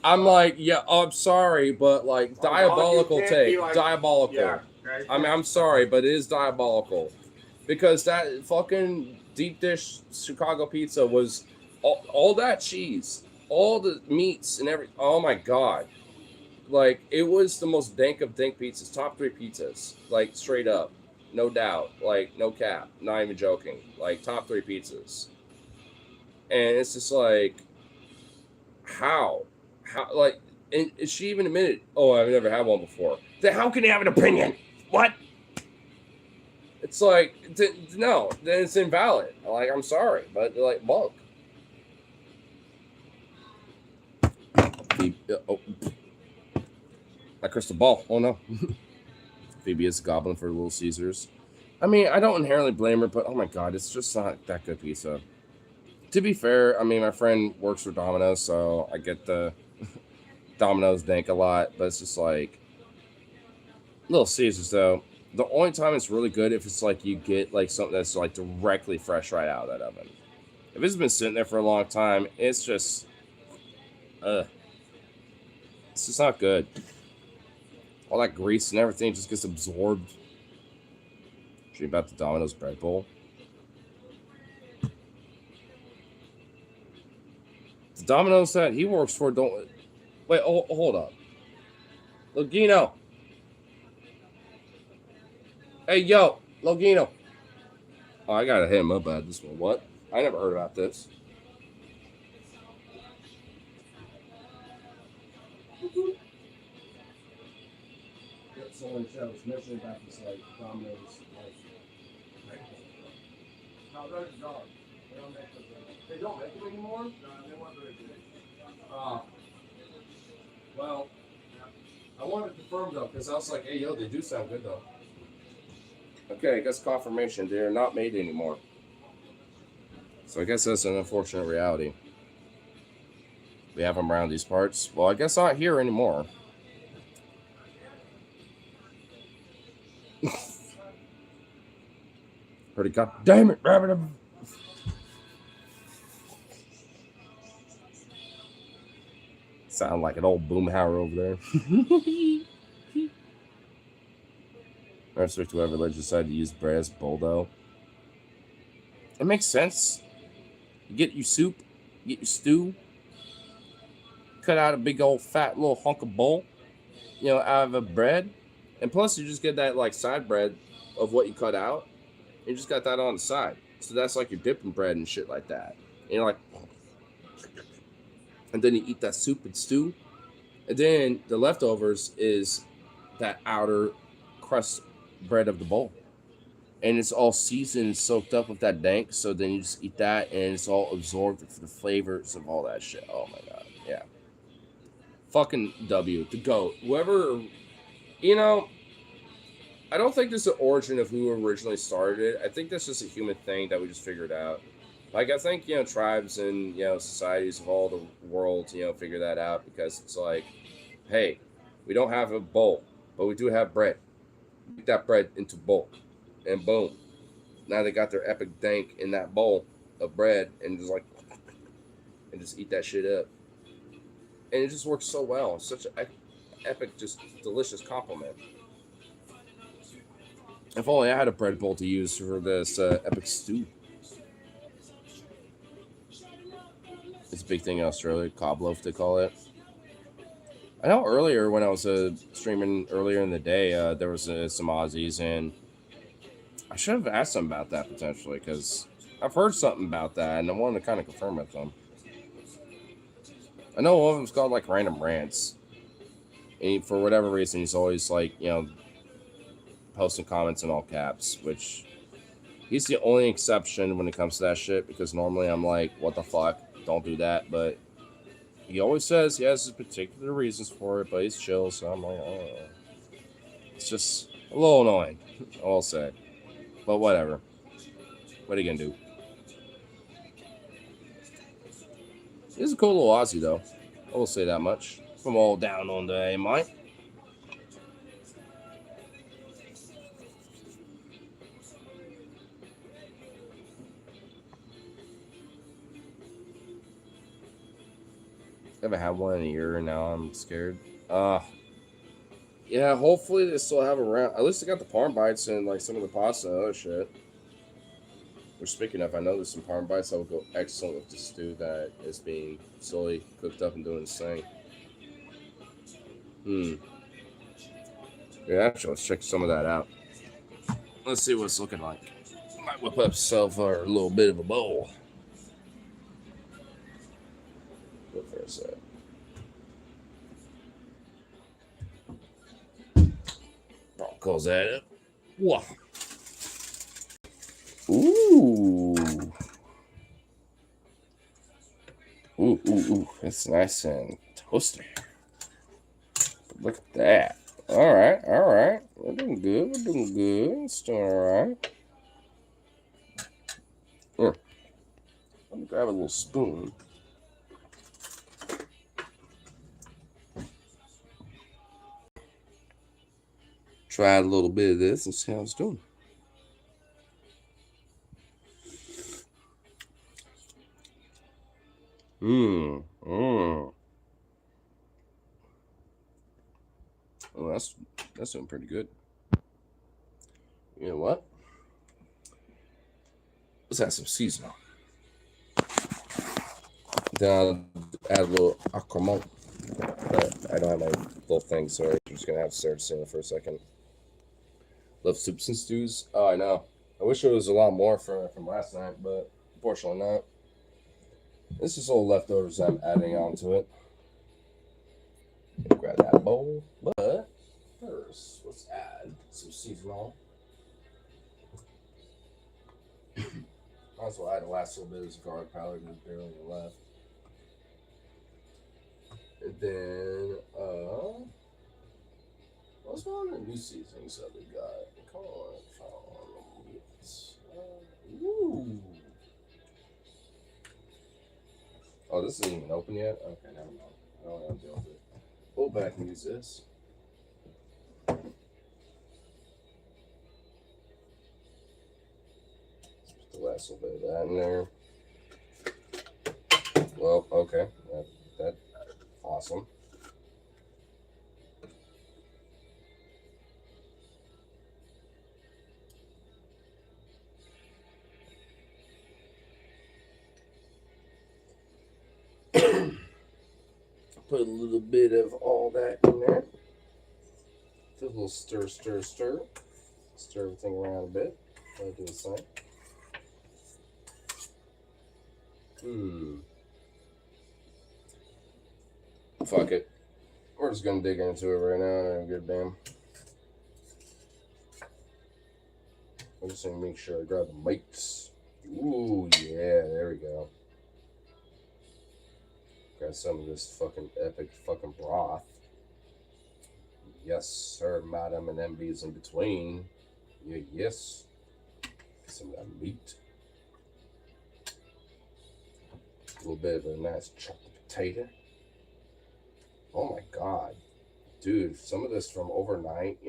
I'm like, yeah, I'm sorry, but like diabolical take, diabolical. Yeah, right? I mean, I'm sorry, but it is diabolical because that fucking deep dish Chicago pizza was all that cheese, all the meats and everything. Oh my god, like it was the most dank of dank pizzas, top 3 pizzas, like straight up. No doubt, like no cap, not even joking. Like top 3 pizzas, and it's just like, how, like, and she even admitted, "Oh, I've never had one before." Then how can you have an opinion? What? It's like, no, then it's invalid. Like, I'm sorry, but like, bug. Oh, my crystal ball. Oh no. Phoebe is a goblin for Little Caesars. I mean, I don't inherently blame her, but oh my god, it's just not that good pizza. To be fair, I mean, my friend works for Domino's, so I get the Domino's dank a lot, but it's just like Little Caesars though. The only time it's really good if it's like you get like something that's like directly fresh right out of that oven. If it's been sitting there for a long time, it's just, it's just not good. All that grease and everything just gets absorbed. Dream about the Domino's bread bowl. The Domino's that he works for don't... Wait, hold up. Logino. Hey, yo, Logino. Oh, I gotta hit him up at this one. What? I never heard about this. Someone was mentioning about this, like, Domino's, like, no, those are gone. They don't make them. They don't make them anymore? No, they weren't very good. Well, I wanted to confirm, though, because I was like, hey, yo, they do sound good, though. Okay, I guess confirmation. They are not made anymore. So I guess that's an unfortunate reality. We have them around these parts. Well, I guess not here anymore. Pretty god damn it, rabbit. Sound like an old boomhauer over there. I respect whoever let you decide to use bread as boldo. It makes sense. You get your soup, you get your stew, cut out a big old fat little hunk of bowl, out of a bread. And plus you just get that like side bread of what you cut out. You just got that on the side. So that's like your dipping bread and shit like that. And you're like, and then you eat that soup and stew. And then the leftovers is that outer crust bread of the bowl. And it's all seasoned and soaked up with that dank. So then you just eat that and it's all absorbed for the flavors of all that shit. Oh my god. Yeah. Fucking W. The GOAT. Whoever, I don't think this is the origin of who originally started it. I think that's just a human thing that we just figured out. Like I think tribes and societies of all the world figure that out because it's like, hey, we don't have a bowl, but we do have bread. Make that bread into bowl, and boom, now they got their epic dank in that bowl of bread and just like and just eat that shit up, and it just works so well. It's such an epic, just delicious compliment. If only I had a bread bowl to use for this epic stew. It's a big thing in Australia, cob loaf they call it. I know earlier when I was streaming earlier in the day, there was some Aussies, and I should have asked them about that potentially because I've heard something about that, and I wanted to kind of confirm it with them. I know one of them's called like Random Rants, and for whatever reason, he's always like posting comments in all caps, which he's the only exception when it comes to that shit because normally I'm like, what the fuck, don't do that, but he always says he has his particular reasons for it, but he's chill, so I'm like, oh, it's just a little annoying, I'll say. But whatever. What are you gonna do? He's a cool little Aussie, though. I will say that much. From all down on the A-Mine. Haven't had one in a year, and now I'm scared. Yeah, hopefully they still have around. At least they got the parm bites and like some of the pasta and other shit. Which, speaking of, I know there's some parm bites that would go excellent with the stew that is being slowly cooked up and doing its thing. Yeah, actually, let's check some of that out. Let's see what it's looking like. Might whip up myself a little bit of a bowl. Go for a sec. Calls that up. Wow. Ooh. Ooh. It's nice and toasty. Look at that. All right. We're doing good. It's doing all right. Here. Let me grab a little spoon. Try a little bit of this and see how it's doing. Well, that's doing pretty good. You know what? Let's add some seasoning. Then I'll add a little acromont. But I don't have my little thing, so I'm just gonna have to start seeing it for a second. Love soups and stews. Oh, I know. I wish it was a lot more from last night, but unfortunately not. This is all leftovers I'm adding onto it. Grab that bowl, but first let's add some seasonal. Might as well add the last little bit of this garlic powder. There's barely any left. And then what's one of the new seasonings that we got? Come on. Ooh. Oh, this isn't even open yet? Okay, never mind. I don't want to deal with it. Pull back and use this. Put the last little bit of that in there. Well, okay. That's awesome. Put a little bit of all that in there. Do a little stir. Stir everything around a bit. I'll do the same. Fuck it. We're just gonna dig into it right now. I don't give a damn. I'm just gonna make sure I grab the mics. Ooh, yeah, there we go. Got some of this fucking epic fucking broth. Yes, sir, madam, and MBs in between. Yeah, yes. Some of that meat. A little bit of a nice chopped potato. Oh my god. Dude, some of this from overnight,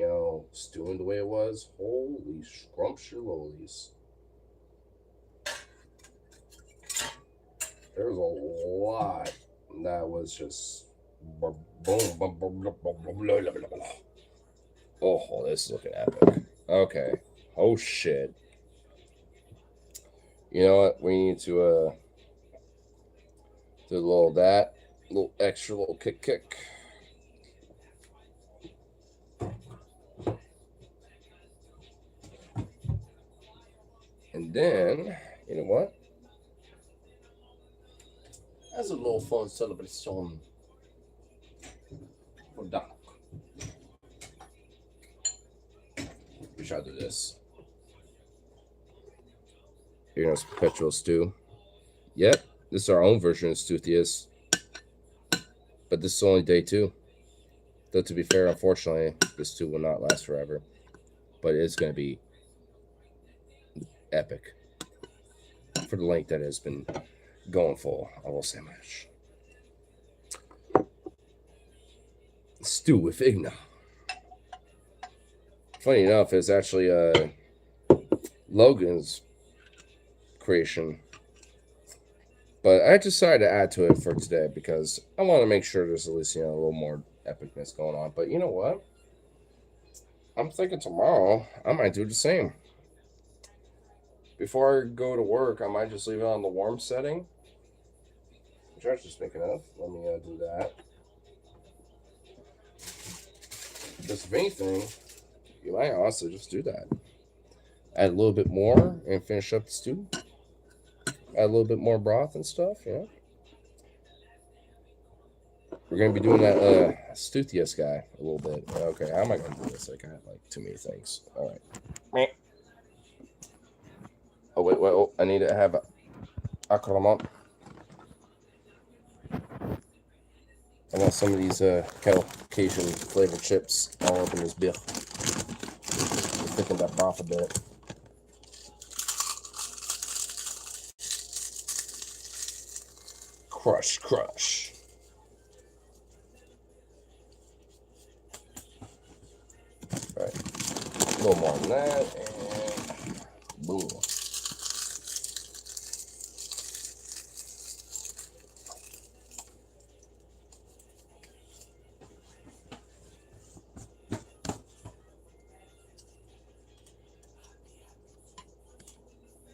stewing the way it was. Holy scrumptious. There was a lot that was just boom, boom, boom, boom, boom, boom, boom, blah, blah, blah, blah. Oh, this is looking epic. Okay. Oh shit. You know what? We need to do a little of that, little extra little kick. And then, you know what? As a little fun celebration for Doc. We shall do this. Here goes perpetual stew. Yep, this is our own version of stew, Theus. But this is only day 2. Though to be fair, unfortunately, this stew will not last forever. But it's going to be epic. For the length that it has been going for, I will say much. Stew with Igna. Funny enough, it's actually Logan's creation. But I decided to add to it for today because I want to make sure there's at least, a little more epicness going on. But you know what? I'm thinking tomorrow I might do the same. Before I go to work, I might just leave it on the warm setting. Which I was just thinking of. Let me do that. Because if anything, you might also just do that. Add a little bit more and finish up the stew. Add a little bit more broth and stuff, We're going to be doing that Stuthius guy a little bit. Okay, how am I going to do this? I got too many things. All right. Oh, wait. Oh, I need to have Akramant. I want some of these Cajun flavored chips all up in this beer. Thicken that broth a bit. Crush. All right. A little more than that, and boom.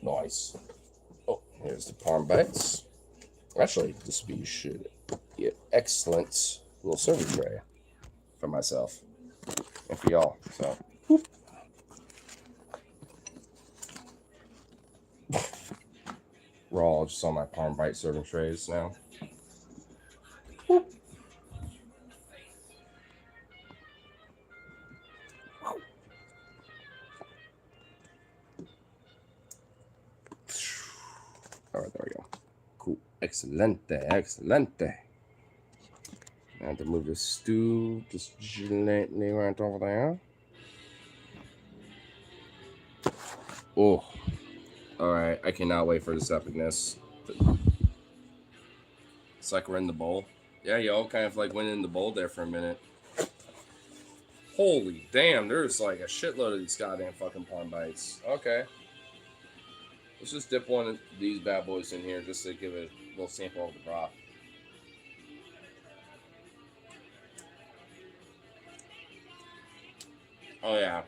Nice. Oh, here's the parm bites. Actually, this should be an excellent little serving tray for myself and for y'all. So, whoop. We're all just on my parm bite serving trays now. Whoop. All right, there we go. Cool. Excelente. And to move the stew just gently right over there. Oh, all right. I cannot wait for this epicness. It's like we're in the bowl. Yeah, y'all kind of went in the bowl there for a minute. Holy damn, there's a shitload of these goddamn fucking parm bites. Okay. Let's just dip one of these bad boys in here just to give it a little sample of the broth. Oh, yeah.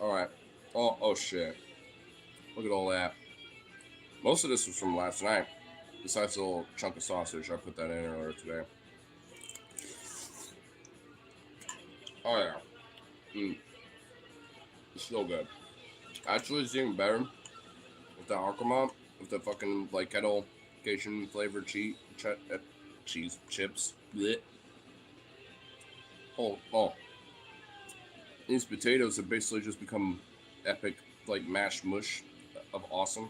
All right. Oh, shit. Look at all that. Most of this was from last night. Besides the little chunk of sausage, I put that in earlier today. Oh, yeah. It's so good. Actually, it's even better with the Arkamont, with the fucking, kettle Cajun flavored cheese chips. Blech. Oh. These potatoes have basically just become epic, mashed mush of awesome.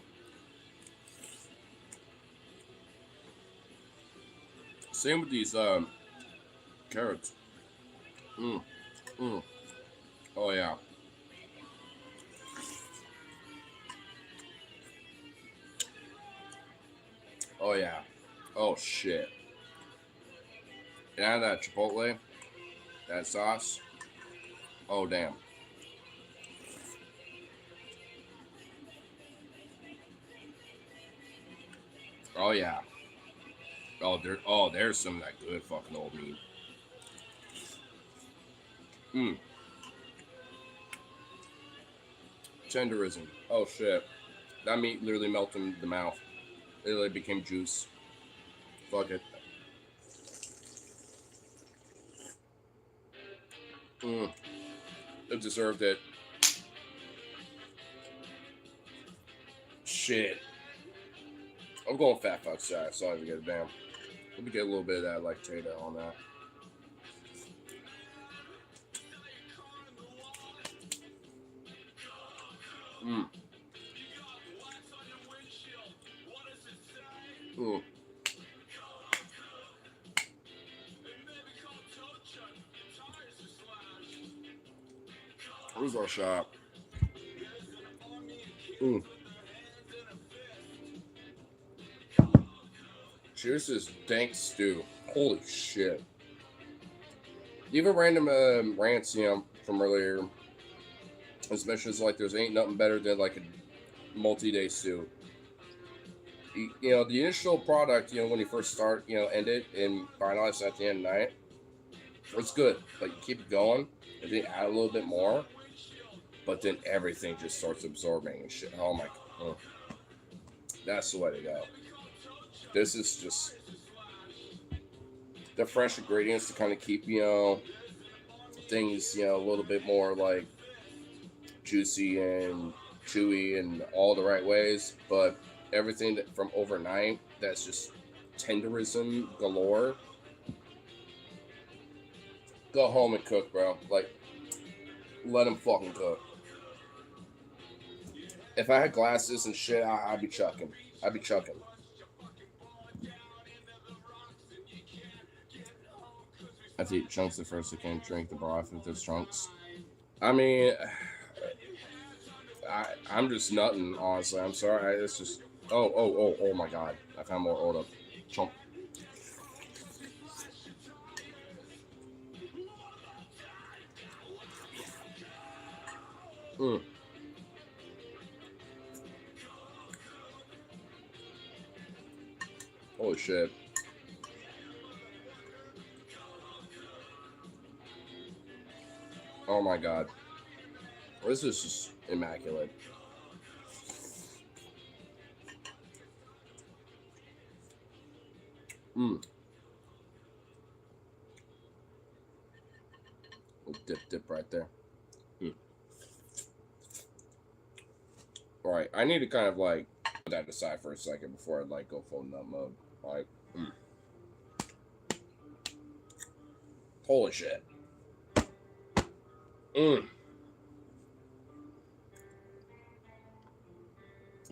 Same with these carrots. Mm, mm. Oh yeah. Oh yeah. Oh shit. And add that chipotle, that sauce. Oh damn. Oh yeah. There's some of that good fucking old meat. Mm. Tenderism. Oh shit. That meat literally melted in the mouth. It literally became juice. Fuck it. Mm. It deserved it. Shit. I'm going fat fuck side, so I don't even get a damn. Let me get a little bit of that like potato on that. Mm. Mm. Where's our shop? Mm. Cheers to this dank stew. Holy shit. Even random rants, from earlier, especially like there's ain't nothing better than like a multi-day stew. The initial product, when you first start, end it and finalize at the end of the night, it's good. Like you keep it going, and then add a little bit more, but then everything just starts absorbing and shit. Oh my god, that's the way to go. This is just the fresh ingredients to kind of keep things a little bit more like juicy and chewy and all the right ways, but everything that from overnight that's just tenderism galore. Go home and cook, bro. Like, let them fucking cook. If I had glasses and shit, I'd be chucking. I'd be chucking. I have to eat chunks at first. I can't drink the broth if there's chunks. I mean, I'm just nutting, honestly. I'm sorry. It's just. Oh my god. I found more. Hold up. Chunk. Mm. Holy shit. Oh my god. This is just immaculate. Mm. Dip right there. Mm. All right, I need to kind of like put that aside for a second before I like go full nut mode. Like, holy shit. Mm.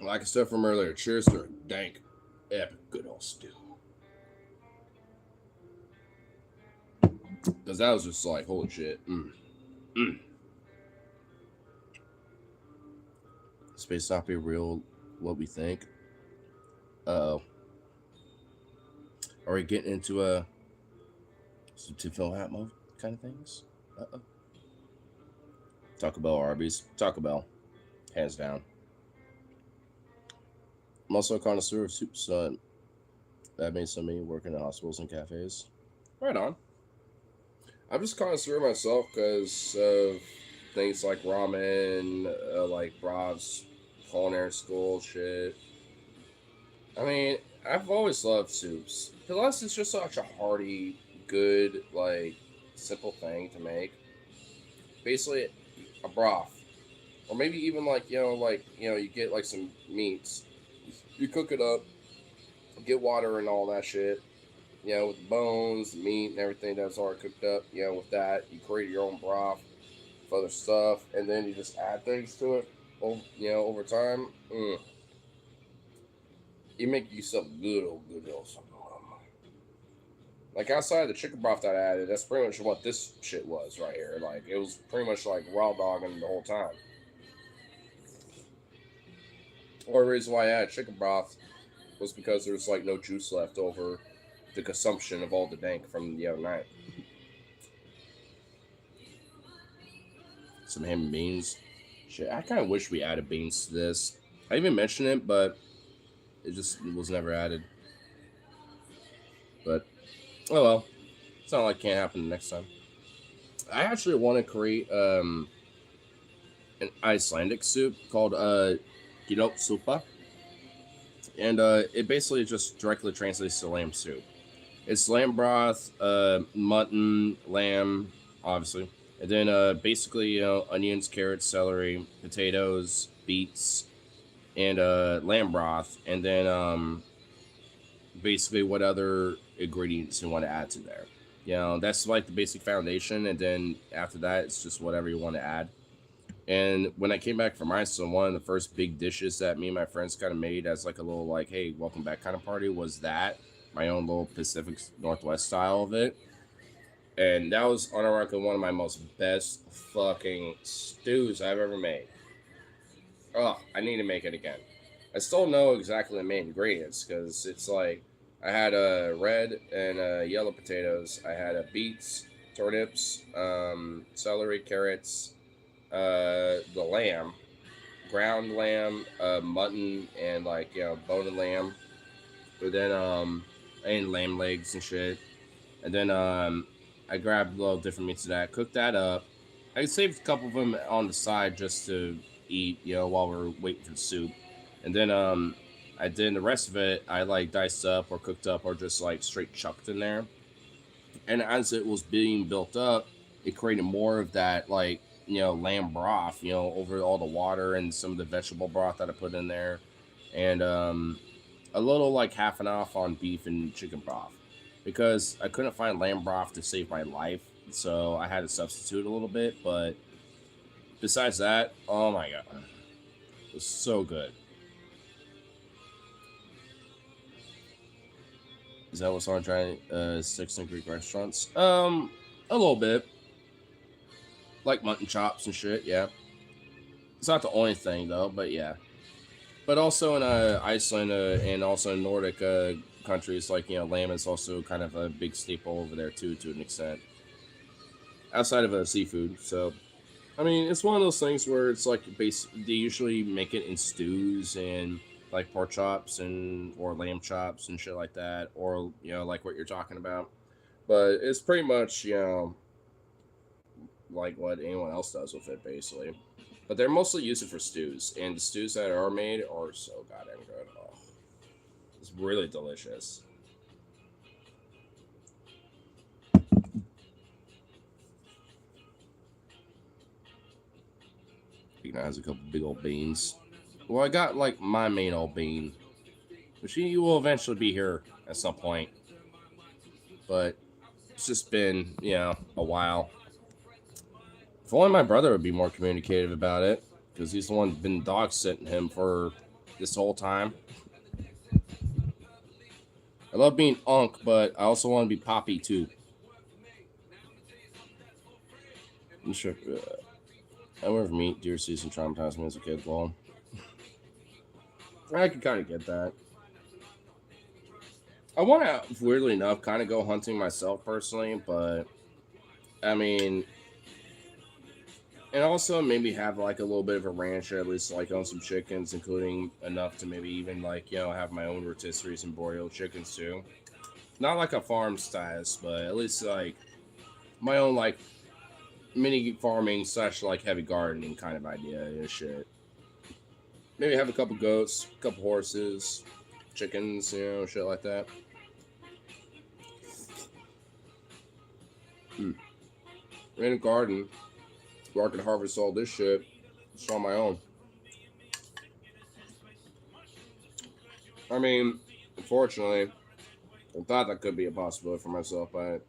Like I said from earlier, cheers to a dank, epic, good old stew. Because that was just like, holy shit. Space not be real what we think. Uh-oh. Are we getting into some tinfoil hat mode kind of things? Uh-oh. Taco Bell, Arby's. Taco Bell. Hands down. I'm also a connoisseur of soup, so that means so many working in hospitals and cafes. Right on. I'm just connoisseur myself because of things like ramen, like Rob's culinary school shit. I mean, I've always loved soups. Plus, it's just such a hearty, good, like, simple thing to make. Basically, a broth. Or maybe even, like, you get, like, some meats. You cook it up, get water and all that shit. With the bones, the meat, and everything that's already cooked up. With that, you create your own broth for other stuff, and then you just add things to it. Over time, you make yourself good old something. Like outside of the chicken broth that I added, that's pretty much what this shit was right here. Like it was pretty much like raw dogging the whole time. Or the reason why I added chicken broth was because there's like no juice left over the consumption of all the dank from the other night. Some ham and beans. Shit, I kind of wish we added beans to this. I even mentioned it, but it was never added. But oh well, it's not like it can't happen the next time. I actually want to create an Icelandic soup called Gilotsupa, and it basically just directly translates to lamb soup. It's lamb broth, mutton, lamb, obviously, and then basically onions, carrots, celery, potatoes, beets, and lamb broth, and then basically what other ingredients you want to add to there. That's like the basic foundation, and then after that, it's just whatever you want to add. And when I came back from Iceland, one of the first big dishes that me and my friends kind of made as like a little like, hey, welcome back kind of party was that my own little Pacific Northwest style of it. And that was unironically one of my most best fucking stews I've ever made. Oh, I need to make it again. I still know exactly the main ingredients because it's like I had red and yellow potatoes. I had beets, turnips, celery, carrots, the lamb, ground lamb, mutton, and like bone and lamb. But then and lamb legs and shit. And then I grabbed little different meats of that, cooked that up. I saved a couple of them on the side just to eat, while we're waiting for the soup. And then I did the rest of it. I like diced up or cooked up or just like straight chucked in there. And as it was being built up, it created more of that like lamb broth, over all the water and some of the vegetable broth that I put in there, and a little like half and off on beef and chicken broth because I couldn't find lamb broth to save my life, so I had to substitute a little bit. But besides that, oh my god, it was so good. Is that what's on trying sticks in Greek restaurants? A little bit. Like mutton chops and shit, yeah. It's not the only thing though, but yeah. But also in Iceland and also in Nordic countries, like lamb is also kind of a big staple over there too, to an extent. Outside of seafood, so I mean, it's one of those things where it's like they usually make it in stews and like pork chops and or lamb chops and shit like that, or like what you're talking about. But it's pretty much like what anyone else does with it, basically. But they're mostly used it for stews, and the stews that are made are so goddamn good. Oh, it's really delicious. Has a couple big old beans. Well, I got like my main old bean, which he will eventually be here at some point. But it's just been, a while. If only my brother would be more communicative about it, because he's the one been dog sitting him for this whole time. I love being Unc, but I also want to be Poppy too. I'm sure. I never meet deer season traumatized me as a kid. Well, I can kind of get that. I want to, weirdly enough, kind of go hunting myself personally, but I mean, and also maybe have like a little bit of a ranch, or at least like own some chickens, including enough to maybe even like have my own rotisseries and boreal chickens too. Not like a farm status, but at least like my own like mini farming / like heavy gardening kind of idea and shit. Maybe have a couple goats, a couple horses, chickens, shit like that. In a garden where I can harvest all this shit just on my own. I mean, unfortunately, I thought that could be a possibility for myself, but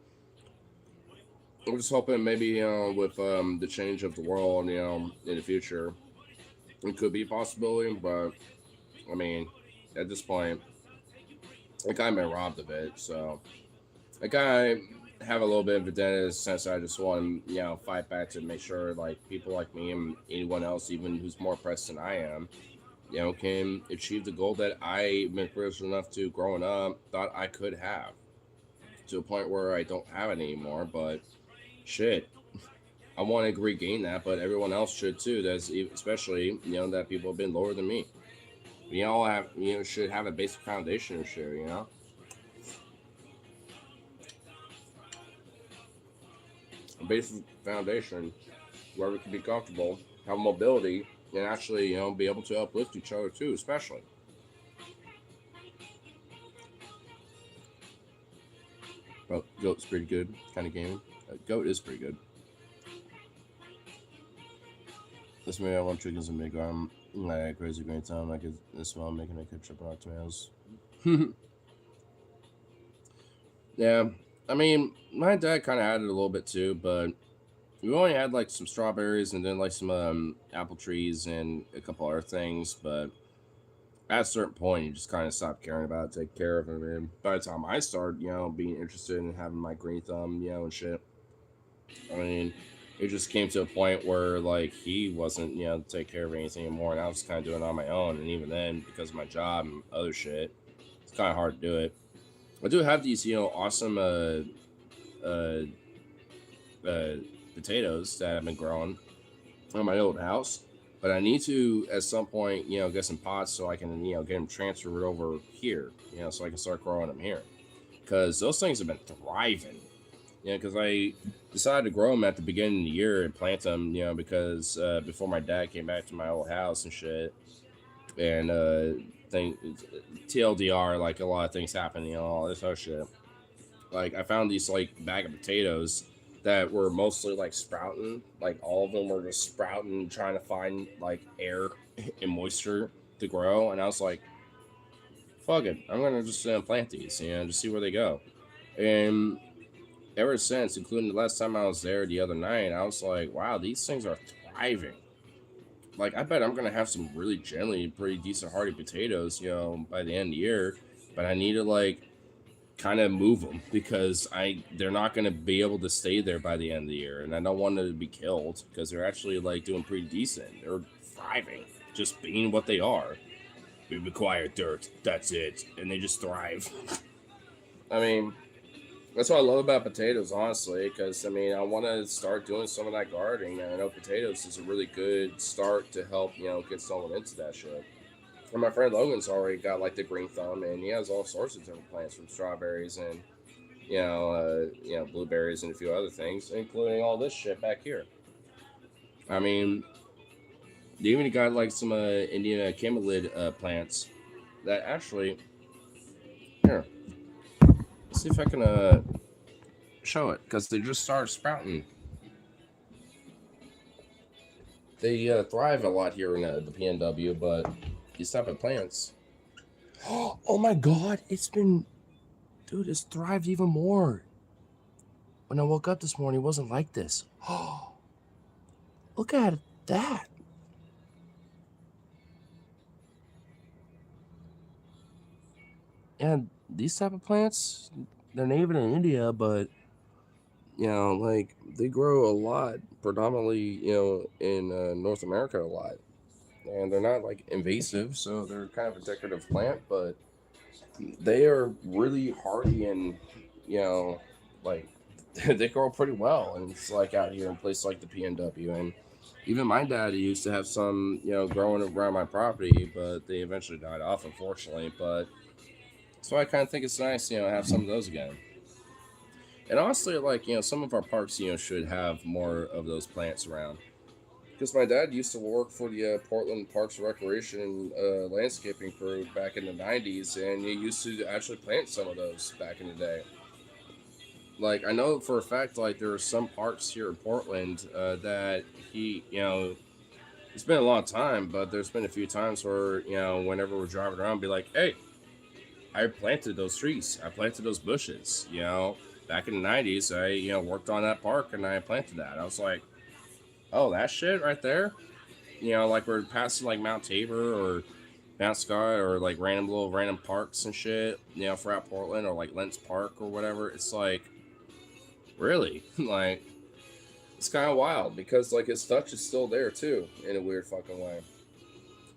I'm just hoping maybe with the change of the world, in the future, it could be a possibility. But I mean, at this point, I kind of been robbed of it. So Like I have a little bit of a vendetta since I just want to, fight back to make sure like people like me and anyone else, even who's more pressed than I am, can achieve the goal that I've been privileged enough to growing up thought I could have to a point where I don't have it anymore. But shit, I want to regain that, but everyone else should too. Especially that people have been lower than me. We all have should have a basic foundation of shit. A basic foundation where we can be comfortable, have mobility, and actually be able to uplift each other too. Especially, well, Goat's pretty good kind of gaming. Goat is pretty good. This maybe I want chickens and big arm. Like crazy great time. Like this smell making a ketchup and hot tomatoes. Yeah, I mean, my dad kind of had it a little bit too, but we only had like some strawberries and then like some apple trees and a couple other things. But at a certain point, you just kind of stop caring about it, take care of it. And by the time I started, being interested in having my green thumb, and shit, I mean, it just came to a point where like he wasn't, take care of anything anymore, and I was kind of doing it on my own. And even then, because of my job and other shit, it's kind of hard to do it. I do have these, awesome uh, uh, potatoes that I've been growing on my old house. But I need to, at some point, get some pots so I can, get them transferred over here, so I can start growing them here. Because those things have been thriving. Because I decided to grow them at the beginning of the year and plant them, because before my dad came back to my old house and shit, and thing TLDR, like a lot of things happen, all this other shit. Like I found these like bag of potatoes that were mostly like sprouting, like all of them were just sprouting, trying to find like air and moisture to grow, and I was like, fuck it, I'm gonna just plant these, just see where they go. And ever since, including the last time I was there the other night, I was like, wow, these things are thriving. Like I bet I'm gonna have some really generally pretty decent hearty potatoes, by the end of the year. But I need to like kind of move them because I they're not gonna be able to stay there by the end of the year, and I don't want them to be killed because they're actually like doing pretty decent. They're thriving, just being what they are. We require dirt. That's it, and they just thrive. I mean, that's what I love about potatoes, honestly, because I mean, I want to start doing some of that gardening, and I know potatoes is a really good start to help, get someone into that shit. And my friend Logan's already got like the green thumb, and he has all sorts of different plants from strawberries and blueberries and a few other things, including all this shit back here. I mean, they even got like some Indian camelid plants that actually here. Let's see if I can show it because they just started sprouting. They thrive a lot here in the PNW, but these type of plants. Oh my god, dude, it's thrived even more. When I woke up this morning, it wasn't like this. Oh, look at that. And these type of plants, they're native in India, but like they grow a lot, predominantly, in North America a lot, and they're not like invasive, so they're kind of a decorative plant, but they are really hardy and like they grow pretty well, and it's like out here in places like the PNW, and even my dad used to have some growing around my property, but they eventually died off, unfortunately. But so I kind of think it's nice, have some of those again. And honestly, like some of our parks, should have more of those plants around. Because my dad used to work for the Portland Parks and Recreation and landscaping crew back in the '90s, and he used to actually plant some of those back in the day. Like I know for a fact, like there are some parks here in Portland that he, it's been a long time, but there's been a few times where whenever we're driving around, be like, hey, I planted those trees, I planted those bushes, back in the '90s, I worked on that park and I planted that. I was like, oh, that shit right there, like we're passing like Mount Tabor or Mount Scott or like random parks and shit, throughout Portland or like Lentz Park or whatever. It's like, really? Like, it's kind of wild because like his touch is still there too in a weird fucking way.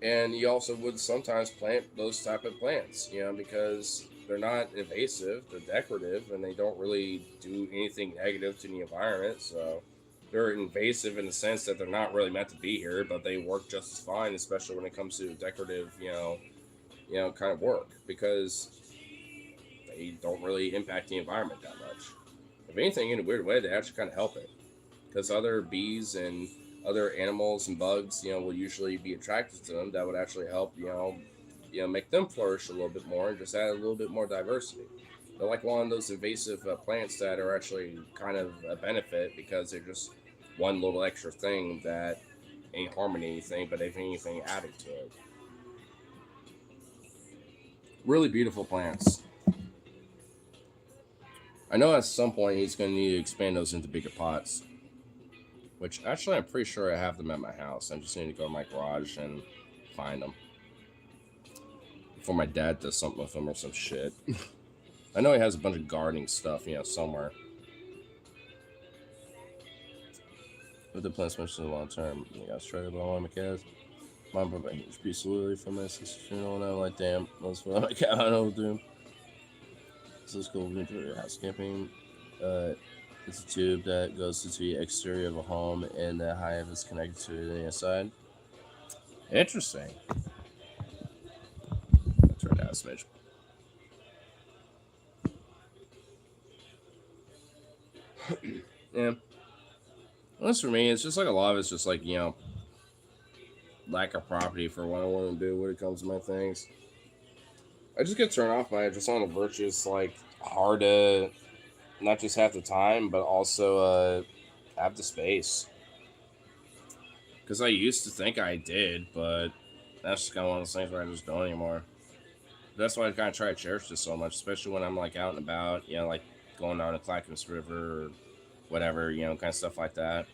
And you also would sometimes plant those type of plants, because they're not invasive, they're decorative, and they don't really do anything negative to the environment. So they're invasive in the sense that they're not really meant to be here, but they work just as fine, especially when it comes to decorative, kind of work, because they don't really impact the environment that much. If anything, in a weird way, they actually kind of help it, because other bees and other animals and bugs, will usually be attracted to them. That would actually help, make them flourish a little bit more and just add a little bit more diversity. They're like one of those invasive plants that are actually kind of a benefit because they're just one little extra thing that ain't harming anything, but if anything, added to it. Really beautiful plants. I know at some point he's going to need to expand those into bigger pots. Which actually, I'm pretty sure I have them at my house. I just need to go to my garage and find them before my dad does something with them or some shit. I know he has a bunch of gardening stuff, somewhere. With the plants mentioned in the long term, you got straight up on my cats. Mom brought a huge piece of lily from my sister's funeral, and I'm like, damn, that's what my cat I know, dude. So let's go into your house camping. It's a tube that goes into the exterior of a home, and the hive is connected to the inside. Interesting. Turn down a smidge. Yeah. Well, for me, it's just like a lot of it's just like, lack of property for what I want to do when it comes to my things. I just get turned off by it just on the virtues, like, hard to not just have the time, but also have the space. Because I used to think I did, but that's just kind of one of those things where I just don't anymore. That's why I kind of try to cherish this so much, especially when I'm like out and about, like going down to Clackamas River or whatever, kind of stuff like that.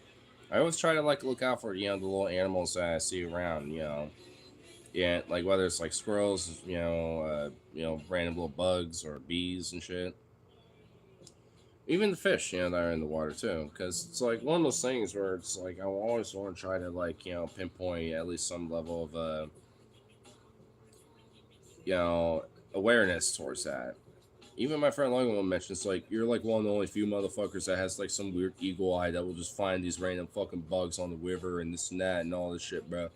I always try to like look out for the little animals that I see around, yeah, like whether it's like squirrels, random little bugs or bees and shit. Even the fish, that are in the water too, because it's like one of those things where it's like I always want to try to like pinpoint at least some level of awareness towards that. Even my friend Logan mentions like you're like one of the only few motherfuckers that has like some weird eagle eye that will just find these random fucking bugs on the river and this and that and all this shit, bro.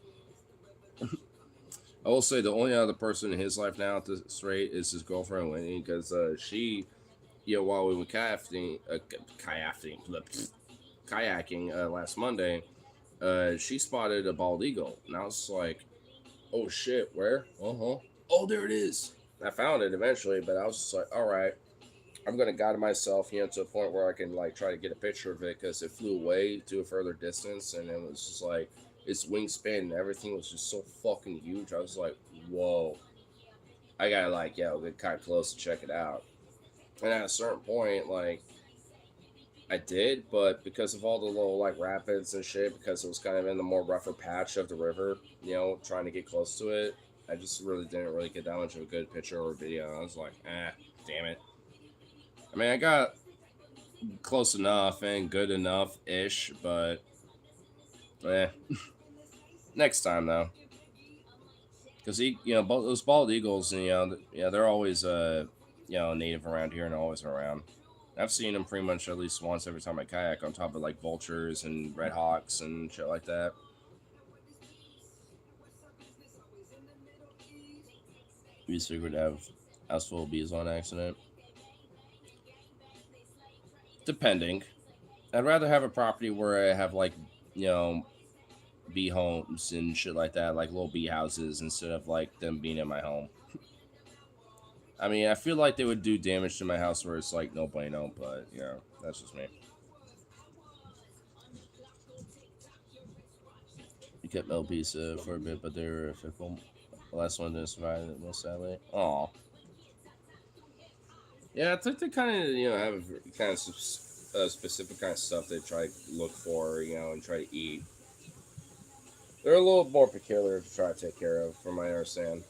I will say the only other person in his life now at this rate is his girlfriend Winnie, because she, while we were kayaking last Monday, she spotted a bald eagle, and I was like, "Oh shit, where? Oh, there it is." I found it eventually, but I was just like, "All right, I'm gonna guide myself, to a point where I can like try to get a picture of it because it flew away to a further distance, and it was just like its wingspan and everything was just so fucking huge. I was like, whoa, I gotta like get kind of close to check it out." And at a certain point, like I did, but because of all the little like rapids and shit, because it was kind of in the more rougher patch of the river, trying to get close to it, I just really didn't really get that much of a good picture or video. I was like, damn it. I mean, I got close enough and good enough ish, but next time though, because those bald eagles, and they're always native around here and always around. I've seen them pretty much at least once every time I kayak, on top of like vultures and red hawks and shit like that. We used to have house full of bees on accident. Depending. I'd rather have a property where I have like, bee homes and shit like that, like little bee houses, instead of like them being in my home. I mean, I feel like they would do damage to my house where it's like no bueno, but that's just me. You kept LPs for a bit, but they were fickle. The last one didn't survive it, most sadly. Aw. Yeah, I think they kind of, have a kind of specific kind of stuff they try to look for, and try to eat. They're a little more peculiar to try to take care of, from what I understand.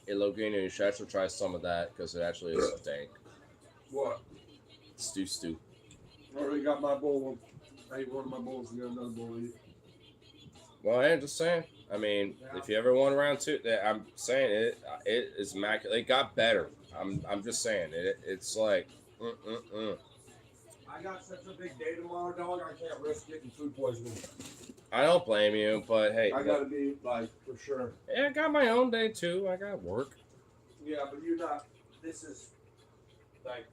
hey Logan, you should actually try some of that because it actually is dank. What? Stew. I already got my bowl. I ate one of my bowls and got another bowl to eat. Well, I'm just saying. I mean, Yeah. if you ever want round two, I'm saying it is immaculate. It got better. I'm just saying it's like. I got such a big day tomorrow, dog. I can't risk getting food poisoning. I don't blame you, but hey, I gotta be like for sure. yeah, I got my own day too. I got work. Yeah, but you're not. This is like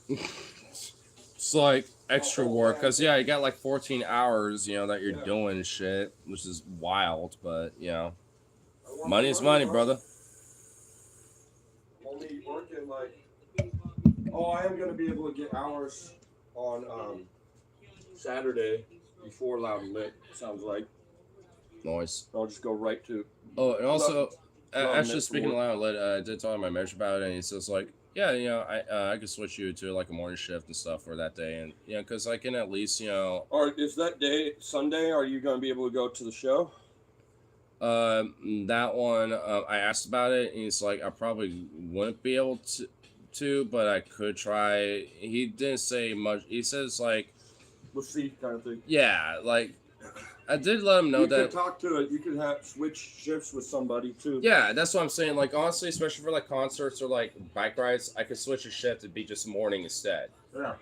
It's like extra work because yeah, you got like 14 hours, that you're Yeah. doing shit, which is wild. But I want money is the money, bro. brother. I'm only working like. Oh, I am gonna be able to get hours on Saturday before Loud and Lit. Sounds like Noise. I'll just go right to. Oh, and also, Love actually Net speaking Work. aloud, I did talk to my manager about it, and he says like, yeah, I could switch you to like a morning shift and stuff for that day, and because I can at least Or is that day Sunday? Are you going to be able to go to the show? that one I asked about it, and he's like, I probably wouldn't be able to, but I could try. He didn't say much. He says like, We'll see, kind of thing. yeah, like I did let him know You that. could talk to it. You could have switch shifts with somebody too. Yeah, that's what I'm saying. Like honestly, especially for like concerts or like bike rides, I could switch a shift to be just morning instead.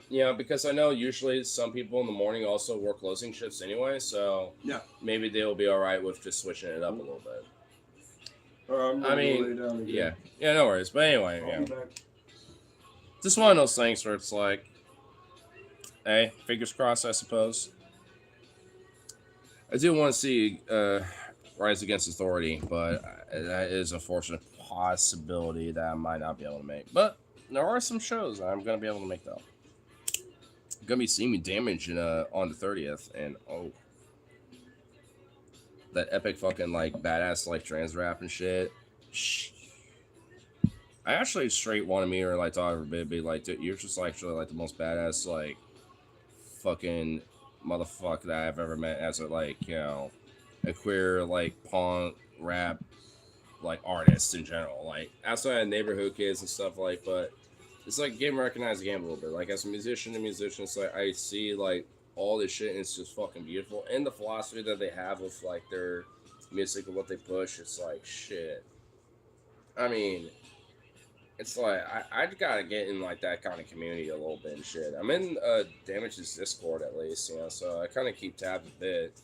Yeah. Because I know usually some people in the morning also work closing shifts anyway, so Yeah. maybe they will be all right with just switching it up a little bit. I'm I gonna mean, go lay down again. Yeah, no worries. But anyway, I'll be back. just one of those things where it's like, hey, fingers crossed, I suppose. I do want to see Rise Against Authority, but that is a fortunate possibility that I might not be able to make. But there are some shows I'm going to be able to make, though. Going to be seeing me damage on the 30th, and that epic fucking like badass like trans rap and shit. Shh. I actually straight wanted me or like talk over a bit, be like, dude, you're just like actually like the most badass like fucking motherfucker that I've ever met as a like a queer like punk rap like artist in general, like outside of neighborhood kids and stuff like. But it's like getting recognized again a little bit. Like as a musician, it's like I see like all this shit and it's just fucking beautiful, and the philosophy that they have with like their music and what they push. It's like shit. I mean, it's like I gotta get in like that kind of community a little bit and shit. I'm in Damage's Discord at least, so I kind of keep tabs a bit.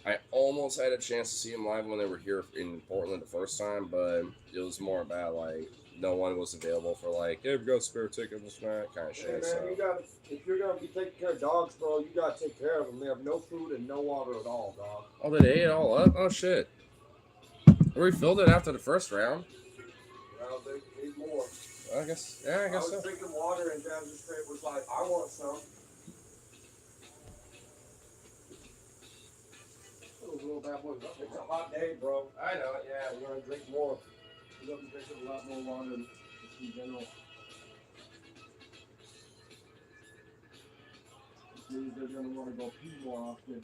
I almost had a chance to see them live when they were here in Portland the first time, but it was more about like no one was available for like, hey, we got a spare ticket, this that kind of Hey, shit. man, So you gotta, if you're gonna be taking care of dogs, bro, you gotta take care of them. They have no food and no water at all, dog. oh, they ate it all up. Oh shit! I refilled it after the first round. Well, they need more. I guess yeah, I I guess was so. drinking water and Jazz just straight was like, I want some. Those little bad boys up. It's a hot day, bro. I know. Yeah, we're gonna drink more. We're gonna be drinking a lot more water just in general. Which means they're gonna want to go pee more often.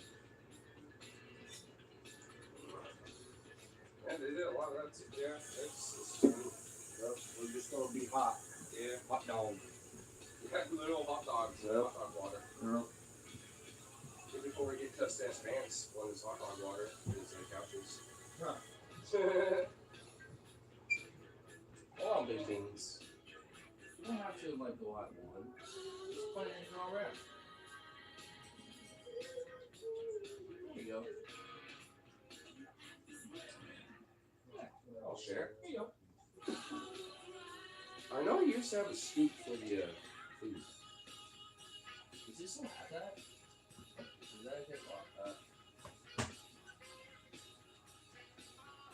Yeah, they did a lot of that too. Yeah, it's Yep, we're just gonna be hot. yeah. Hot dog. Little hot dogs, Yeah. hot dog water. Yeah. Before we get cussed ass pants, one is hot dog water, is the couches. Huh. Oh, big beans. You don't have to like go out one. Just put it in your around. There you go. I'll share. There you go. I know you used to have a scoop for the food. Does he still have that? Does that get locked up? I'm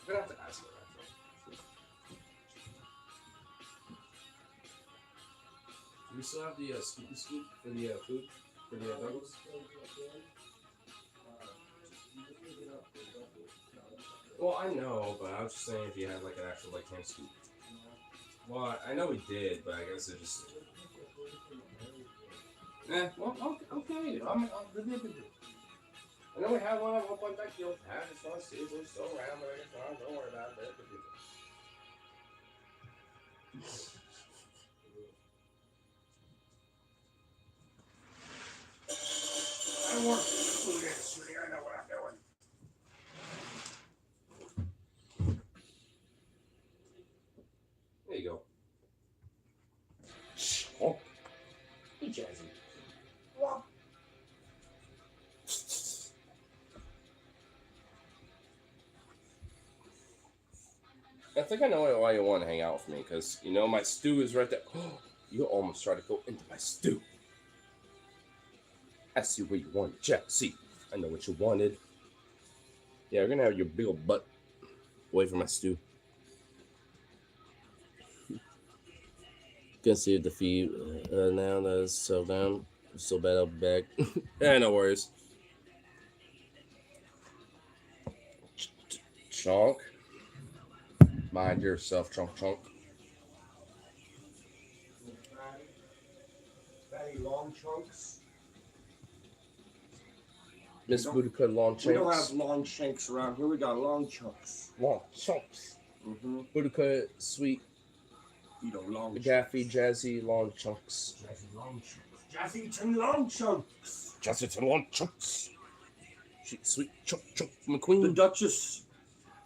gonna have to ask him actually. Do we still have the scoopy scoop for the food? For the doubles? Well, I know, but I was just saying if you had like an actual like hand scoop. Well, I know we did, but I guess it just. Well, okay. I know we had one at one point back here. I just want to see if we're still around, but I guess not. Don't worry about it. I work food industry. I know what I'm doing. There you go. Oh. Hey, Jazzy. What? I think I know why you want to hang out with me, because you know my stew is right there. You almost tried to go into my stew. I see what you wanted, Jesse. I know what you wanted. Yeah, we're gonna have your big old butt away from my stew. Gonna see if the feed now that it's so down. So bad I'll be back. Yeah, no worries. Chonk. Mind yourself, chonk chonk. Fatty long chunks. Miss Boudica long We don't have chunks. long shanks around here. We got long chunks. Long chunks. Mm-hmm. Boudica sweet. You know, long Gaffy, jazzy, long chunks. Jazzy long chunks. Jazzington long chunks. Jazzy long chunks. Sweet chunk chunk The McQueen. Duchess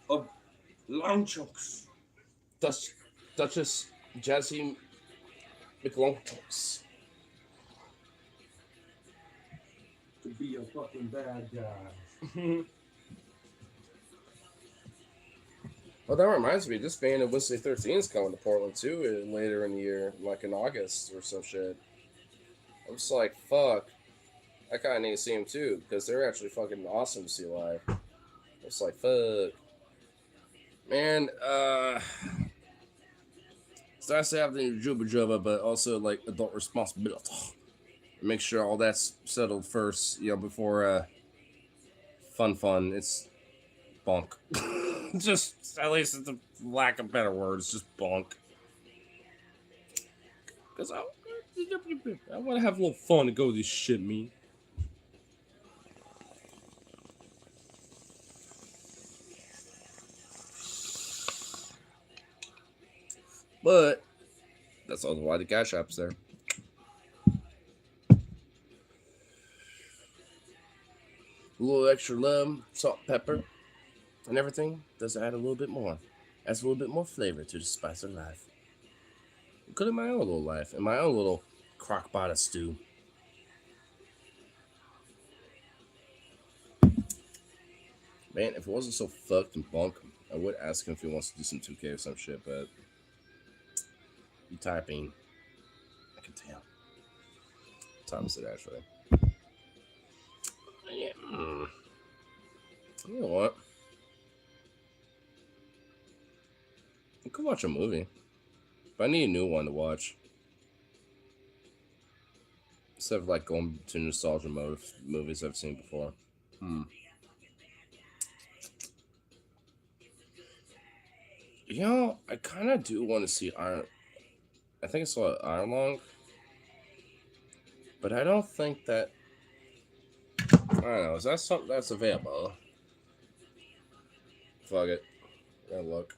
of long chunks. Duchess Jazzy McLong chunks. To be a fucking bad guy. Well, that reminds me, this band of Wednesday 13 is coming to Portland too later in the year, like in August or some shit. I'm just like, fuck. I kind of need to see them too, because they're actually fucking awesome to see live. It's like, fuck. Man, it's nice to have the Juba Juba, but also like adult responsibility. Make sure all that's settled first, you know, before fun. It's bonk. Just, at least it's a lack of better words, just bonk. Because I want to have a little fun and go this shit, me. But that's also why the cash app's there. A little extra love, salt, pepper, and everything does add a little bit more. Adds a little bit more flavor to the spice of life. Good in my own little life, in my own little crock-pot of stew. Man, if it wasn't so fucked and bunk, I would ask him if he wants to do some 2K or some shit, but you typing, I can tell. What time is it actually? Yeah. You know what? I could watch a movie, but I need a new one to watch. Instead of like going to nostalgia mode of movies I've seen before. You know, I kind of do want to see Iron. I think I saw Iron Lung, but I don't think that. I don't know. Is that something that's available? Fuck it. Gotta look.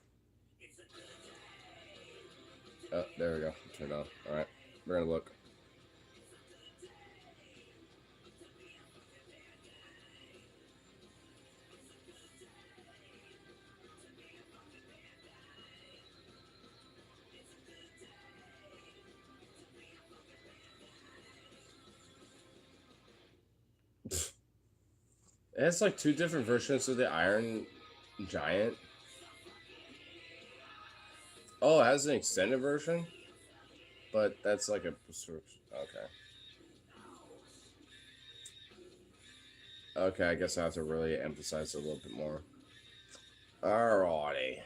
Oh, there we go. Turned on. All right, we're gonna look. It has like two different versions of the Iron Giant. Oh, it has an extended version, but that's like a prescription. Okay, I guess I have to really emphasize it a little bit more. Alrighty.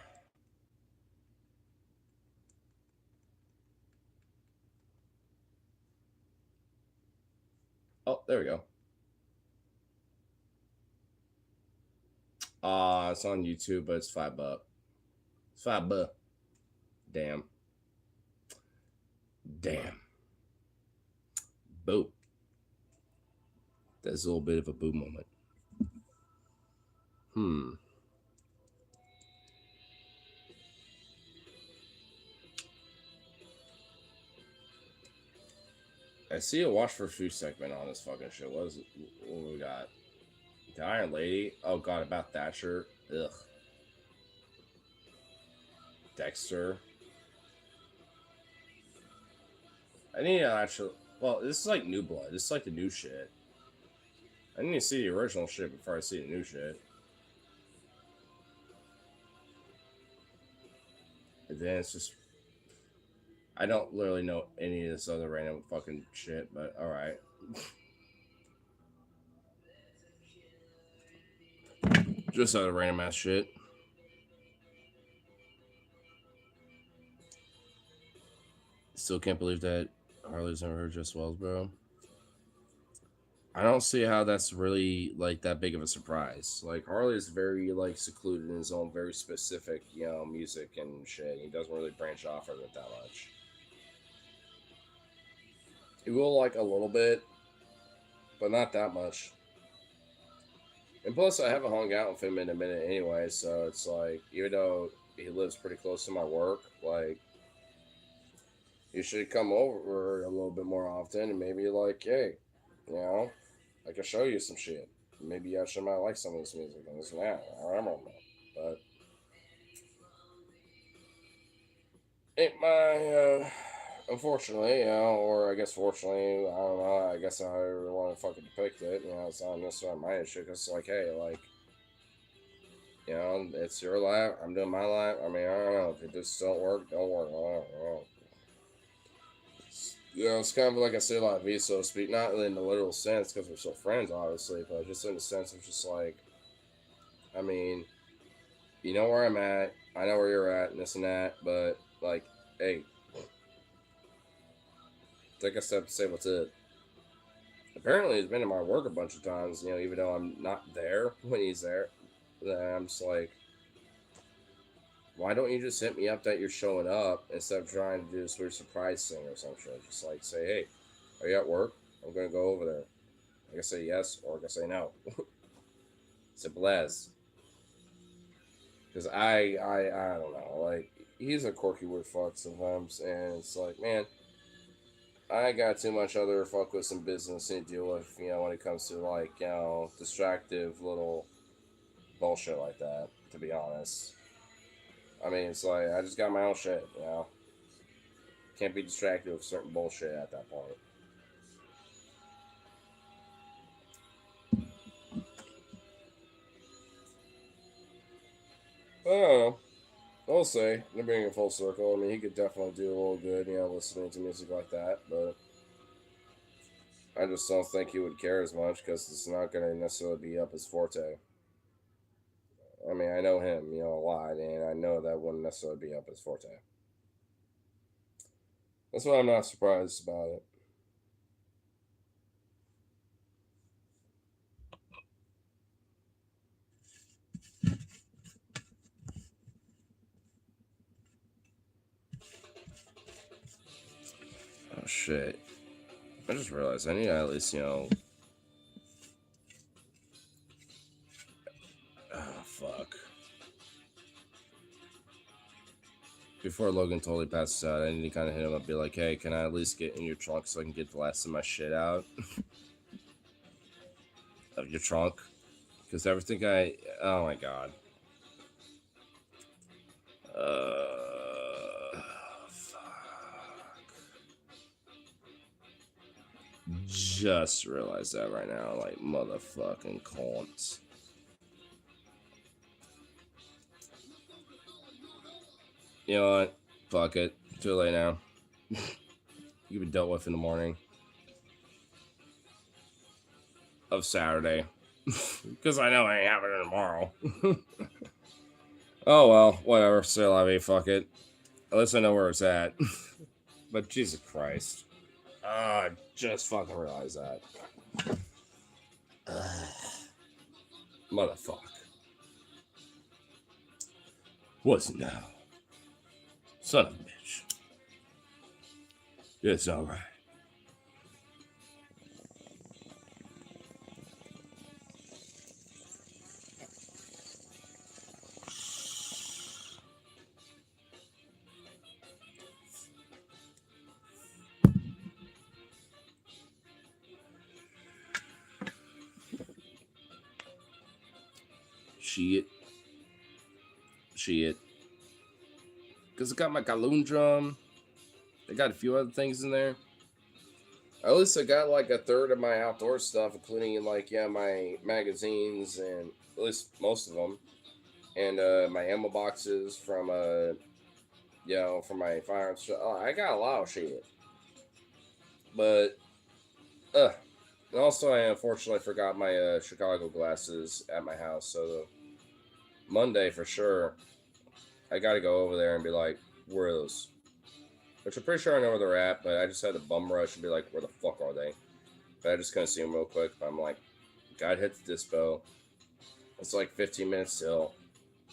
Oh, there we go. It's on YouTube, but it's $5. It's $5. Damn. Boo. That's a little bit of a boo moment. I see a Watch for Food segment on this fucking shit. What is it? What we got? The Iron Lady. Oh god, about Thatcher. Ugh. Dexter. I need to actually. Well, this is like New Blood. This is like the new shit. I need to see the original shit before I see the new shit. And then it's just. I don't literally know any of this other random fucking shit, but alright. Just other random ass shit. Still can't believe that Harley's never heard Just Wells, bro. I don't see how that's really like that big of a surprise. Like Harley is very like secluded in his own very specific, music and shit. He doesn't really branch off of it that much. He will like a little bit, but not that much. And plus, I haven't hung out with him in a minute anyway, so it's like, even though he lives pretty close to my work, like, you should come over a little bit more often and maybe like, hey, I can show you some shit. Maybe you actually might like some of this music and this and that. I don't know. But ain't my, unfortunately, or I guess fortunately, I don't know. I guess I really want to fucking depict it. It's not necessarily my issue. Because it's like, hey, like, it's your life. I'm doing my life. I mean, I don't know. If it just don't work, don't work. I don't know. It's kind of like I say, like me, so to speak. Not really in the literal sense, because we're still friends, obviously, but just in the sense of just like, I mean, you know where I'm at. I know where you're at, and this and that. But like, hey, take a step to say what's it. Apparently, he's been in my work a bunch of times. Even though I'm not there when he's there, then I'm just like, why don't you just hit me up that you're showing up instead of trying to do this weird surprise thing or some shit? Just like say, hey, are you at work? I'm gonna go over there. I can say yes or I can say no. Simple as. Because I don't know. Like, he's a quirky weird fuck sometimes, and it's like, man, I got too much other fuck with some business to deal with. When it comes to like distractive little bullshit like that. To be honest. I mean, it's like, I just got my own shit, Can't be distracted with certain bullshit at that point. I don't know. I'll say, to bring it full circle, I mean, he could definitely do a little good, listening to music like that, but I just don't think he would care as much because it's not going to necessarily be up his forte. I mean, I know him, a lot, and I know that wouldn't necessarily be up his forte. That's why I'm not surprised about it. Oh, shit. I just realized I need to at least, Oh, fuck. Before Logan totally passes out, I need to kind of hit him up and be like, hey, can I at least get in your trunk so I can get the last of my shit out? Of your trunk? Because everything oh my god. Fuck. Just realized that right now, like, motherfucking cunts. You know what? Fuck it. Too late now. You've been dealt with in the morning of Saturday. Because I know I ain't having it tomorrow. Oh well, whatever. Still, I mean, fuck it. At least I know where it's at. But Jesus Christ. I just fucking realized that. Motherfuck. What's now? Son of a bitch. It's alright. Shit. Because I got my Galoon drum. I got a few other things in there. At least I got like a third of my outdoor stuff, including like, yeah, my magazines and at least most of them. And my ammo boxes from, from my firearms. Oh, I got a lot of shit. But, and also I unfortunately forgot my Chicago glasses at my house. So Monday for sure, I got to go over there and be like, where are those? Which I'm pretty sure I know where they're at, but I just had to bum rush and be like, where the fuck are they? But I just couldn't see them real quick. But I'm like, gotta hit the dispo. It's like 15 minutes still.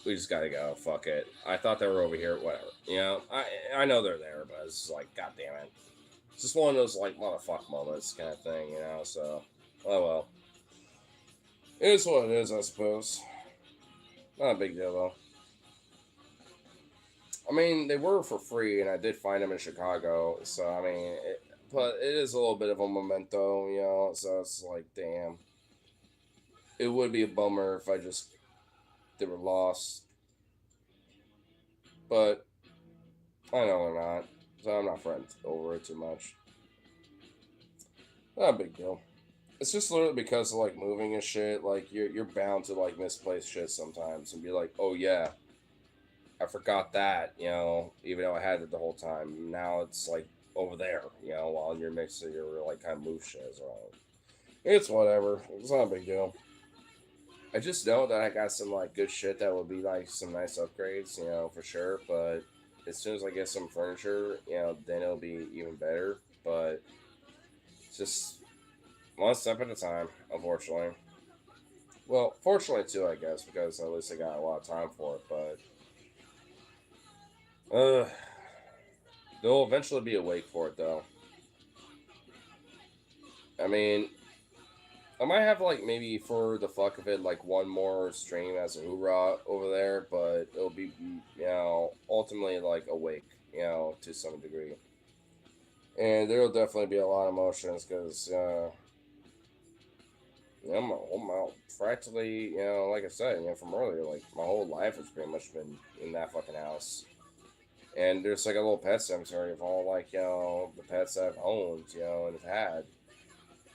We just gotta go. Fuck it. I thought they were over here. Whatever. You know, I know they're there, but it's like, god damn it. It's just one of those like motherfuck moments kind of thing, you know. So, oh well. It is what it is, I suppose. Not a big deal though. I mean, they were for free, and I did find them in Chicago. So I mean, but it is a little bit of a memento, you know. So it's like, damn. It would be a bummer if they were lost. But I know they're not, so I'm not fretting over it too much. Not a big deal. It's just literally because of like moving and shit. Like you're bound to like misplace shit sometimes and be like, oh yeah, I forgot that, you know, even though I had it the whole time. Now it's like over there, you know, while you're mixing your like kind of move shit as well. It's whatever. It's not a big deal. I just know that I got some like good shit that will be like some nice upgrades, you know, for sure. But as soon as I get some furniture, you know, then it'll be even better. But it's just one step at a time, unfortunately. Well, fortunately too, I guess, because at least I got a lot of time for it. But they'll eventually be awake for it, though. I mean, I might have like maybe for the fuck of it, like one more stream as a hoorah over there, but it'll be, you know, ultimately like awake, you know, to some degree. And there'll definitely be a lot of emotions because, you know, practically, you know, like I said, you know, from earlier, like my whole life has pretty much been in that fucking house. And there's like a little pet cemetery of all like, you know, the pets I've owned, you know, and have had.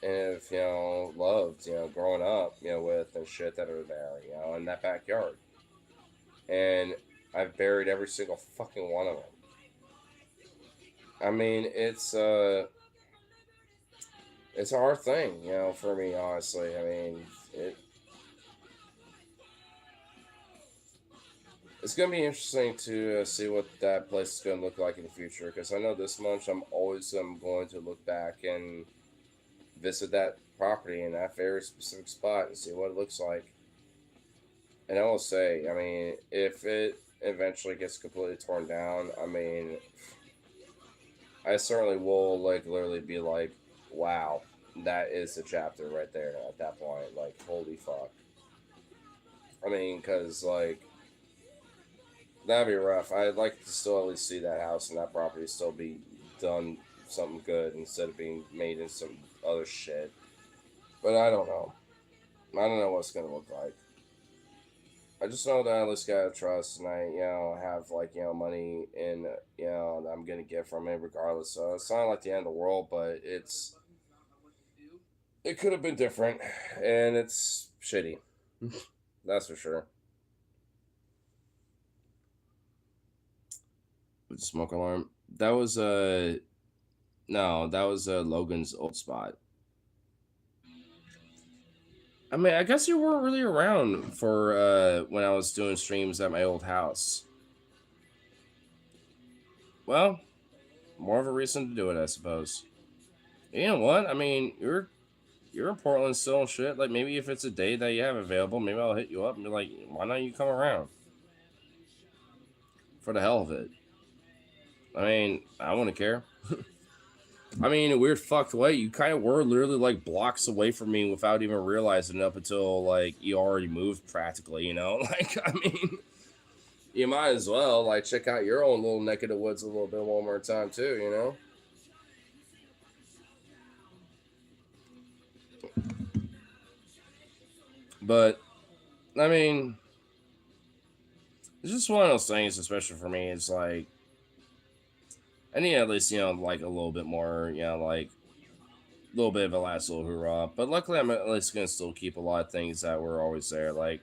And have, you know, loved, you know, growing up, you know, with and shit that are there, you know, in that backyard. And I've buried every single fucking one of them. I mean, it's a hard thing, you know, for me, honestly. I mean, it's gonna be interesting to see what that place is gonna look like in the future. Because I know this much, I'm always going to look back and visit that property in that very specific spot and see what it looks like. And I will say, I mean, if it eventually gets completely torn down, I mean, I certainly will like literally be like, wow, that is a chapter right there at that point. Like, holy fuck. I mean, because like that'd be rough. I'd like to still at least see that house and that property still be done something good instead of being made in some other shit. But I don't know. I don't know what's gonna look like. I just know that I at least gotta trust, and I, you know, have like, you know, money in, you know, that I'm gonna get from it regardless. So it's not like the end of the world, but it could have been different, and it's shitty. That's for sure. With the smoke alarm. That was no, that was Logan's old spot. I mean, I guess you weren't really around for when I was doing streams at my old house. Well, more of a reason to do it, I suppose. You know what? I mean, you're in Portland still and shit. Like maybe if it's a day that you have available, maybe I'll hit you up and be like, why not you come around? For the hell of it. I mean, I wouldn't care. I mean, in a weird fucked way, you kind of were literally like blocks away from me without even realizing it up until like you already moved practically, you know? Like, I mean, you might as well like check out your own little neck of the woods a little bit one more time too, you know? But I mean, it's just one of those things, especially for me. It's like I need at least like a little bit more, like a little bit of a last little hurrah. But luckily, I'm at least gonna still keep a lot of things that were always there. Like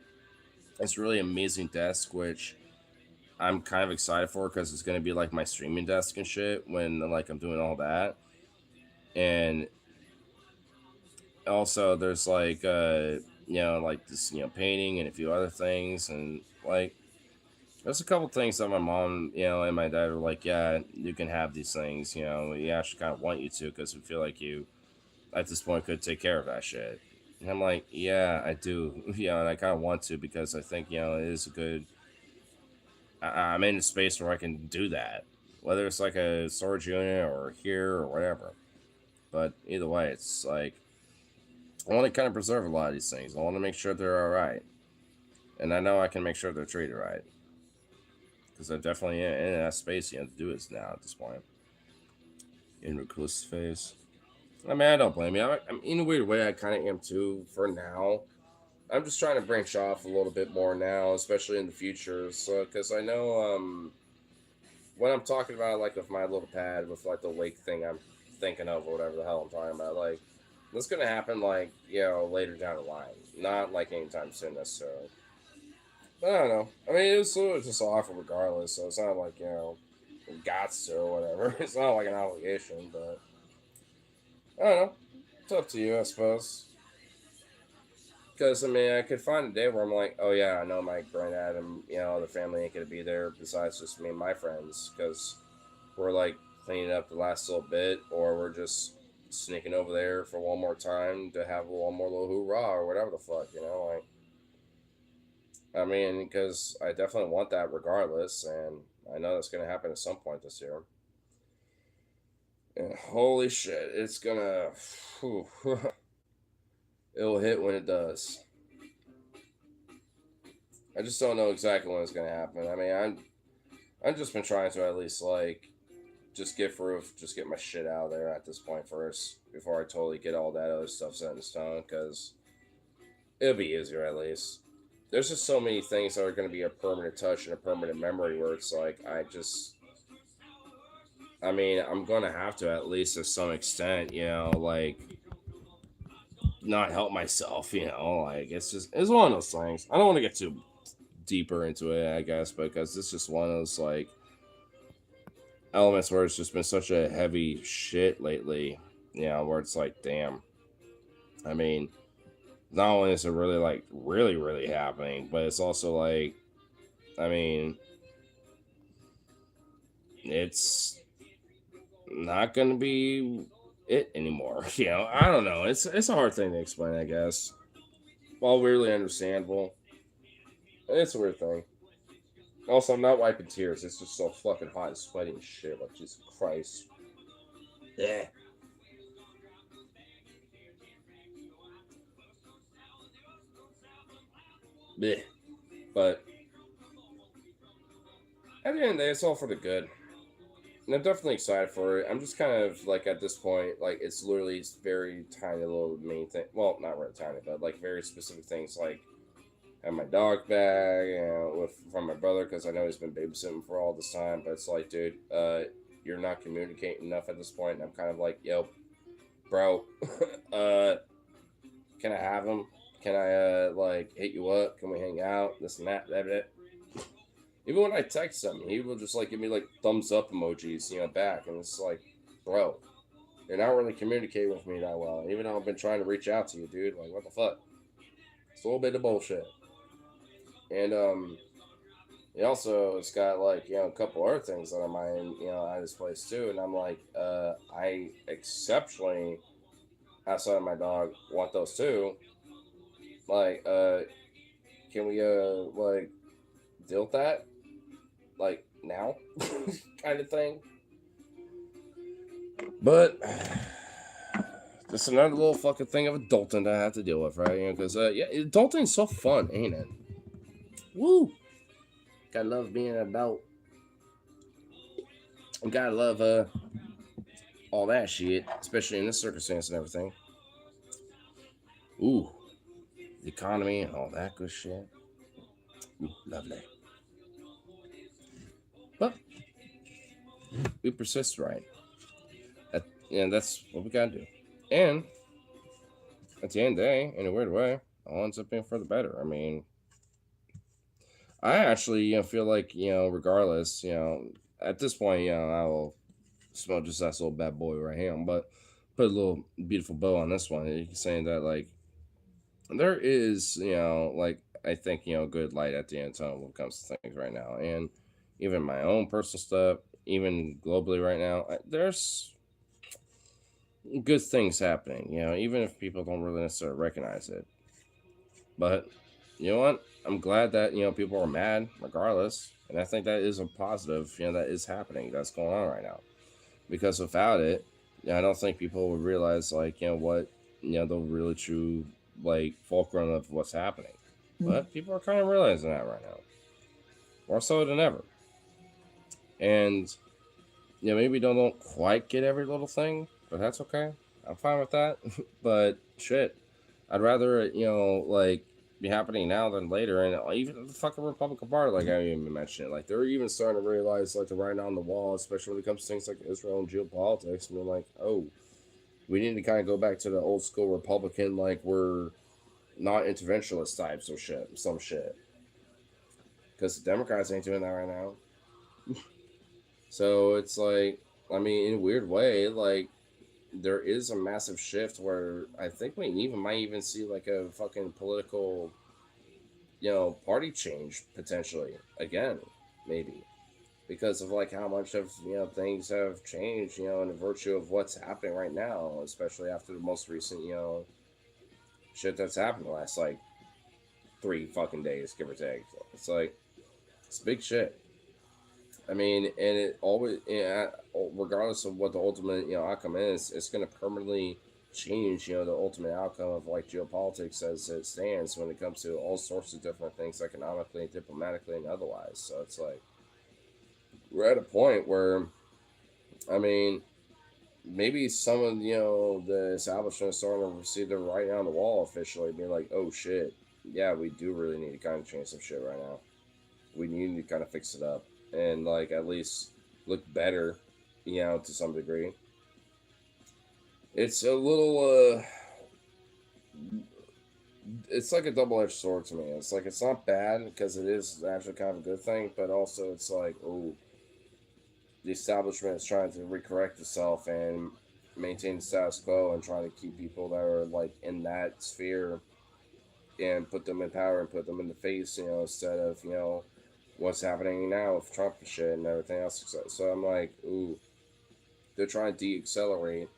it's really amazing desk, which I'm kind of excited for because it's gonna be like my streaming desk and shit when like I'm doing all that. And also, there's like like this painting and a few other things, and like there's a couple things that my mom, and my dad were like, yeah, you can have these things. We actually kind of want you to because we feel like you, at this point, could take care of that shit. And I'm like, yeah, I do. And I kind of want to because I think, it is a good, I'm in a space where I can do that. Whether it's like a storage unit or here or whatever. But either way, it's like, I want to kind of preserve a lot of these things. I want to make sure they're all right. And I know I can make sure they're treated right. Because I'm definitely in that space, to do this now at this point. In recluse phase. I mean, I don't blame you. I'm in a weird way. I kind of am too for now. I'm just trying to branch off a little bit more now, especially in the future. So, because I know when I'm talking about like with my little pad with like the lake thing I'm thinking of or whatever the hell I'm talking about, like that's gonna happen like later down the line, not like anytime soon necessarily. But I don't know. I mean, it was sort of just an offer regardless, so it's not like got to or whatever. It's not like an obligation, but I don't know. It's up to you, I suppose. Because I mean, I could find a day where I'm like, oh yeah, I know my granddad and the family ain't gonna be there besides just me and my friends, because we're like cleaning up the last little bit, or we're just sneaking over there for one more time to have one more little hoorah or whatever the fuck, like. I mean, because I definitely want that regardless, and I know that's gonna happen at some point this year. And holy shit, it's gonna. Whew, it'll hit when it does. I just don't know exactly when it's gonna happen. I mean, I've just been trying to at least like just get my shit out of there at this point first before I totally get all that other stuff set in stone, because it'll be easier at least. There's just so many things that are going to be a permanent touch and a permanent memory where it's like I mean, I'm going to have to at least to some extent, like not help myself, like it's one of those things. I don't want to get too deeper into it, I guess, because it's just one of those like elements where it's just been such a heavy shit lately, where it's like, damn. I mean, not only is it really like really, really happening, but it's also like, I mean, it's not gonna be it anymore. I don't know. It's a hard thing to explain, I guess. All really understandable. It's a weird thing. Also, I'm not wiping tears. It's just so fucking hot and sweaty and shit. Like, Jesus Christ. Yeah. Blech. But at the end of the day, it's all for the good. And I'm definitely excited for it. I'm just kind of like at this point, like it's literally very tiny little main thing. Well, not really tiny, but like very specific things, like have my dog back, with from my brother because I know he's been babysitting for all this time. But it's like, dude, you're not communicating enough at this point. And I'm kind of like, yo, bro, can I have him? Can I like hit you up? Can we hang out? This and that. Even when I text him, he will just like give me like thumbs up emojis, back, and it's like, bro, you're not really communicating with me that well. Even though I've been trying to reach out to you, dude, like what the fuck? It's a little bit of bullshit. And he also has got like a couple other things that are mine, at his place too, and I'm like, I exceptionally, outside of my dog, want those too. Like, can we like deal with that? Like now, kind of thing. But just another little fucking thing of adulting that I have to deal with, right? Because yeah, adulting's so fun, ain't it? Woo! Gotta love being an adult. I gotta love all that shit, especially in this circumstance and everything. Ooh, the economy and all that good shit. Ooh, lovely. we persist, right? That's what we gotta do. And at the end of the day, in a weird way, all ends up being for the better. I mean, I actually, feel like, regardless, at this point, I will smell just that little bad boy right here, but put a little beautiful bow on this one. You can saying that like there is, like I think, good light at the end of the tunnel when it comes to things right now, and even my own personal stuff, even globally right now, there's good things happening. Even if people don't really necessarily recognize it. But you know what? I'm glad that people are mad regardless, and I think that is a positive. That is happening. That's going on right now. Because without it, I don't think people would realize like what the really true like fulcrum of what's happening. But people are kind of realizing that right now, more so than ever. And maybe we don't quite get every little thing, but that's okay. I'm fine with that. But shit, I'd rather like be happening now than later. And even the fucking Republican Party, like I even mentioned, like they're even starting to realize like the writing on the wall, especially when it comes to things like Israel and geopolitics. And they're like, oh, we need to kind of go back to the old school Republican, like we're not interventionist types or shit, some shit. Because the Democrats ain't doing that right now. So it's like, I mean, in a weird way, like there is a massive shift where I think we might even see like a fucking political, party change potentially again, maybe because of like how much of things have changed, in the virtue of what's happening right now, especially after the most recent shit that's happened the last like 3 fucking days, give or take. So it's like it's big shit. I mean, and it always, regardless of what the ultimate, outcome is, it's going to permanently change, the ultimate outcome of like geopolitics as it stands when it comes to all sorts of different things, economically, diplomatically, and otherwise. So it's like we're at a point where, I mean, maybe some of the establishment starting to see the writing on the wall officially, being like, oh shit, yeah, we do really need to kind of change some shit right now. We need to kind of fix it up and like at least look better, to some degree. It's a little it's like a double-edged sword to me. It's like it's not bad because it is actually kind of a good thing, but also it's like, oh, the establishment is trying to recorrect itself and maintain the status quo and trying to keep people that are like in that sphere and put them in power and put them in the face, instead of what's happening now with Trump and shit and everything else. So I'm like, ooh, they're trying to de-accelerate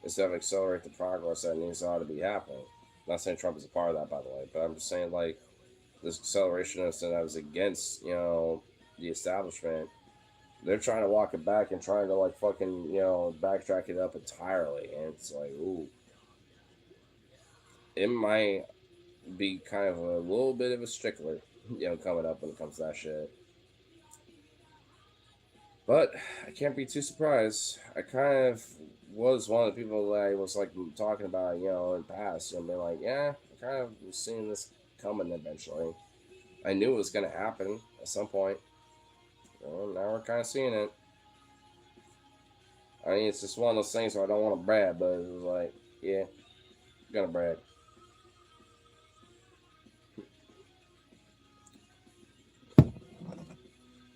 instead of accelerate the progress that needs to be happening. I'm not saying Trump is a part of that, by the way, but I'm just saying like this acceleration that was against the establishment. They're trying to walk it back and trying to like fucking backtrack it up entirely, and it's like, ooh, it might be kind of a little bit of a stickler, coming up when it comes to that shit. But I can't be too surprised. I kind of was one of the people that I was like talking about, in the past, being like, yeah, I kind of was seeing this coming eventually. I knew it was going to happen at some point. Well, now we're kind of seeing it. I mean, it's just one of those things where I don't want to brag, but it was like, yeah, I'm gonna brag.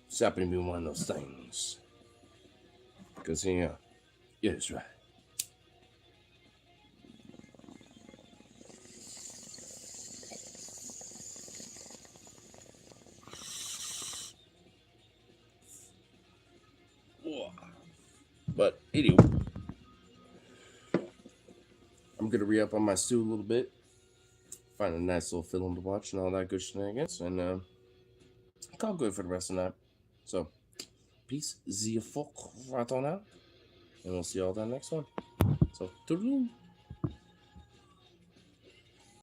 It's happening to be one of those things. Because, yeah, it's right. But anyway, I'm gonna re up on my stew a little bit, find a nice little film to watch and all that good shenanigans, and call good for the rest of the night. So, peace, the fuck right on out, and we'll see y'all that next one. So, toodaloo.